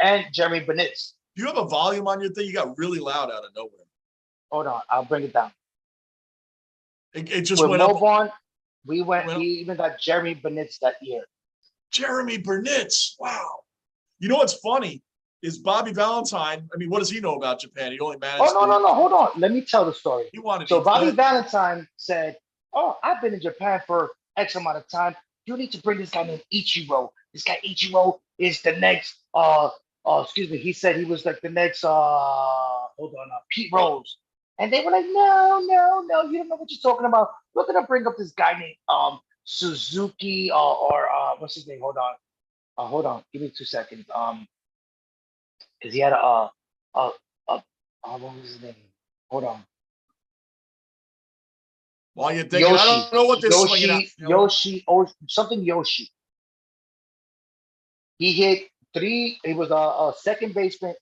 And Jeremy Benitez. Do you have a volume on your thing? You got really loud out of nowhere. Hold on, I'll bring it down. It just with went Mo up. Vaughn, we even got Jeremy Benitez that year. Jeremy Benitez. Wow. You know what's funny is Bobby Valentine. I mean, what does he know about Japan? He only managed. Oh, no. Hold on. Let me tell the story. He wanted. So Bobby Valentine said, "Oh, I've been in Japan for X amount of time. You need to bring this guy named Ichiro. This guy Ichiro is the next. Excuse me. He said he was like the next. Hold on. Pete Rose. And they were like, no, no, no. You don't know what you're talking about. We're gonna bring up this guy named Suzuki or what's his name? Hold on. Give me 2 seconds. Because he had what was his name? Hold on. While you're thinking, I don't know what this swinging at. Something Yoshi. He hit 3. He was a second baseman.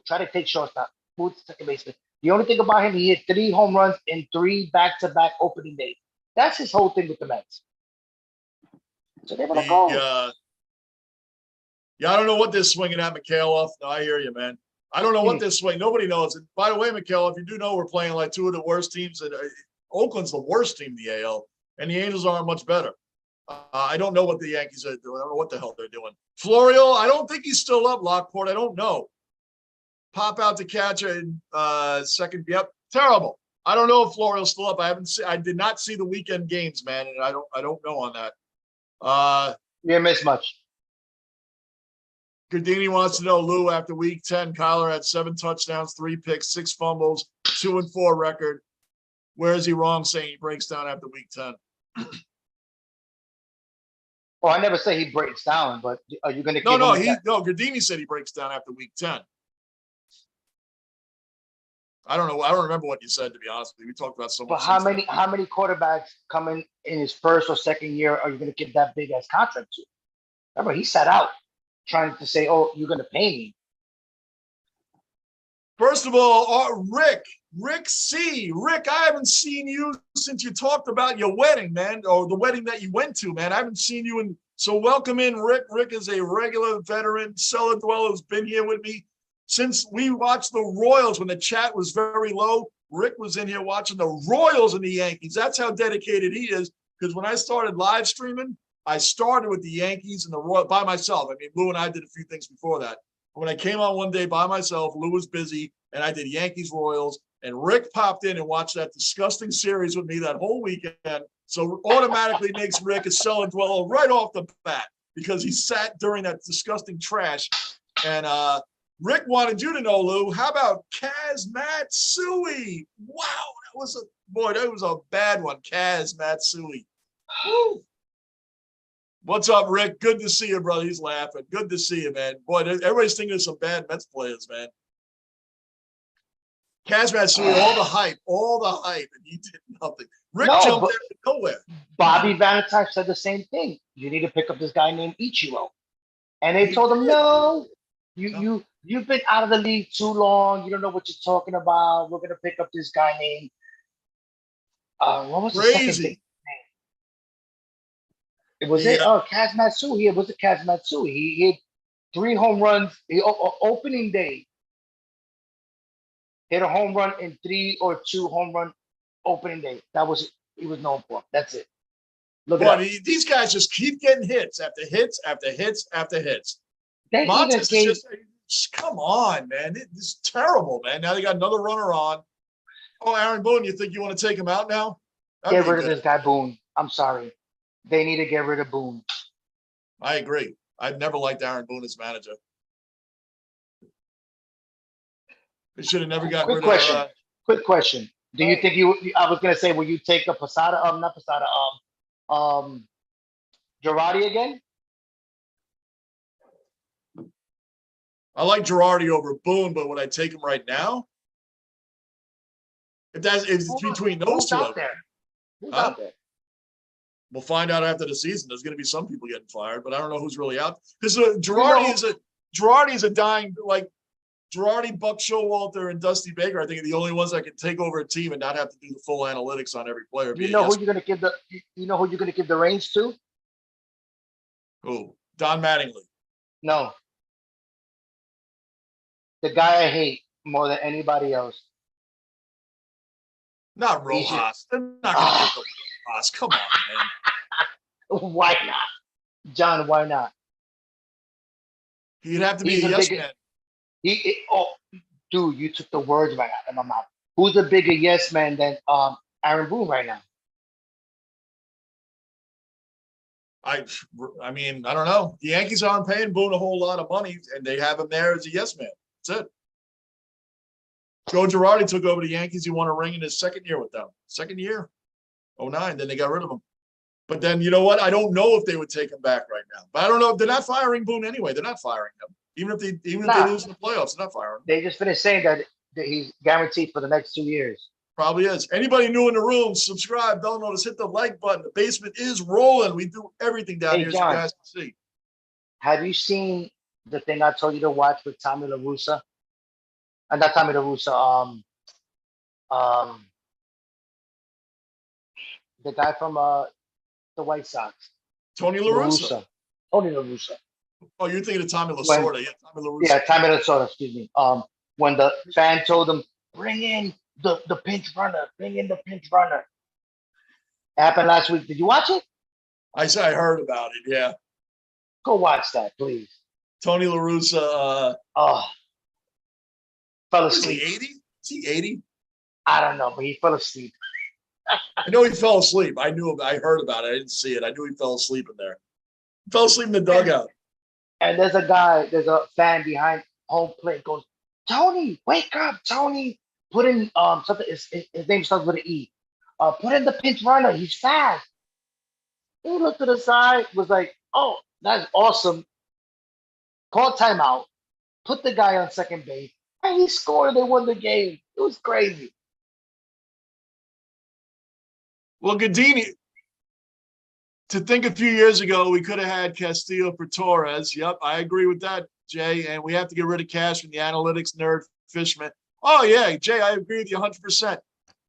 Try to take shortstop. Who's the second baseman? The only thing about him, he hit 3 home runs in 3 back-to-back opening days. That's his whole thing with the Mets. So they were like, oh. Yeah, I don't know what they're swinging at, Mikhailov. No, I hear you, man. I don't know what they're swinging. Nobody knows. And by the way, Mikhailov, you do know we're playing like 2 of the worst teams. And Oakland's the worst team in the AL, and the Angels aren't much better. I don't know what the Yankees are doing. I don't know what the hell they're doing. Florial, I don't think he's still up. Lockport, I don't know. Pop out to catcher in second. Yep, terrible. I don't know if Florial's still up. I did not see the weekend games, man, and I don't know on that. You didn't miss much. Gardini wants to know, Lou, after week 10, Kyler had 7 touchdowns, 3 picks, 6 fumbles, 2-4 record. Where is he wrong saying he breaks down after week 10? Well, I never say he breaks down, but are you going to? No, Gardini said he breaks down after week 10. I don't know. I don't remember what you said, to be honest with you. We talked about so much. But how many quarterbacks coming in his first or second year are you going to give that big ass contract to? Remember, he sat out trying to say, "Oh, you're going to pay me." First of all, Rick C. Rick, I haven't seen you since you talked about your wedding, man, or the wedding that you went to, man. I haven't seen you in. So welcome in, Rick. Rick is a regular veteran cellar dweller who's been here with me since we watched the Royals when the chat was very low. Rick was in here watching the Royals and the Yankees. That's how dedicated he is. Because when I started live streaming, I started with the Yankees and the Royals by myself. I mean, Lou and I did a few things before that. When I came on one day by myself, Lou was busy, and I did Yankees Royals. And Rick popped in and watched that disgusting series with me that whole weekend. So automatically makes Rick a cellar dweller right off the bat because he sat during that disgusting trash. And Rick wanted you to know, Lou, how about Kaz Matsui? Wow, that was a bad one, Kaz Matsui. Woo. What's up, Rick? Good to see you, brother. He's laughing. Good to see you, man. Boy, everybody's thinking of some bad Mets players, man. Kaz Matsui, all the hype, and he did nothing. Rick jumped out of nowhere. Bobby Valentine said the same thing. You need to pick up this guy named Ichiro. And they told him, no, you've been out of the league too long. You don't know what you're talking about. We're going to pick up this guy named, what was the second thing? It was Kaz Matsui. It was Kaz Matsui. He hit 3 home runs. Opening day, hit a home run in 3 or 2 home run opening day. He was known for. That's it. Look at these guys just keep getting hits after hits after hits after hits. Come on, man. It's terrible, man. Now they got another runner on. Oh, Aaron Boone, you think you want to take him out now? Get rid of this guy, Boone. I'm sorry. They need to get rid of Boone. I agree. I've never liked Aaron Boone as manager. They should have never got rid of. Quick question. Do you think I was gonna say, will you take a Posada? Not Posada. Girardi again? I like Girardi over Boone, but would I take him right now? If it's between those two, out there? Who's out there? We'll find out after the season. There's going to be some people getting fired, but I don't know who's really out. Because Girardi is a dying, like Girardi, Buck Showalter, and Dusty Baker. I think are the only ones that can take over a team and not have to do the full analytics on every player. You know who you're going to give the reins to? Who? Don Mattingly. No. The guy I hate more than anybody else. Not Rojas. They're not going to get the Rojas. Come on, man. Why not? John, why not? He'd have to be a yes man. Dude, you took the words right out of my mouth. Who's a bigger yes man than Aaron Boone right now? I mean, I don't know. The Yankees aren't paying Boone a whole lot of money, and they have him there as a yes man. That's it. Joe Girardi took over the Yankees. He won a ring in his second year with them. Second year, 09. Then they got rid of him. But then, you know what? I don't know if they would take him back right now. But I don't know. They're not firing Boone anyway. They're not firing him. Even if they lose in the playoffs, they're not firing him. They just finished saying that he's guaranteed for the next 2 years. Probably is. Anybody new in the room, subscribe, don't notice, hit the like button. The basement is rolling. We do everything down here, John, as you guys can see. Have you seen the thing I told you to watch with Tommy La Russa? Not Tommy La Russa. The guy from the White Sox. Tony La Russa. Tony La Russa. Oh, you're thinking of Tommy Lasorda. Yeah, Tommy La Russa. Yeah, Tommy Lasorda, excuse me. When the fan told him, bring in the pinch runner, bring in the pinch runner. It happened last week. Did you watch it? I heard about it, yeah. Go watch that, please. Tony La Russa. Fell asleep. Is he 80? Is he 80? I don't know, but he fell asleep. I know he fell asleep. I knew. I heard about it. I didn't see it. I knew he fell asleep in there. He fell asleep in the dugout. And there's a fan behind home plate goes, Tony, wake up, Tony. Put in something. His name starts with an E. Put in the pinch runner. He's fast. He looked to the side, was like, oh, that's awesome. Call timeout. Put the guy on second base. And he scored. They won the game. It was crazy. Well, Godini, to think a few years ago, we could have had Castillo for Torres. Yep, I agree with that, Jay. And we have to get rid of Cash from the analytics nerd Fishman. Oh, yeah, Jay, I agree with you 100%.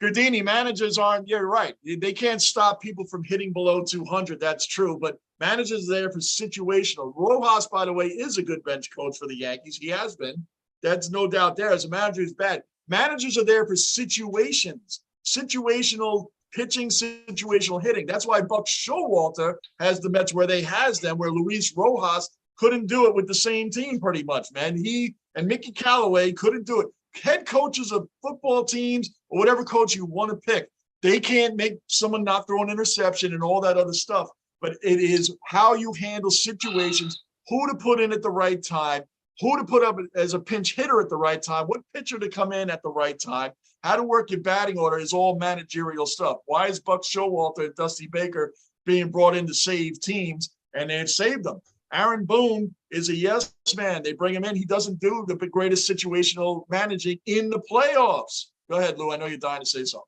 Godini, managers aren't, you're right. They can't stop people from hitting below 200. That's true. But managers are there for situational. Rojas, by the way, is a good bench coach for the Yankees. He has been. That's no doubt there. As a manager, he's bad. Managers are there for situations, situational pitching, situational hitting. That's why Buck Showalter has the Mets where they has them, where Luis Rojas couldn't do it with the same team pretty much, man. He and Mickey Callaway couldn't do it. Head coaches of football teams or whatever coach you want to pick, they can't make someone not throw an interception and all that other stuff. But it is how you handle situations, who to put in at the right time, who to put up as a pinch hitter at the right time, what pitcher to come in at the right time, how to work your batting order is all managerial stuff. Why is Buck Showalter and Dusty Baker being brought in to save teams, and they've saved them? Aaron Boone is a yes man. They bring him in. He doesn't do the greatest situational managing in the playoffs. Go ahead, Lou. I know you're dying to say something.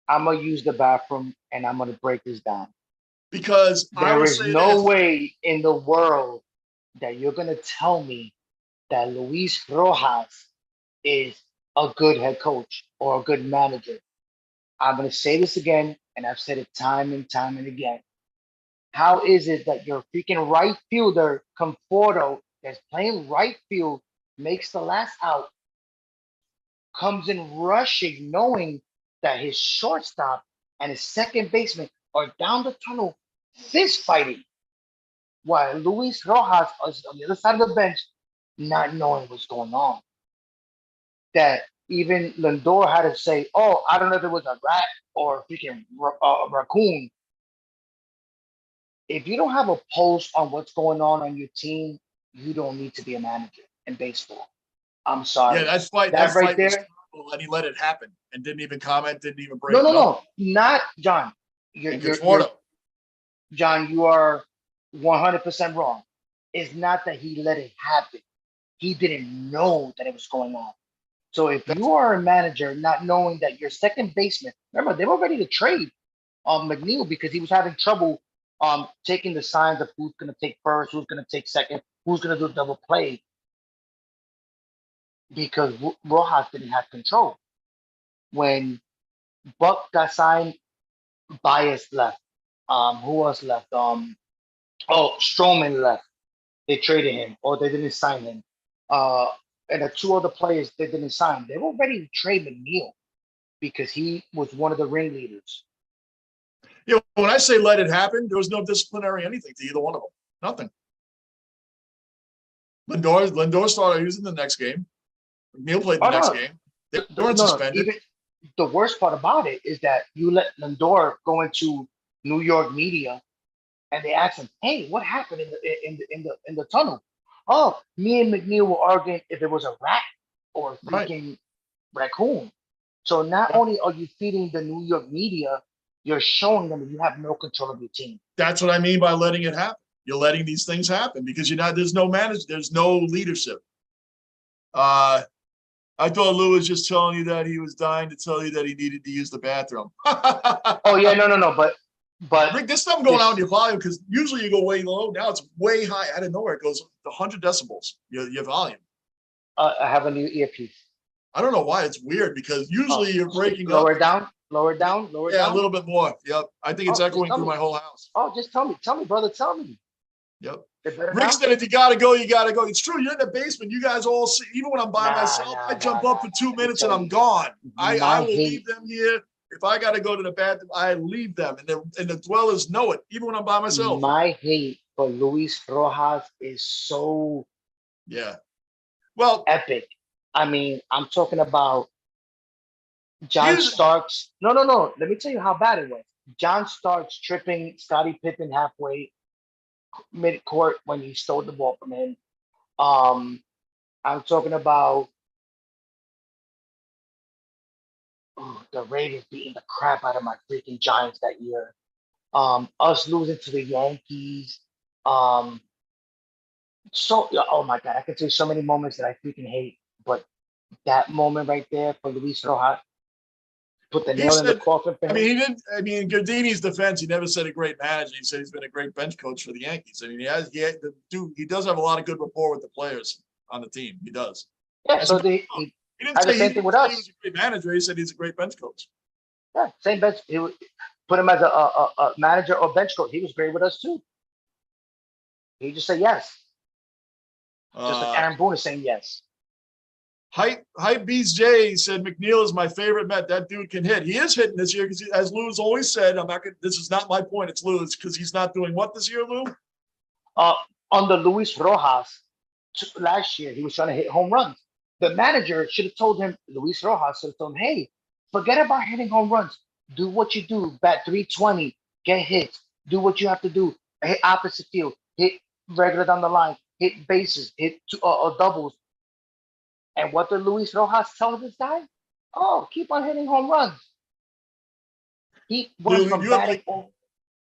I'm going to use the bathroom, and I'm going to break this down. Because there is no way in the world that you're going to tell me that Luis Rojas is a good head coach or a good manager. I'm going to say this again, and I've said it time and time and again. How is it that your freaking right fielder, Conforto, that's playing right field, makes the last out, comes in rushing, knowing that his shortstop and his second baseman are down the tunnel fist fighting, while Luis Rojas is on the other side of the bench, not knowing what's going on? That even Lindor had to say, oh, I don't know if it was a rat or a freaking raccoon. If you don't have a pulse on what's going on your team, you don't need to be a manager in baseball. I'm sorry. Yeah, that fight right there. And he let it happen and didn't even comment, didn't even bring it up. No, not John. John, you are 100% wrong. It's not that he let it happen. He didn't know that it was going on. So if you are a manager not knowing that your second baseman, remember, they were ready to trade McNeil because he was having trouble taking the signs of who's going to take first, who's going to take second, who's going to do double play, because Rojas didn't have control. When Buck got signed, Baez left. Who else left? Stroman left. They traded him, or they didn't sign him. And the two other players they didn't sign. They were ready to trade McNeil because he was one of the ringleaders. Yeah, when I say let it happen, there was no disciplinary anything to either one of them. Nothing. Lindor started using the next game. McNeil played the next game. They weren't suspended. the worst part about it is that you let Lindor go into New York media, and they ask him, "Hey, what happened in the tunnel?" Oh, me and McNeil were arguing if it was a rat or a Right. freaking raccoon. So not only are you feeding the New York media, you're showing them that you have no control of your team. That's what I mean by letting it happen. You're letting these things happen because you're not. There's no management. There's no leadership. I thought Lou was just telling you that he was dying to tell you that he needed to use the bathroom. Oh yeah, no, but Rick, there's something going on with your volume because usually you go way low. Now it's way high. Out of nowhere, it goes 100 decibels. Your volume. I have a new earpiece. I don't know why it's weird because usually you're breaking lower up. Down, lower down. Yeah, a little bit more. Yep. I think it's echoing through my whole house. Oh, just tell me, brother. Tell me. Yep. Rick said, if you gotta go, you gotta go. It's true. You're in the basement. You guys all see. Even when I'm by myself, I jump up for 2 minutes and I'm gone. I will leave them here. If I gotta go to the bathroom, I leave them, and the dwellers know it. Even when I'm by myself. My hate for Luis Rojas is so epic. I mean, I'm talking about John Starks. No. Let me tell you how bad it was. John Starks tripping Scottie Pippen halfway mid-court when he stole the ball from him. I'm talking about the Raiders beating the crap out of my freaking Giants that year. Us losing to the Yankees. Oh my God, I can tell you so many moments that I freaking hate, but that moment right there for Luis Rojas put the nail in the coffin for him. I mean, he didn't. I mean, in Gardini's defense, he never said a great manager. He said he's been a great bench coach for the Yankees. I mean, he does have a lot of good rapport with the players on the team. He does. Yeah, so he didn't say the same thing with us. He was a great manager. He said he's a great bench coach. Yeah, same bench. He would put him as a manager or bench coach. He was great with us too. He just said yes. Just like Aaron Boone is saying yes. Hype Beats J said McNeil is my favorite Met. That dude can hit. He is hitting this year because, as Lou's always said, I'm not gonna, this is not my point. It's Lou's because he's not doing what this year, Lou? Under Luis Rojas last year, he was trying to hit home runs. The manager should have told him, Luis Rojas should have told him, hey, forget about hitting home runs. Do what you do. Bat 320. Get hits. Do what you have to do. Hit opposite field. Hit regular down the line. Hit bases. Hit doubles. And what did Luis Rojas tell this guy? Oh, keep on hitting home runs. He went from batting over.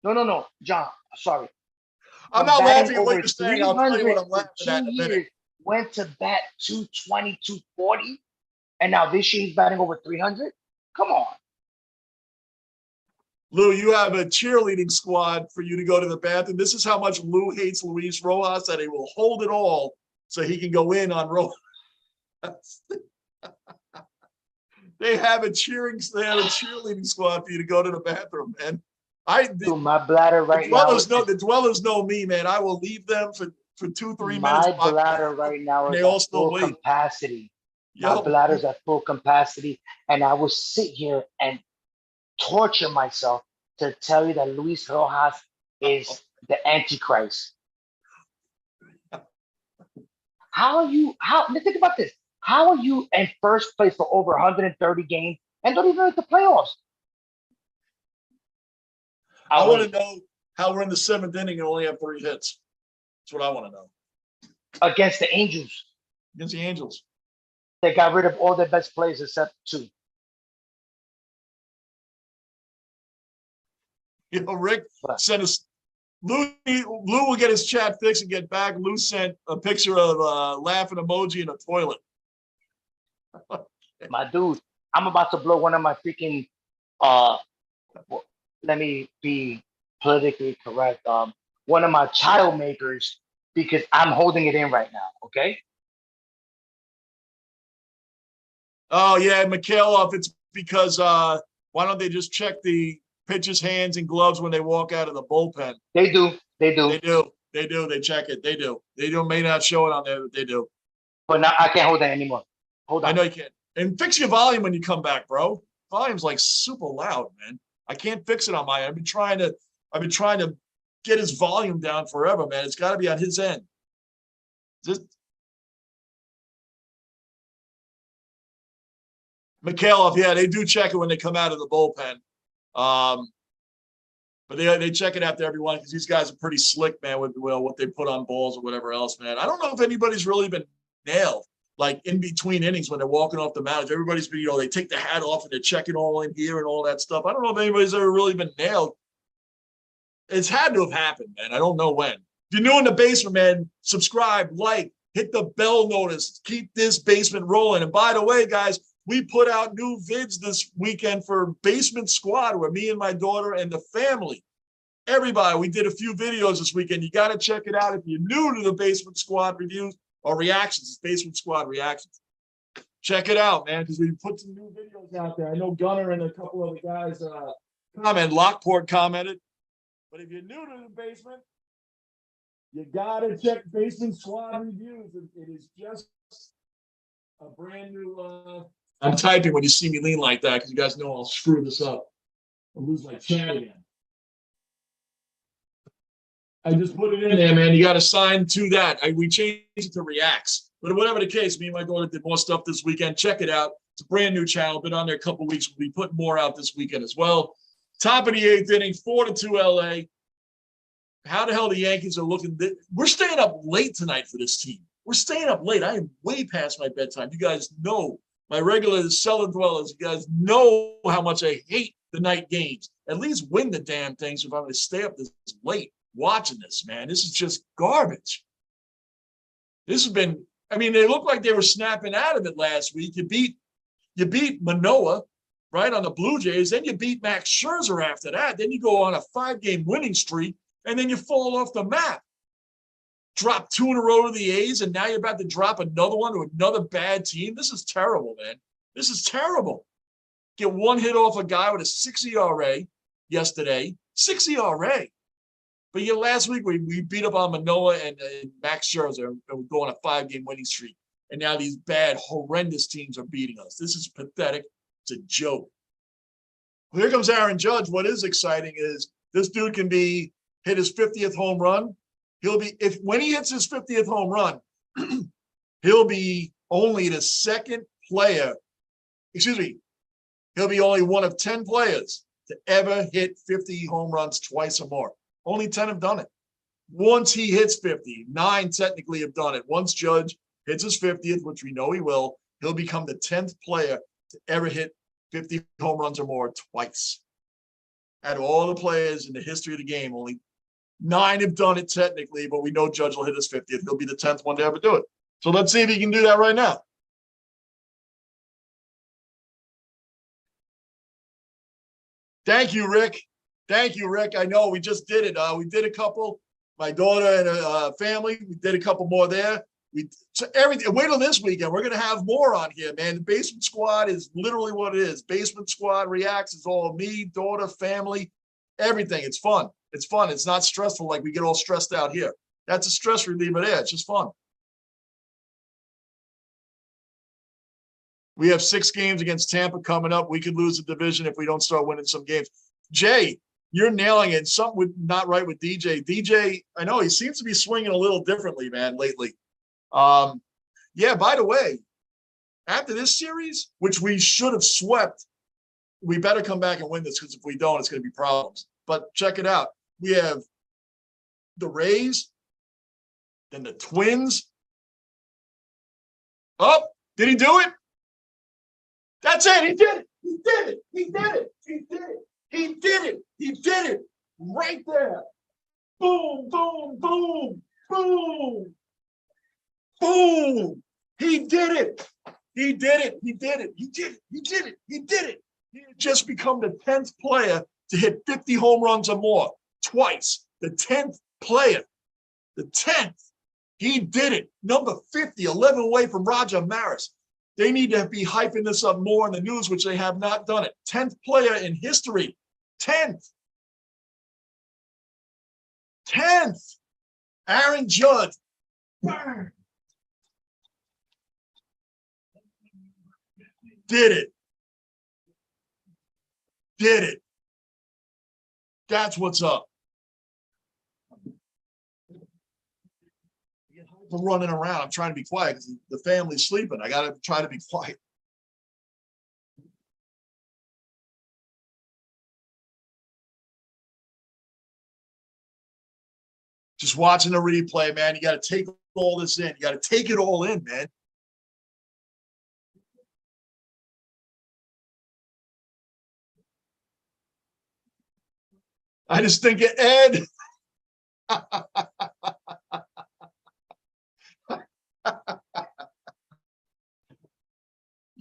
No, John. Sorry. I'm not laughing at what you're saying. I'll tell you what I'm laughing at in a minute. Went to bat 220, 240, and now this year he's batting over 300. Come on. Lou, you have a cheerleading squad for you to go to the bathroom. This is how much Lou hates Luis Rojas, that he will hold it all so he can go in on Rojas. They have a cheerleading squad for you to go to the bathroom, man. My bladder right now. The dwellers know me, man. I will leave them for 2-3 minutes. My bladder right now is at full capacity. My bladder's at full capacity, and I will sit here and torture myself to tell you that Luis Rojas is the Antichrist. Think about this. How are you in first place for over 130 games and don't even make the playoffs? I want to know how we're in the 7th inning and only have 3 hits. That's what I want to know. Against the Angels. Against the Angels. They got rid of all their best players except 2. You know, Rick sent us. Lou will get his chat fixed and get back. Lou sent a picture of a laughing emoji in a toilet. My dude, I'm about to blow one of my freaking let me be politically correct. One of my child makers, because I'm holding it in right now, okay? Oh yeah, Mikhailov, it's because why don't they just check the pitcher's hands and gloves when they walk out of the bullpen? They do. They check it. They do. May not show it on there, but they do. But now I can't hold that anymore. Hold on. I know you can't. And fix your volume when you come back, bro. Volume's like super loud, man. I can't fix it on my end. I've been trying to get his volume down forever, man. It's got to be on his end. Mikhailov, yeah, they do check it when they come out of the bullpen. But they check it after everyone because these guys are pretty slick, man, with what they put on balls or whatever else, man. I don't know if anybody's really been nailed, like in between innings when they're walking off the mound. Everybody's been, they take the hat off and they're checking all in here and all that stuff. I don't know if anybody's ever really been nailed. It's had to have happened, man. I don't know when. If you're new in the basement, man, subscribe, like, hit the bell notice. Keep this basement rolling. And by the way, guys, we put out new vids this weekend for Basement Squad, where me and my daughter and the family, everybody, we did a few videos this weekend. You got to check it out if you're new to the Basement Squad reviews or reactions. It's Basement Squad reactions. Check it out, man, because we put some new videos out there. I know Gunner and a couple other guys commented. Lockport commented. But if you're new to the basement, you got to check Basement Squad reviews. It is just a brand new I'm typing when you see me lean like that because you guys know I'll screw this up. I'll lose my chat again. I just put it in there, man. You got to sign to that. We changed it to reacts. But whatever the case, me and my daughter did more stuff this weekend. Check it out. It's a brand new channel. Been on there a couple of weeks. We'll be putting more out this weekend as well. Top of the 8th inning, 4-2 LA. How the hell the Yankees are looking? We're staying up late tonight for this team. We're staying up late. I am way past my bedtime. You guys know. My regular cellar dwellers, you guys know how much I hate the night games. At least win the damn things if I'm going to stay up this late watching this, man. This is just garbage. This has been, I mean, they looked like they were snapping out of it last week. You beat Manoah, right, on the Blue Jays. Then you beat Max Scherzer after that. Then you go on a 5-game winning streak, and then you fall off the map. Drop 2 in a row to the A's, and now you're about to drop another one to another bad team. This is terrible, man. This is terrible. Get 1 hit off a guy with a 6 ERA yesterday. 6 ERA. But last week we beat up on Manoah and Max Scherzer, and we go on a 5-game winning streak. And now these bad, horrendous teams are beating us. This is pathetic. It's a joke. Well, here comes Aaron Judge. What is exciting is this dude can hit his 50th home run. When he hits his 50th home run, he'll be only the second player, he'll be only one of 10 players to ever hit 50 home runs twice or more. Only 10 have done it. Once he hits 50, 9 technically have done it. Once Judge hits his 50th, which we know he will, he'll become the 10th player to ever hit 50 home runs or more twice. Out of all the players in the history of the game, only 9 have done it technically, but we know Judge will hit his 50th. He'll be the 10th one to ever do it. So let's see if he can do that right now. Thank you, Rick. Thank you, Rick. I know we just did it. We did a couple. My daughter and a family. We did a couple more there. Everything. Wait till this weekend. We're gonna have more on here, man. The Basement Squad is literally what it is. Basement Squad reacts. It's all me, daughter, family, everything. It's fun. It's fun. It's not stressful like we get all stressed out here. That's a stress reliever there. It's just fun. We have 6 games against Tampa coming up. We could lose the division if we don't start winning some games. Jay, you're nailing it. Something not right with DJ. DJ, I know he seems to be swinging a little differently, man, lately. Yeah, by the way, after this series, which we should have swept, we better come back and win this because if we don't, it's going to be problems. But check it out. We have the Rays, then the Twins. Oh, did he do it? That's it. He did it. He did it. He did it. He did it. He did it. He did it. Right there. Boom, boom, boom, boom, boom. He did it. He did it. He did it. He did it. He did it. He did it. He had just become the 10th player to hit 50 home runs or more twice. The 10th player. The 10th. He did it. Number 50, 11 away from Roger Maris. They need to be hyping this up more in the news, which they have not done it. 10th player in history. 10th. 10th. Aaron Judge. Burn. Did it. Did it. That's what's up. I'm running around. I'm trying to be quiet because the family's sleeping. I got to try to be quiet. Just watching the replay, man. You got to take all this in. You got to take it all in, man. I just think of Ed.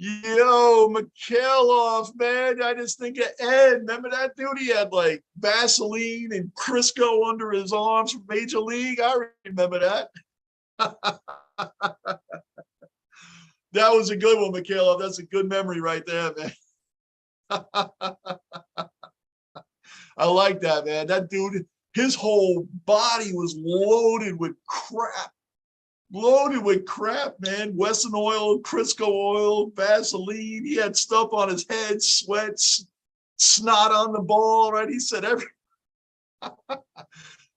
Yo, Mikhailov, man. I just think of Ed. Remember that dude? He had like Vaseline and Crisco under his arms from Major League. I remember that. That was a good one, Mikhailov. That's a good memory right there, man. I like that, man. That dude, his whole body was loaded with crap. Loaded with crap, man. Wesson oil, Crisco oil, Vaseline. He had stuff on his head, sweats, snot on the ball, right? He said every.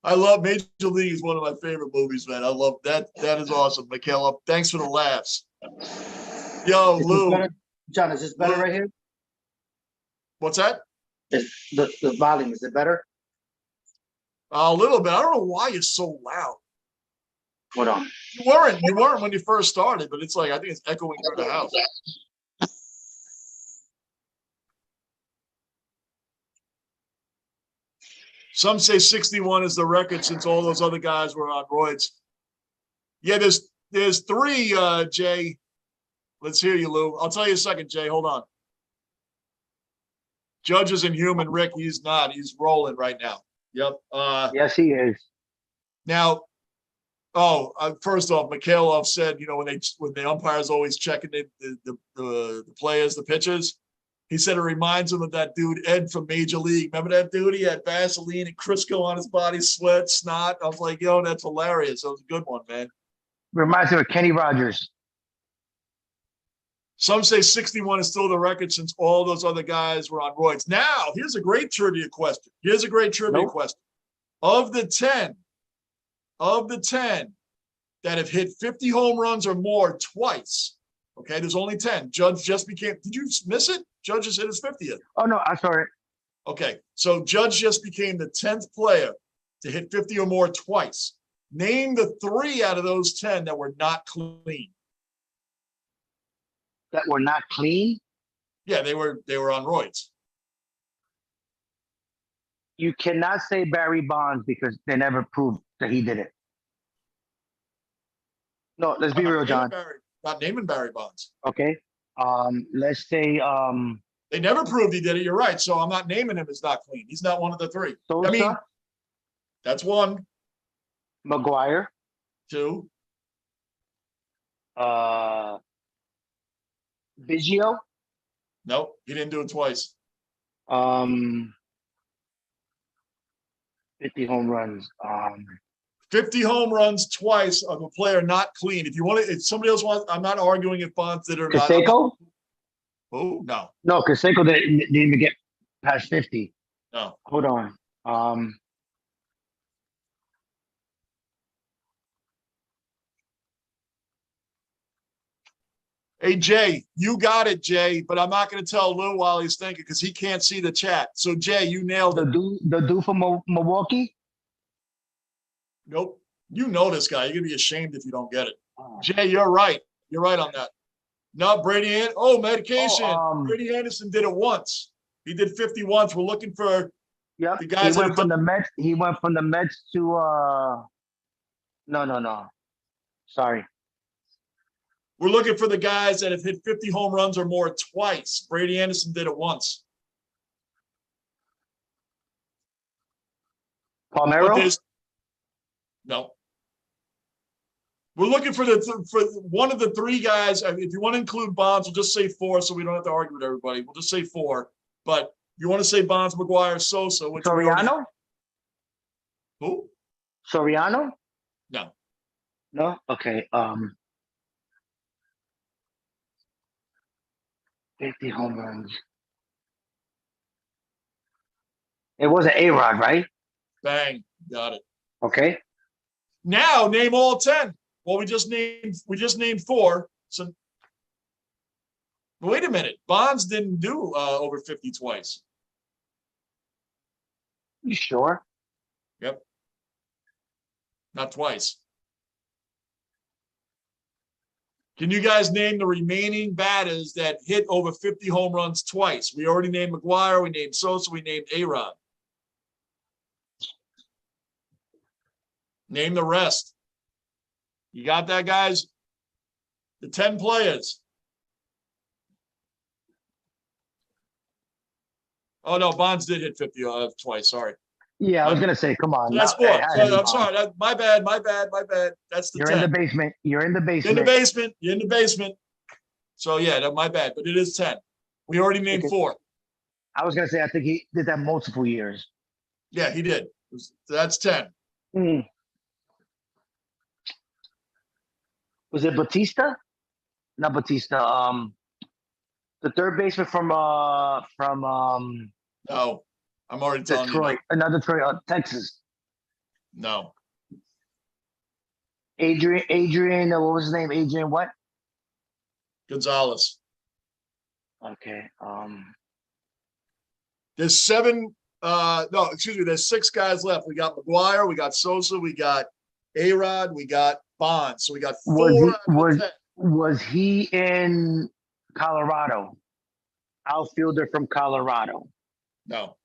I love Major League is one of my favorite movies, man. I love that. That is awesome, Michaela. Thanks for the laughs. Yo, Lou. John, is this better right here? What's that? The volume, is it better? A little bit. I don't know why you're so loud. Hold on. You weren't when you first started, but it's like I think it's echoing through the house. Some say 61 is the record since all those other guys were on roids. Yeah, there's three, Jay. Let's hear you, Lou. I'll tell you a second, Jay. Hold on. Judge is inhuman, Rick. He's not. He's rolling right now. Yep. Yes, he is. Now, first off, Mikhailov said, you know, when the umpires always checking the players, the pitchers, he said it reminds him of that dude Ed from Major League. Remember that dude? He had Vaseline and Crisco on his body, sweat, snot. I was like, yo, that's hilarious. That was a good one, man. Reminds me of Kenny Rogers. Some say 61 is still the record since all those other guys were on roids. Now, here's a great trivia question. Question. Of the 10 that have hit 50 home runs or more twice, okay, there's only 10. Judge just became, did you miss it? Judge just hit his 50th. Oh, no, I saw it. Okay, so Judge just became the 10th player to hit 50 or more twice. Name the 3 out of those 10 that were not clean. That were not clean? Yeah, they were on roids. You cannot say Barry Bonds because they never proved that he did it. No, let's be real, John. Not naming Barry Bonds. Okay. Let's say they never proved he did it. You're right. So I'm not naming him as not clean. He's not one of the 3. Sosa? I mean, that's 1. McGuire. 2. Biggio? Nope, he didn't do it twice. 50 home runs. 50 home runs twice of a player not clean. If you want to, if somebody else wants, I'm not arguing if Bonds did or not. Canseco? Oh, no. No, Canseco didn't even get past 50. No. Hold on. Hey, Jay, you got it, Jay, but I'm not going to tell Lou while he's thinking because he can't see the chat. So, Jay, you nailed it. The dude from Milwaukee? Nope. You know this guy. You're going to be ashamed if you don't get it. Jay, you're right. You're right on that. No, Brady. Medication. Brady Anderson did it once. He did 50 once. We're looking for the guys. He went from the Mets. He went from the Mets to No. Sorry. We're looking for the guys that have hit 50 home runs or more twice. Brady Anderson did it once. Palmeiro? No. We're looking for one of the 3 guys. If you want to include Bonds, we'll just say 4 so we don't have to argue with everybody. We'll just say 4. But you want to say Bonds, McGuire, Sosa. Soriano? Who? Soriano? No. No? Okay. 50 home runs. It was an A-Rod, right? Bang. Got it. Okay. Now name all 10. Well, we just named 4. So wait a minute. Bonds didn't do over 50 twice. You sure? Yep. Not twice. Can you guys name the remaining batters that hit over 50 home runs twice? We already named McGuire, we named Sosa, we named A-Rod. Name the rest. You got that, guys? The 10 players. Oh, no, Bonds did hit 50 twice, sorry. Yeah, I was gonna say, come on. So that's now, 4. it has to be So, I'm Bonds. sorry. My bad. That's the You're 10. in the basement. You're in the basement. You're in the basement. So, yeah, my bad. But it is 10. We already named 4. I was gonna say, I think he did that multiple years. Yeah, he did. That's 10. Was it Batista? Not Batista. The third baseman from No, I'm already telling Detroit. you. Another Detroit, Texas. No. Adrian, what was his name? Adrian what? Gonzalez. Okay. There's 7. No, excuse me. There's 6 guys left. We got McGuire, we got Sosa, we got A-Rod, we got Bonds. So we got 4. Was he in Colorado? Outfielder from Colorado? No.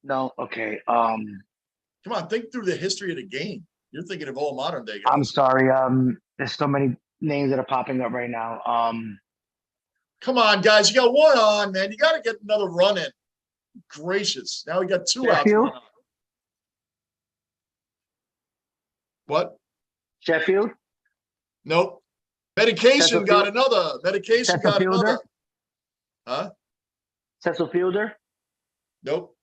No. Okay. Come on, think through the history of the game. You're thinking of all modern day guys. I'm sorry. There's so many names that are popping up right now. Come on, guys. You got 1 on, man. You got to get another run in. Gracious. Now we got 2 Sheffield? outs. What? Sheffield? Nope. Medication got another. Medication got another. Huh? Cecil Fielder? Nope.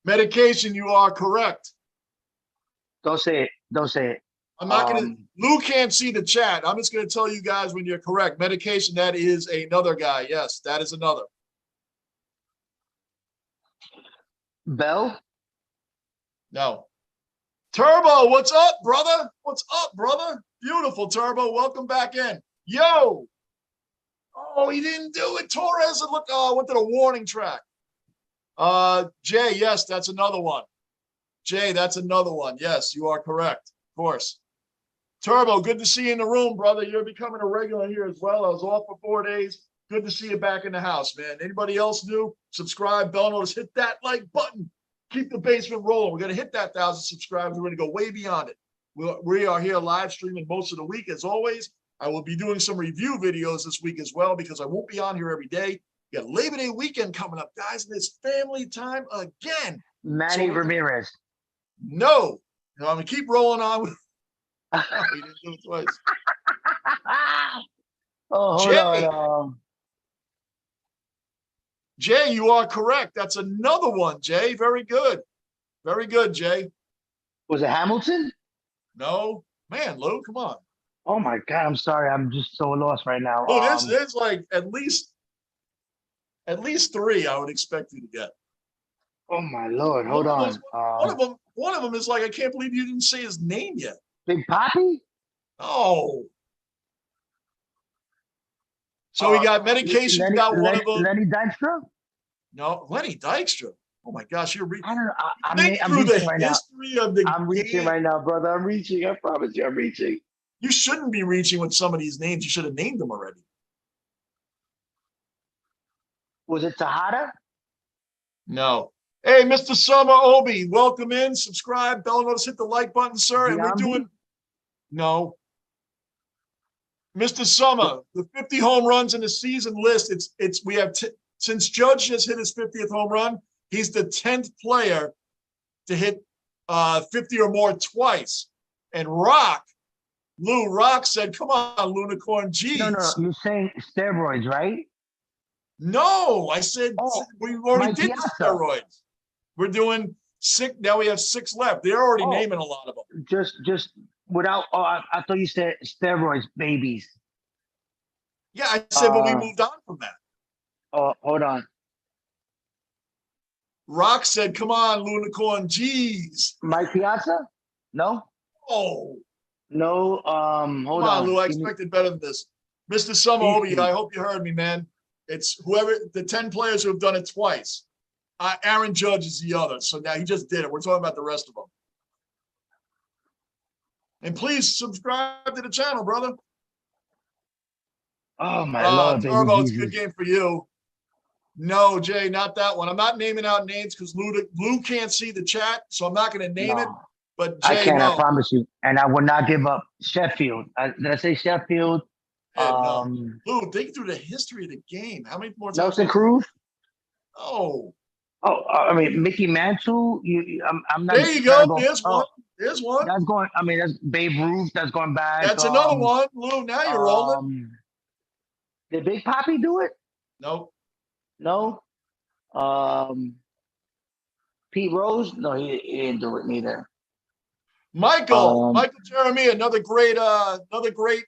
Medication, you are correct. Don't say it. Don't say it. I'm not gonna. Lou can't see the chat. I'm just gonna tell you guys when you're correct. Medication, that is another guy. Yes, that is another. Bell? No. Turbo, what's up, brother? What's up, brother? Beautiful, Turbo. Welcome back in. Yo. Oh, he didn't do it. Torres went to the warning track. Jay, yes, that's another one. Jay, that's another one. Yes, you are correct. Of course. Turbo, good to see you in the room, brother. You're becoming a regular here as well. I was off for 4 days. Good to see you back in the house, man. Anybody else new? Subscribe, bell notice, hit that like button. Keep the basement rolling. We're going to hit that 1,000 subscribers. We're going to go way beyond it. We are here live streaming most of the week, as always. I will be doing some review videos this week as well because I won't be on here every day. We got Labor Day weekend coming up, guys, and it's family time again. Manny Ramirez. No. I'm going to keep rolling on with. Oh, he didn't do it twice. Oh, hold on. Jay, you are correct. That's another one, Jay. Very good. Very good, Jay. Was it Hamilton? No. Man, Lou, come on. Oh, my God. I'm sorry. I'm just so lost right now. Oh, there's like at least 3 I would expect you to get. Oh, my Lord. Hold on. One of them is like, I can't believe you didn't say his name yet. Big Papi? Oh. So we got medication. Lenny, got one of them. Lenny Dykstra? No, Lenny Dykstra. Oh my gosh, you're reaching. I don't know. I'm reaching right now. I'm reaching right now, brother. I'm reaching. I promise you, I'm reaching. You shouldn't be reaching with some of these names. You should have named them already. Was it Tejada? No. Hey, Mr. Summer Obi, welcome in. Subscribe, bell notice, hit the like button, sir. And we're doing. No. Mr. Summer, the 50 home runs in the season list. We have since Judge has hit his 50th home run, he's the 10th player to hit 50 or more twice. And Lou Rock said, "Come on, Lunicorn, geez." No, you're saying steroids, right? No, I said we already did the steroids. We're doing 6. Now we have 6 left. They're already naming a lot of them. Just without. Oh, I thought you said steroids, babies. Yeah, I said, but we moved on from that. Oh, hold on. Rock said, "Come on, Lunicorn, geez." Mike Piazza? No. Oh. No. Hold on, Lou. I expected better than this. Mr. Summer Obi, I hope you heard me, man. It's the 10 players who have done it twice. Aaron Judge is the other. So now he just did it. We're talking about the rest of them. And please subscribe to the channel, brother. Oh my Lord, baby Turbo, it's a good Jesus. game for you. No, Jay, not that one. I'm not naming out names because Lou can't see the chat, so I'm not going to name it. No, But I Jay, can't. I no, promise you. And I will not give up. Sheffield. Did I say Sheffield? yeah, no. Lou, think through the history of the game. How many more times? Nelson Cruz. Oh, Oh, I mean Mickey Mantle. I'm not there you trying to go. go. There's one. Oh, There's one. that's going. I mean, that's Babe Ruth. That's going back. That's another one. Lou, now you're rolling. Did Big Papi do it? Nope. No. Pete Rose? No, he didn't do it neither. Michael Jeremy, another great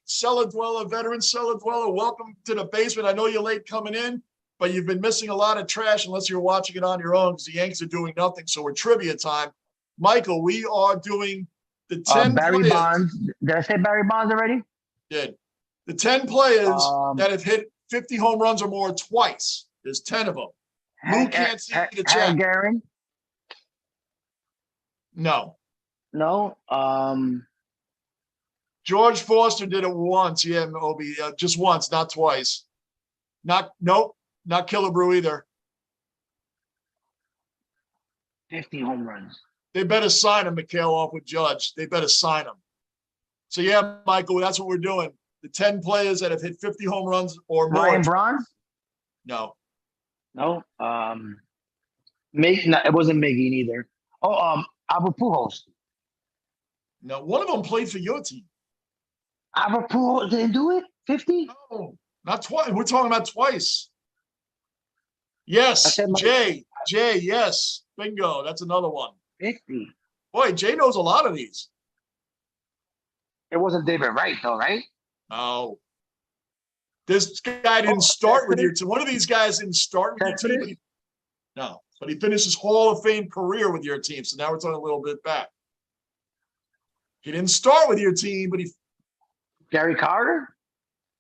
cellar dweller, veteran cellar dweller. Welcome to the basement. I know you're late coming in, but you've been missing a lot of trash unless you're watching it on your own because the Yankees are doing nothing. So we're trivia time. Michael, we are doing the 10 Barry players. Bonds. Did I say Barry Bonds already? Did. The 10 players that have hit 50 home runs or more twice. There's 10 of them. Lou can't see the chat. Garen? No. No. George Foster did it once. Yeah, Obi, just once, not twice. Nope, not Killebrew either. 50 home runs. They better sign him, McHale, off with Judge. They better sign him. So, yeah, Michael, that's what we're doing. The 10 players that have hit 50 home runs or more. Ryan Braun? No. No. No, it wasn't Miggy neither. Oh, Albert Pujols. No, one of them played for your team. Albert Pujols didn't do it? 50? No, not twice. We're talking about twice. Yes, Jay, yes. Bingo. That's another one. 50. Boy, Jay knows a lot of these. It wasn't David Wright, though, right? No. This guy didn't start with your team. One of these guys didn't start with your team. But he finished his Hall of Fame career with your team. So now we're talking a little bit back. He didn't start with your team, but he. Gary Carter?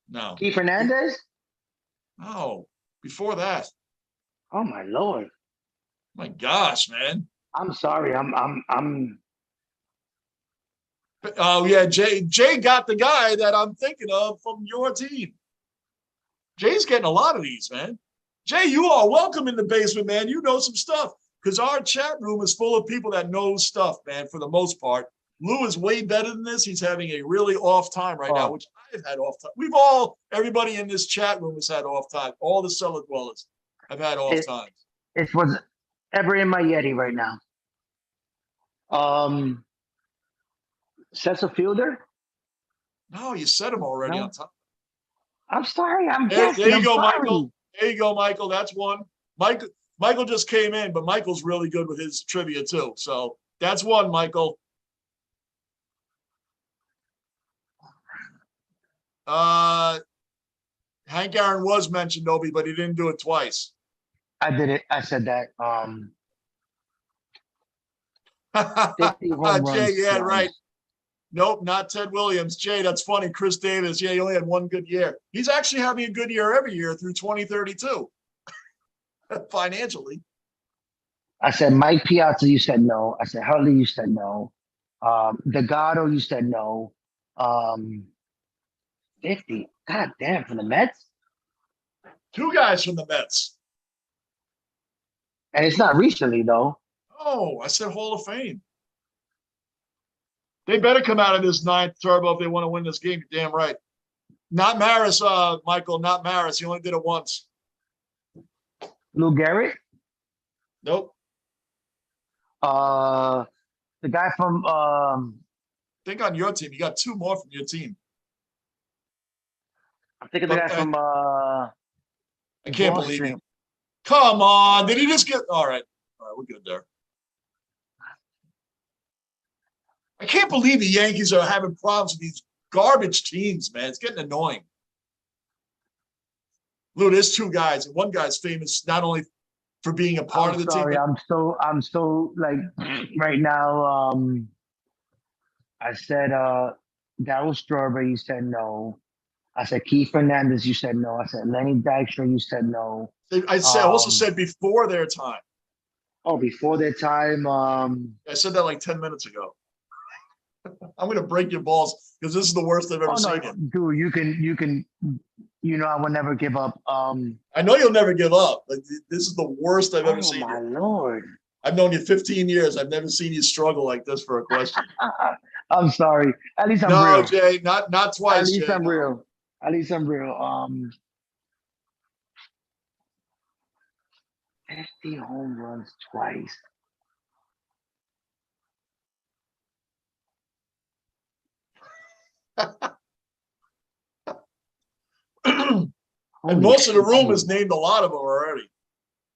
No. Keith Hernandez? No. Before that. Oh my Lord. My gosh, man. I'm sorry. I'm. Oh yeah, Jay got the guy that I'm thinking of from your team. Jay's getting a lot of these, man. Jay, you are welcome in the basement, man. You know some stuff because our chat room is full of people that know stuff, man. For the most part, Lou is way better than this. He's having a really off time right now, which I've had off time. Everybody in this chat room has had off time. All the cellar dwellers have had off times. It was ever in my Yeti right now. Cecil Fielder? No, you said him already on top. I'm sorry. There you go, Michael. There you go, Michael. That's one. Michael just came in, but Michael's really good with his trivia too. So that's one, Michael. Hank Aaron was mentioned, Obi, but he didn't do it twice. I did it. I said that. 50 Jay, yeah, right. Nope, not Ted Williams. Jay, that's funny. Chris Davis, yeah, he only had one good year. He's actually having a good year every year through 2032, financially. I said Mike Piazza, you said no. I said Hurley, you said no. Delgado, you said no. 50. God damn, from the Mets? Two guys from the Mets. And it's not recently, though. Oh, I said Hall of Fame. They better come out of this ninth turbo if they want to win this game. You're damn right. Not Maris, Michael, not Maris. He only did it once. Lou Gehrig? Nope. The guy from think on your team. You got two more from your team. I'm thinking the guy from I can't believe it. Come on. Did he just get all right, we're good there. I can't believe the Yankees are having problems with these garbage teams, man. It's getting annoying. Lou, there's two guys, and one guy's famous not only for being a part of the team. I'm so like right now. I said Darryl Strawberry, you said no. I said Keith Hernandez, you said no. I said Lenny Dykstra, you said no. I also said before their time. Oh, before their time. I said that like 10 minutes ago. I'm gonna break your balls because this is the worst I've ever Oh no, seen it. dude, you can, I will never give up. I know you'll never give up, but this is the worst I've ever Oh seen my you. Lord. I've known you 15 years. I've never seen you struggle like this for a question. I'm sorry. At least I'm No, real. Jay, not At twice, least Jay. I'm No. real. At least I'm real. 50 home runs twice. And Holy most of the room shit. has named a lot of them already.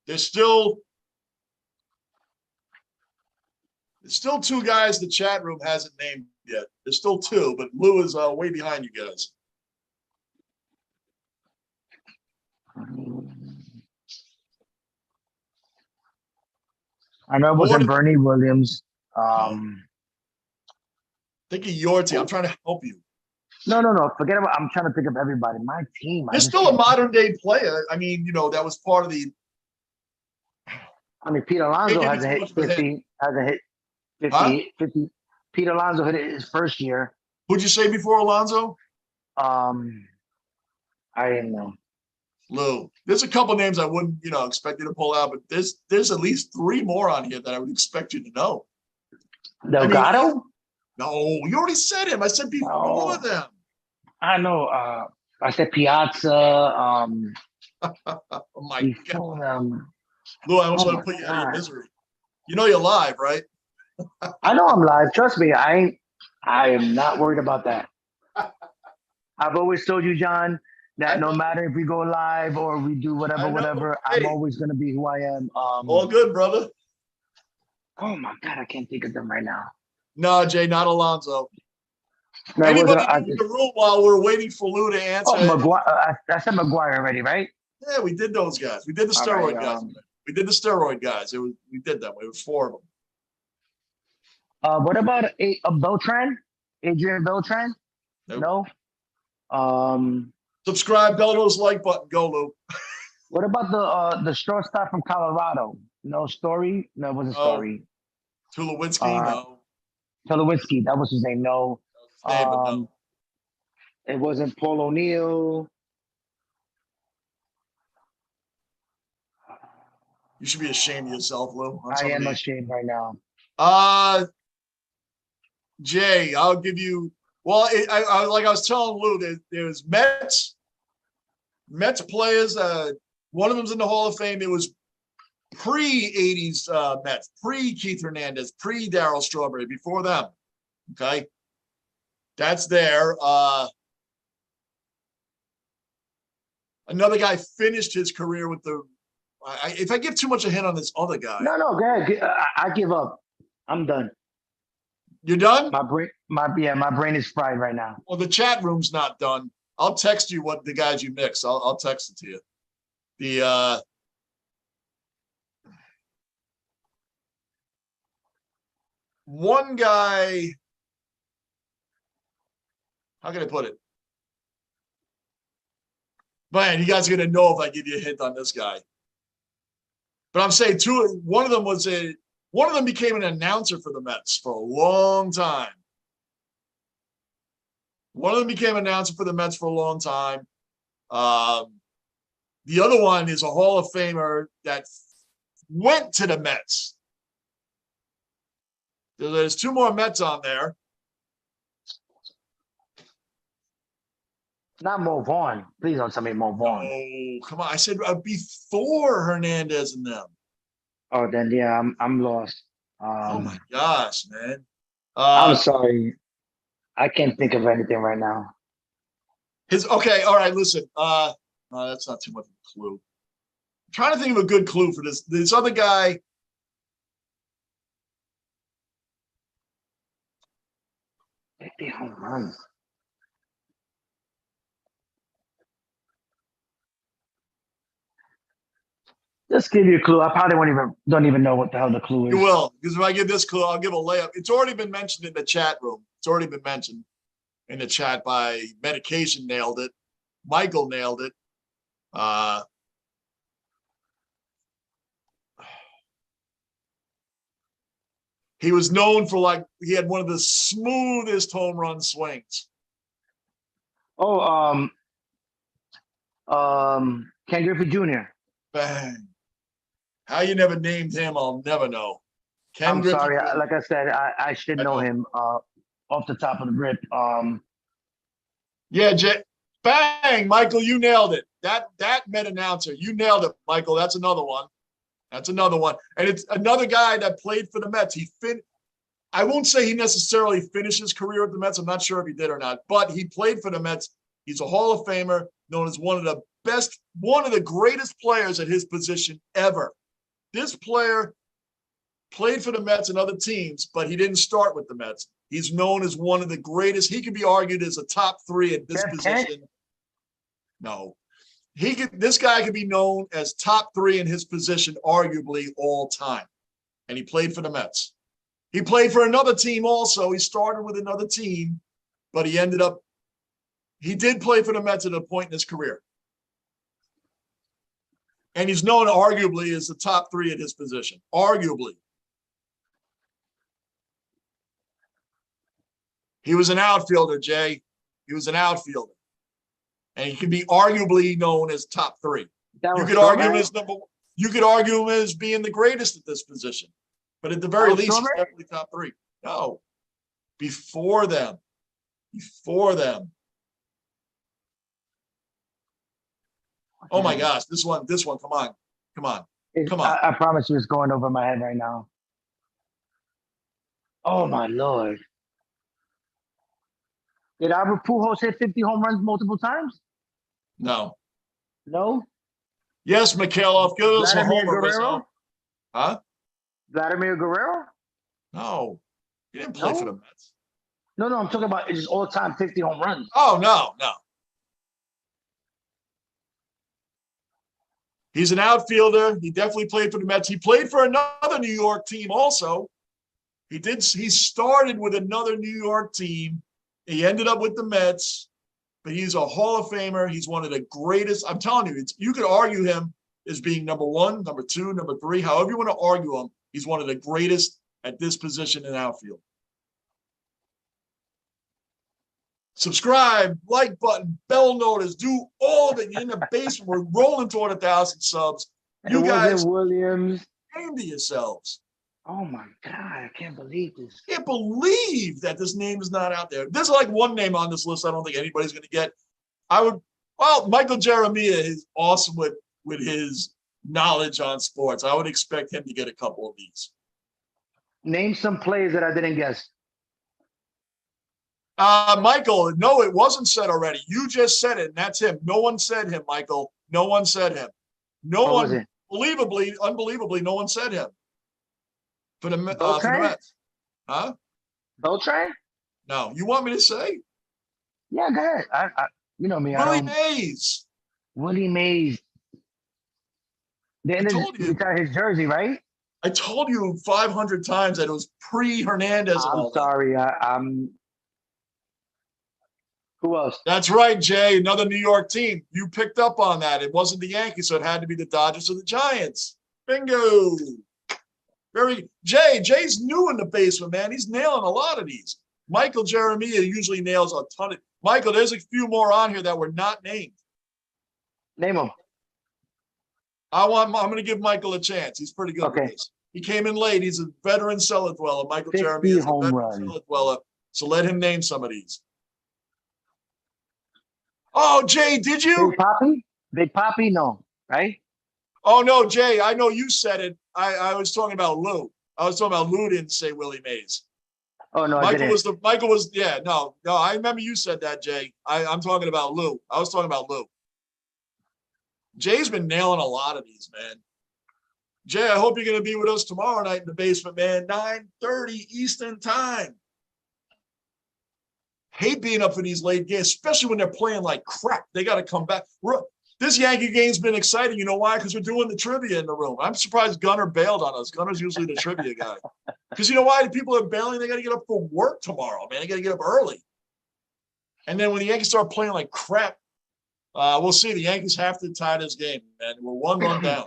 There's still two guys the chat room hasn't named yet. There's still two, but Lou is way behind you guys. I know it wasn't Bernie Williams. Think of your team. I'm trying to help you. No. Forget about. I'm trying to think of everybody. My team. There's still a modern day player. I mean, that was part of the. I mean, Pete Alonso Can't hasn't give you hit too much of a 50. Hasn't hit 50. Huh? 50. Pete Alonso hit it his first year. Who'd you say before Alonso? I didn't know. Lou. There's a couple names I wouldn't, expect you to pull out, but there's at least three more on here that I would expect you to know. Delgado? No, you already said him. I said before them. I know. I said Piazza. Oh my God. Lou, I almost want to put you out of your misery. You know you're live, right? I know I'm live. Trust me. I am not worried about that. I've always told you, John, that no matter if we go live or we do whatever, hey, I'm always going to be who I am. All good, brother. Oh my God, I can't think of them right now. No, Jay, not Alonso. No, anybody in the room while we're waiting for Lou to answer? Oh, McGuire. I said McGuire already, right? Yeah, we did those guys. We did the steroid guys. We did the steroid guys. We did them. It was four of them. What about Beltran? Adrian Beltran? Nope. No. Subscribe, bell those like button. Go, Lou. What about the shortstop from Colorado? No Story? No, it wasn't Story. Tulowitzki? No. Tulowitzki, that was his name. No. No. It wasn't Paul O'Neill. You should be ashamed of yourself, Lou. I am ashamed right now. Jay, I'll give you. Well, like I was telling Lou, there's Mets players. One of them's in the Hall of Fame. It was pre-'80s Mets, pre-Keith Hernandez, pre-Darryl Strawberry, before them. Okay, that's there. Another guy finished his career with the. If I give too much a hint on this other guy. No, go ahead. I give up. I'm done. You're done? My brain is fried right now. Well, the chat room's not done. I'll text you what the guys you mix. I'll text it to you. The one guy. How can I put it? Man, you guys are gonna know if I give you a hint on this guy. But I'm saying one of them became an announcer for the Mets for a long time. One of them became an announcer for the Mets for a long time. The other one is a Hall of Famer that went to the Mets. There's two more Mets on there. Not Mo Vaughn. Please don't tell me Mo Vaughn. Oh, come on. I said before Hernandez and them. Oh, then yeah, I'm lost. Oh my gosh, man. I'm sorry. I can't think of anything right now. Okay, all right, listen. No, that's not too much of a clue. I'm trying to think of a good clue for this. This other guy. Home runs. Just give you a clue. I probably don't even know what the hell the clue is. You will, because if I give this clue, I'll give a layup. It's already been mentioned in the chat room. It's already been mentioned in the chat by Medication nailed it. Michael nailed it. He was known for he had one of the smoothest home run swings. Oh, Ken Griffey Jr. Bang. How you never named him, I'll never know. Ken I'm Griffey sorry. Jr. Like I said, I should know him off the top of the rip. Yeah, bang, Michael, you nailed it. That Met announcer, you nailed it, Michael. That's another one. That's another one. And it's another guy that played for the Mets. I won't say he necessarily finished his career at the Mets. I'm not sure if he did or not, but he played for the Mets. He's a Hall of Famer, known as one of the best, one of the greatest players at his position ever. This player played for the Mets and other teams, but he didn't start with the Mets. He's known as one of the greatest. He could be argued as a top 3 at this position. No. This guy could be known as top 3 in his position, arguably all time. And he played for the Mets. He played for another team also. He started with another team, but he did play for the Mets at a point in his career. And he's known arguably as the top 3 at his position. Arguably. He was an outfielder, Jay. He was an outfielder. And he can be arguably known as top 3. You could argue him as you could argue him as being the greatest at this position. But at the very least, he's definitely top 3. No. Before them. Before them. Oh my gosh, this one, come on. Come on. Come on. I promise you it's going over my head right now. Oh my Lord. Did Albert Pujols hit 50 home runs multiple times? No. No? Yes, Mikhailov, give us a homer. Guerrero? Huh? Vladimir Guerrero? No. He didn't play for the Mets. No, I'm talking about just all-time 50 home runs. Oh, no. He's an outfielder. He definitely played for the Mets. He played for another New York team also. He started with another New York team. He ended up with the Mets, but he's a Hall of Famer. He's one of the greatest. I'm telling you, you could argue him as being number 1, number 2, number 3, however you want to argue him. He's one of the greatest at this position in outfield. Subscribe, like button, bell notice, do all of it. You're in the basement. We're rolling toward 1,000 subs. You guys, Williams. Name to yourselves. Oh my God, I can't believe this. I can't believe that this name is not out there. There's like one name on this list I don't think anybody's going to get. Michael Jeremiah is awesome with his knowledge on sports. I would expect him to get a couple of these. Name some plays that I didn't guess. Michael, no, it wasn't said already. You just said it, and that's him. No one said him, Michael. No one said him. Unbelievably, no one said him. For the Mets. Huh? Beltran? No. You want me to say? Yeah, go ahead. You know me. Willie Mays. Willie Mays. They retired his jersey, right? I told you 500 times that it was pre-Hernandez. I'm sorry. Who else? That's right, Jay. Another New York team. You picked up on that. It wasn't the Yankees, so it had to be the Dodgers or the Giants. Bingo. Jay's new in the basement, man. He's nailing a lot of these. Michael Jeremiah usually nails a ton of. Michael, there's a few more on here that were not named. Name them. I'm going to give Michael a chance. He's pretty good with this. He came in late. He's a veteran cellar dweller. Michael Jeremiah is a veteran cellar dweller. So let him name some of these. Oh, Jay, did you? Big Papi? Big Papi? No, right? Oh, no, Jay, I know you said it. I was talking about Lou. I was talking about Lou didn't say Willie Mays. Oh, no, No, I remember you said that, Jay. I'm talking about Lou. I was talking about Lou. Jay's been nailing a lot of these, man. Jay, I hope you're going to be with us tomorrow night in the basement, man. 9:30 Eastern time. Hate being up for these late games, especially when they're playing like crap. They got to come back. This Yankee game's been exciting. You know why? Because we're doing the trivia in the room. I'm surprised Gunner bailed on us. Gunner's usually the trivia guy. Because you know why? The people are bailing. They got to get up for work tomorrow, man. They got to get up early. And then when the Yankees start playing like crap, we'll see. The Yankees have to tie this game, man. We're one run down.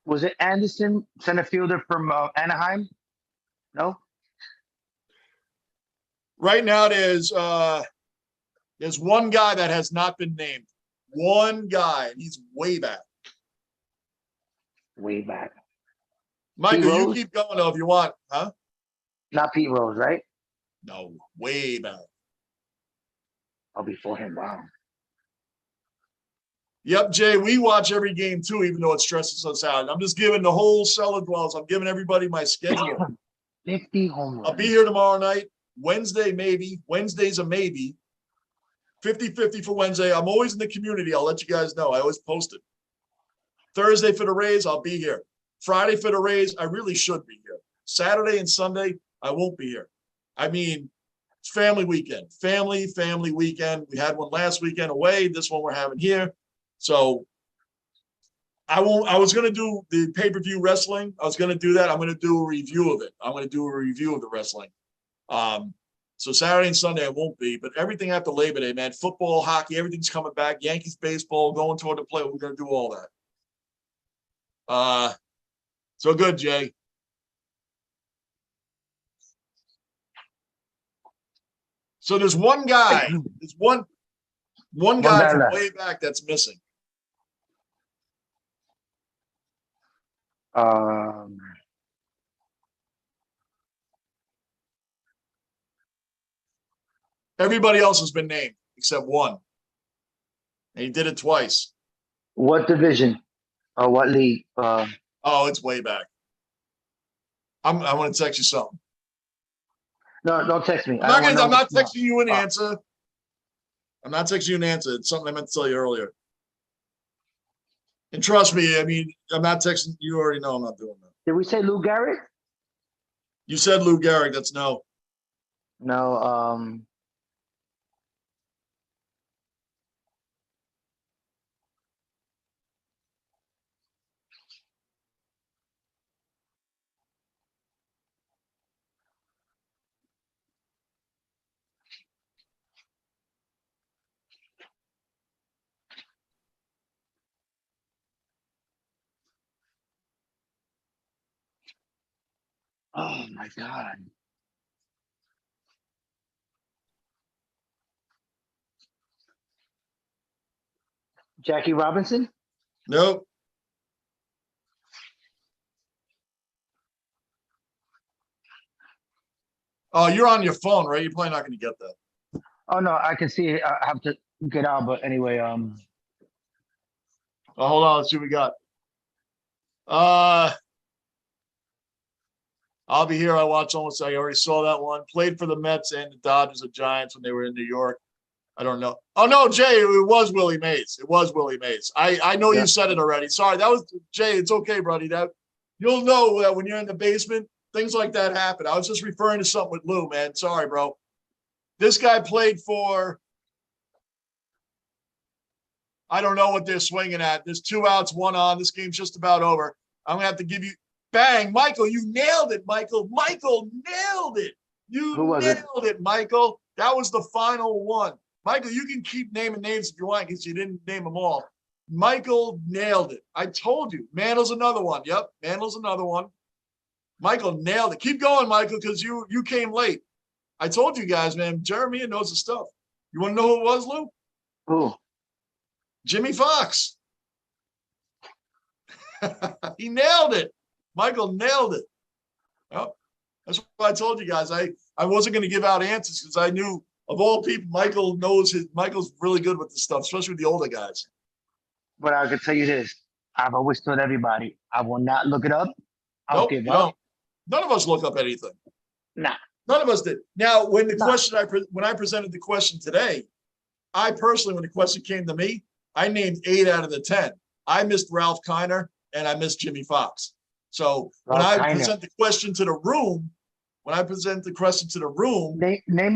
Was it Anderson, center fielder from Anaheim? No. Right now, there's one guy that has not been named. One guy, and he's way back. Way back. Michael, you keep going though if you want, huh? Not Pete Rose, right? No, way back. Oh, before him. Wow. Yep, Jay, we watch every game too, even though it stresses us out. I'm just giving the whole cellar dwellers. I'm giving everybody my schedule. 50 home runs. I'll be here tomorrow night. Wednesday, maybe. Wednesday's a maybe. 50-50 for Wednesday. I'm always in the community. I'll let you guys know. I always post it. Thursday for the Rays, I'll be here. Friday for the Rays, I really should be here. Saturday and Sunday, I won't be here. I mean, it's family weekend. Family weekend. We had one last weekend away. This one we're having here. So I was going to do the pay-per-view wrestling. I was going to do that. I'm going to do a review of it. I'm going to do a review of the wrestling. So Saturday and Sunday I won't be, but everything after Labor Day, man, football, hockey, everything's coming back. Yankees baseball, going toward the play. We're going to do all that. So good, Jay. So there's one guy, there's one guy from way back that's missing. Everybody else has been named except one. And he did it twice. What division? Or what league? Oh, it's way back. I want to text you something. No, don't text me. I'm not texting you an answer. I'm not texting you an answer. It's something I meant to tell you earlier. And trust me, I mean, I'm not texting. You already know I'm not doing that. Did we say Lou Gehrig? You said Lou Gehrig. That's no. No. Oh my God. Jackie Robinson? Nope. Oh, you're on your phone, right? You're probably not going to get that. Oh no, I can see it. I have to get out, but anyway, Oh, hold on, let's see what we got. I'll be here. I watched almost. I already saw that one. Played for the Mets and the Dodgers and Giants when they were in New York. I don't know. Oh no, Jay, it was Willie Mays. It was Willie Mays. I know you said it already. Sorry, that was Jay. It's okay, buddy. That you'll know that when you're in the basement, things like that happen. I was just referring to something with Lou, man. Sorry, bro. This guy played for. I don't know what they're swinging at. There's 2 outs, 1 on. This game's just about over. I'm gonna have to give you. Bang, Michael, you nailed it, Michael. Michael nailed it. You nailed it, Michael. That was the final one. Michael, you can keep naming names if you want because you didn't name them all. Michael nailed it. I told you. Mantle's another one. Yep, Mantle's another one. Michael nailed it. Keep going, Michael, because you came late. I told you guys, man, Jeremy knows the stuff. You want to know who it was, Lou? Who? Jimmy Fox. He nailed it. Michael nailed it. Well, that's what I told you guys. I wasn't going to give out answers because I knew of all people, Michael's really good with this stuff, especially with the older guys. But I can tell you this. I've always told everybody, I will not look it up. I'll give up. None of us look up anything. Nah. None of us did. Now, when I presented the question today, I personally, when the question came to me, I named 8 out of the 10. I missed Ralph Kiner and I missed Jimmy Fox. So when I present the question to the room, name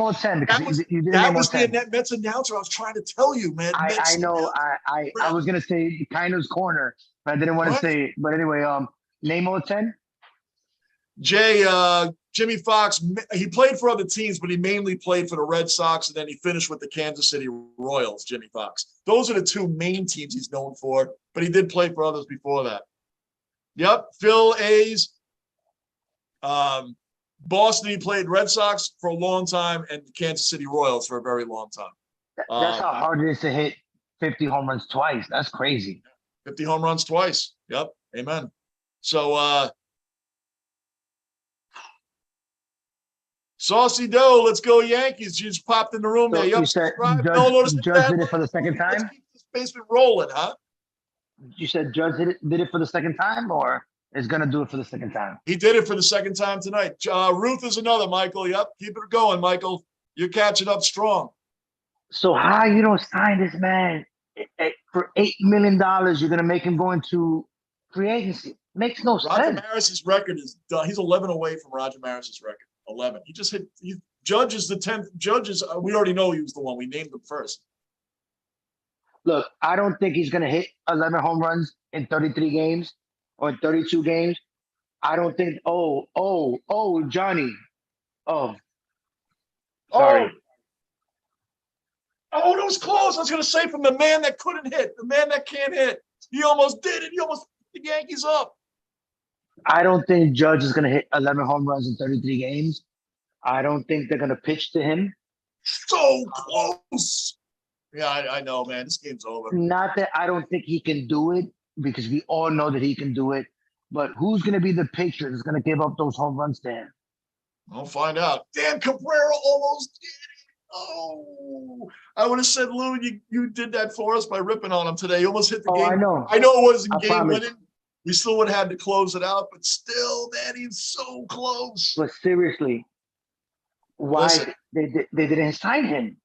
all 10 because that was the Mets announcer I was trying to tell you, man. I know. I was gonna say Kiner's corner, but I didn't want to say it. But anyway, name all 10. Jay, Jimmy Fox, he played for other teams, but he mainly played for the Red Sox, and then he finished with the Kansas City Royals, Jimmy Fox. Those are the 2 main teams he's known for, but he did play for others before that. Yep, Phil A's. Boston, he played Red Sox for a long time and Kansas City Royals for a very long time. That's how hard it is to hit 50 home runs twice. That's crazy. 50 home runs twice. Yep. Amen. So, Saucy Doe, let's go Yankees. You just popped in the room there. So Yep. you said Judge Judge did it for the second Let's time? keep this basement rolling, huh? You said Judge did it for the second time, or is going to do it for the second time? He did it for the second time tonight. Ruth is another, Michael. Yep. Keep it going, Michael. You're catching up strong. So how you don't sign this man for $8 million? You're going to make him go into free agency. Makes no Roger sense. Maris's record is done. He's 11 away from Roger Maris's record. 11. He just hit. Judge is the 10th. Judge is. We already know he was the one. We named him first. Look, I don't think he's going to hit 11 home runs in 33 games or 32 games. I don't think. Oh, Johnny. Oh, sorry. Oh, that was close. I was going to say from the man that couldn't hit, the man that can't hit. He almost did it. He almost put the Yankees up. I don't think Judge is going to hit 11 home runs in 33 games. I don't think they're going to pitch to him. So close. Yeah, I know, man. This game's over. Not that I don't think he can do it, because we all know that he can do it. But who's going to be the pitcher that's going to give up those home runs to him? We'll find out. Damn, Cabrera almost did it. Oh, I would have said, Lou, you did that for us by ripping on him today. You almost hit the game. I know. I know it wasn't game promise. winning. We still would have had to close it out, but still, man, he's so close. But seriously, why they didn't sign him?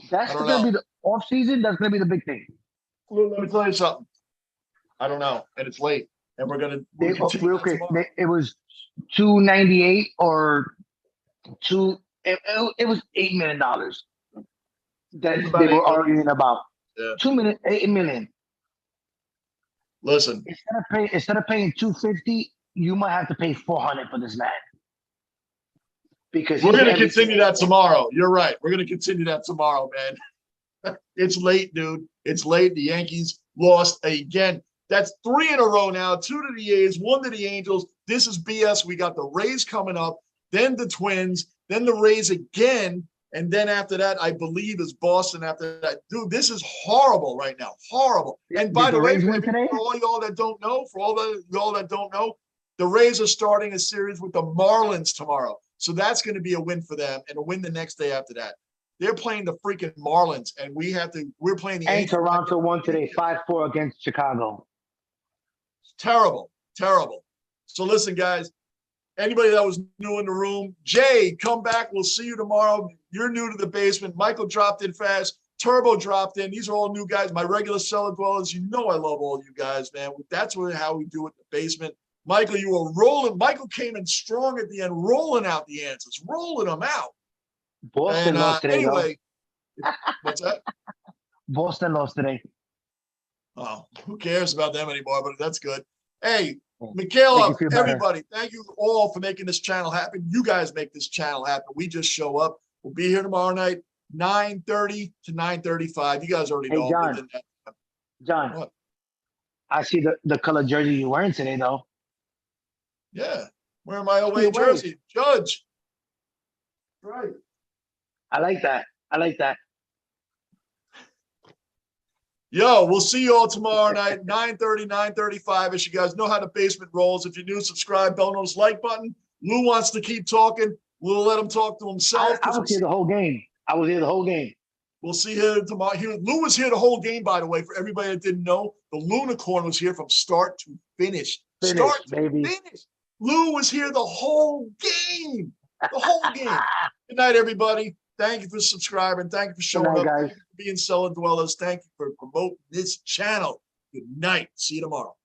That's going to be the off season. That's going to be the big thing. Lou, let me tell you something. I don't know, and it's late, and we're gonna. It was 298 or two. It was $8 million that they were arguing about. Yeah. 2 million, $8 million. Listen, instead of paying 250, you might have to pay 400 for this man. Because we're going to continue that tomorrow. You're right. We're going to continue that tomorrow, man. It's late, dude. It's late. The Yankees lost again. That's 3 in a row now. 2 to the A's, 1 to the Angels. This is BS. We got the Rays coming up, then the Twins, then the Rays again. And then after that, I believe is Boston after that. Dude, this is horrible right now. Horrible. And by the way, for all y'all that don't know, y'all that don't know, the Rays are starting a series with the Marlins tomorrow. So that's going to be a win for them and a win the next day after that. They're playing the freaking Marlins, and we're playing the Angels. Toronto won today 5-4 against Chicago. Terrible, terrible. So listen, guys, anybody that was new in the room, Jay, come back. We'll see you tomorrow. You're new to the basement. Michael dropped in fast. Turbo dropped in. These are all new guys. My regular cellar dwellers. You know I love all you guys, man. That's how we do it in the basement. Michael, you were rolling. Michael came in strong at the end, rolling out the answers, rolling them out. Boston lost today, anyway, what's that? Boston lost today. Oh, who cares about them anymore? But that's good. Hey, Michaela, everybody, thank you all for making this channel happen. You guys make this channel happen. We just show up. We'll be here tomorrow night, 9:30 to 9:35. You guys already know. John, what? I see the color jersey you're wearing today, though. Yeah, wearing my away jersey. Judge. Right. I like that. I like that. Yo, we'll see you all tomorrow night, 9:30, 9:35. As you guys know how the basement rolls. If you're new, subscribe, bell notice, like button. Lou wants to keep talking. We'll let him talk to himself. I was here the whole game. We'll see here tomorrow. Lou was here the whole game, by the way, for everybody that didn't know. The Lunicorn was here from start to finish. Start to finish. Lou was here the whole game. The whole game. Good night, everybody. Thank you for subscribing. Thank you for showing up. Guys. Thank you for being cellar dwellers. Thank you for promoting this channel. Good night. See you tomorrow.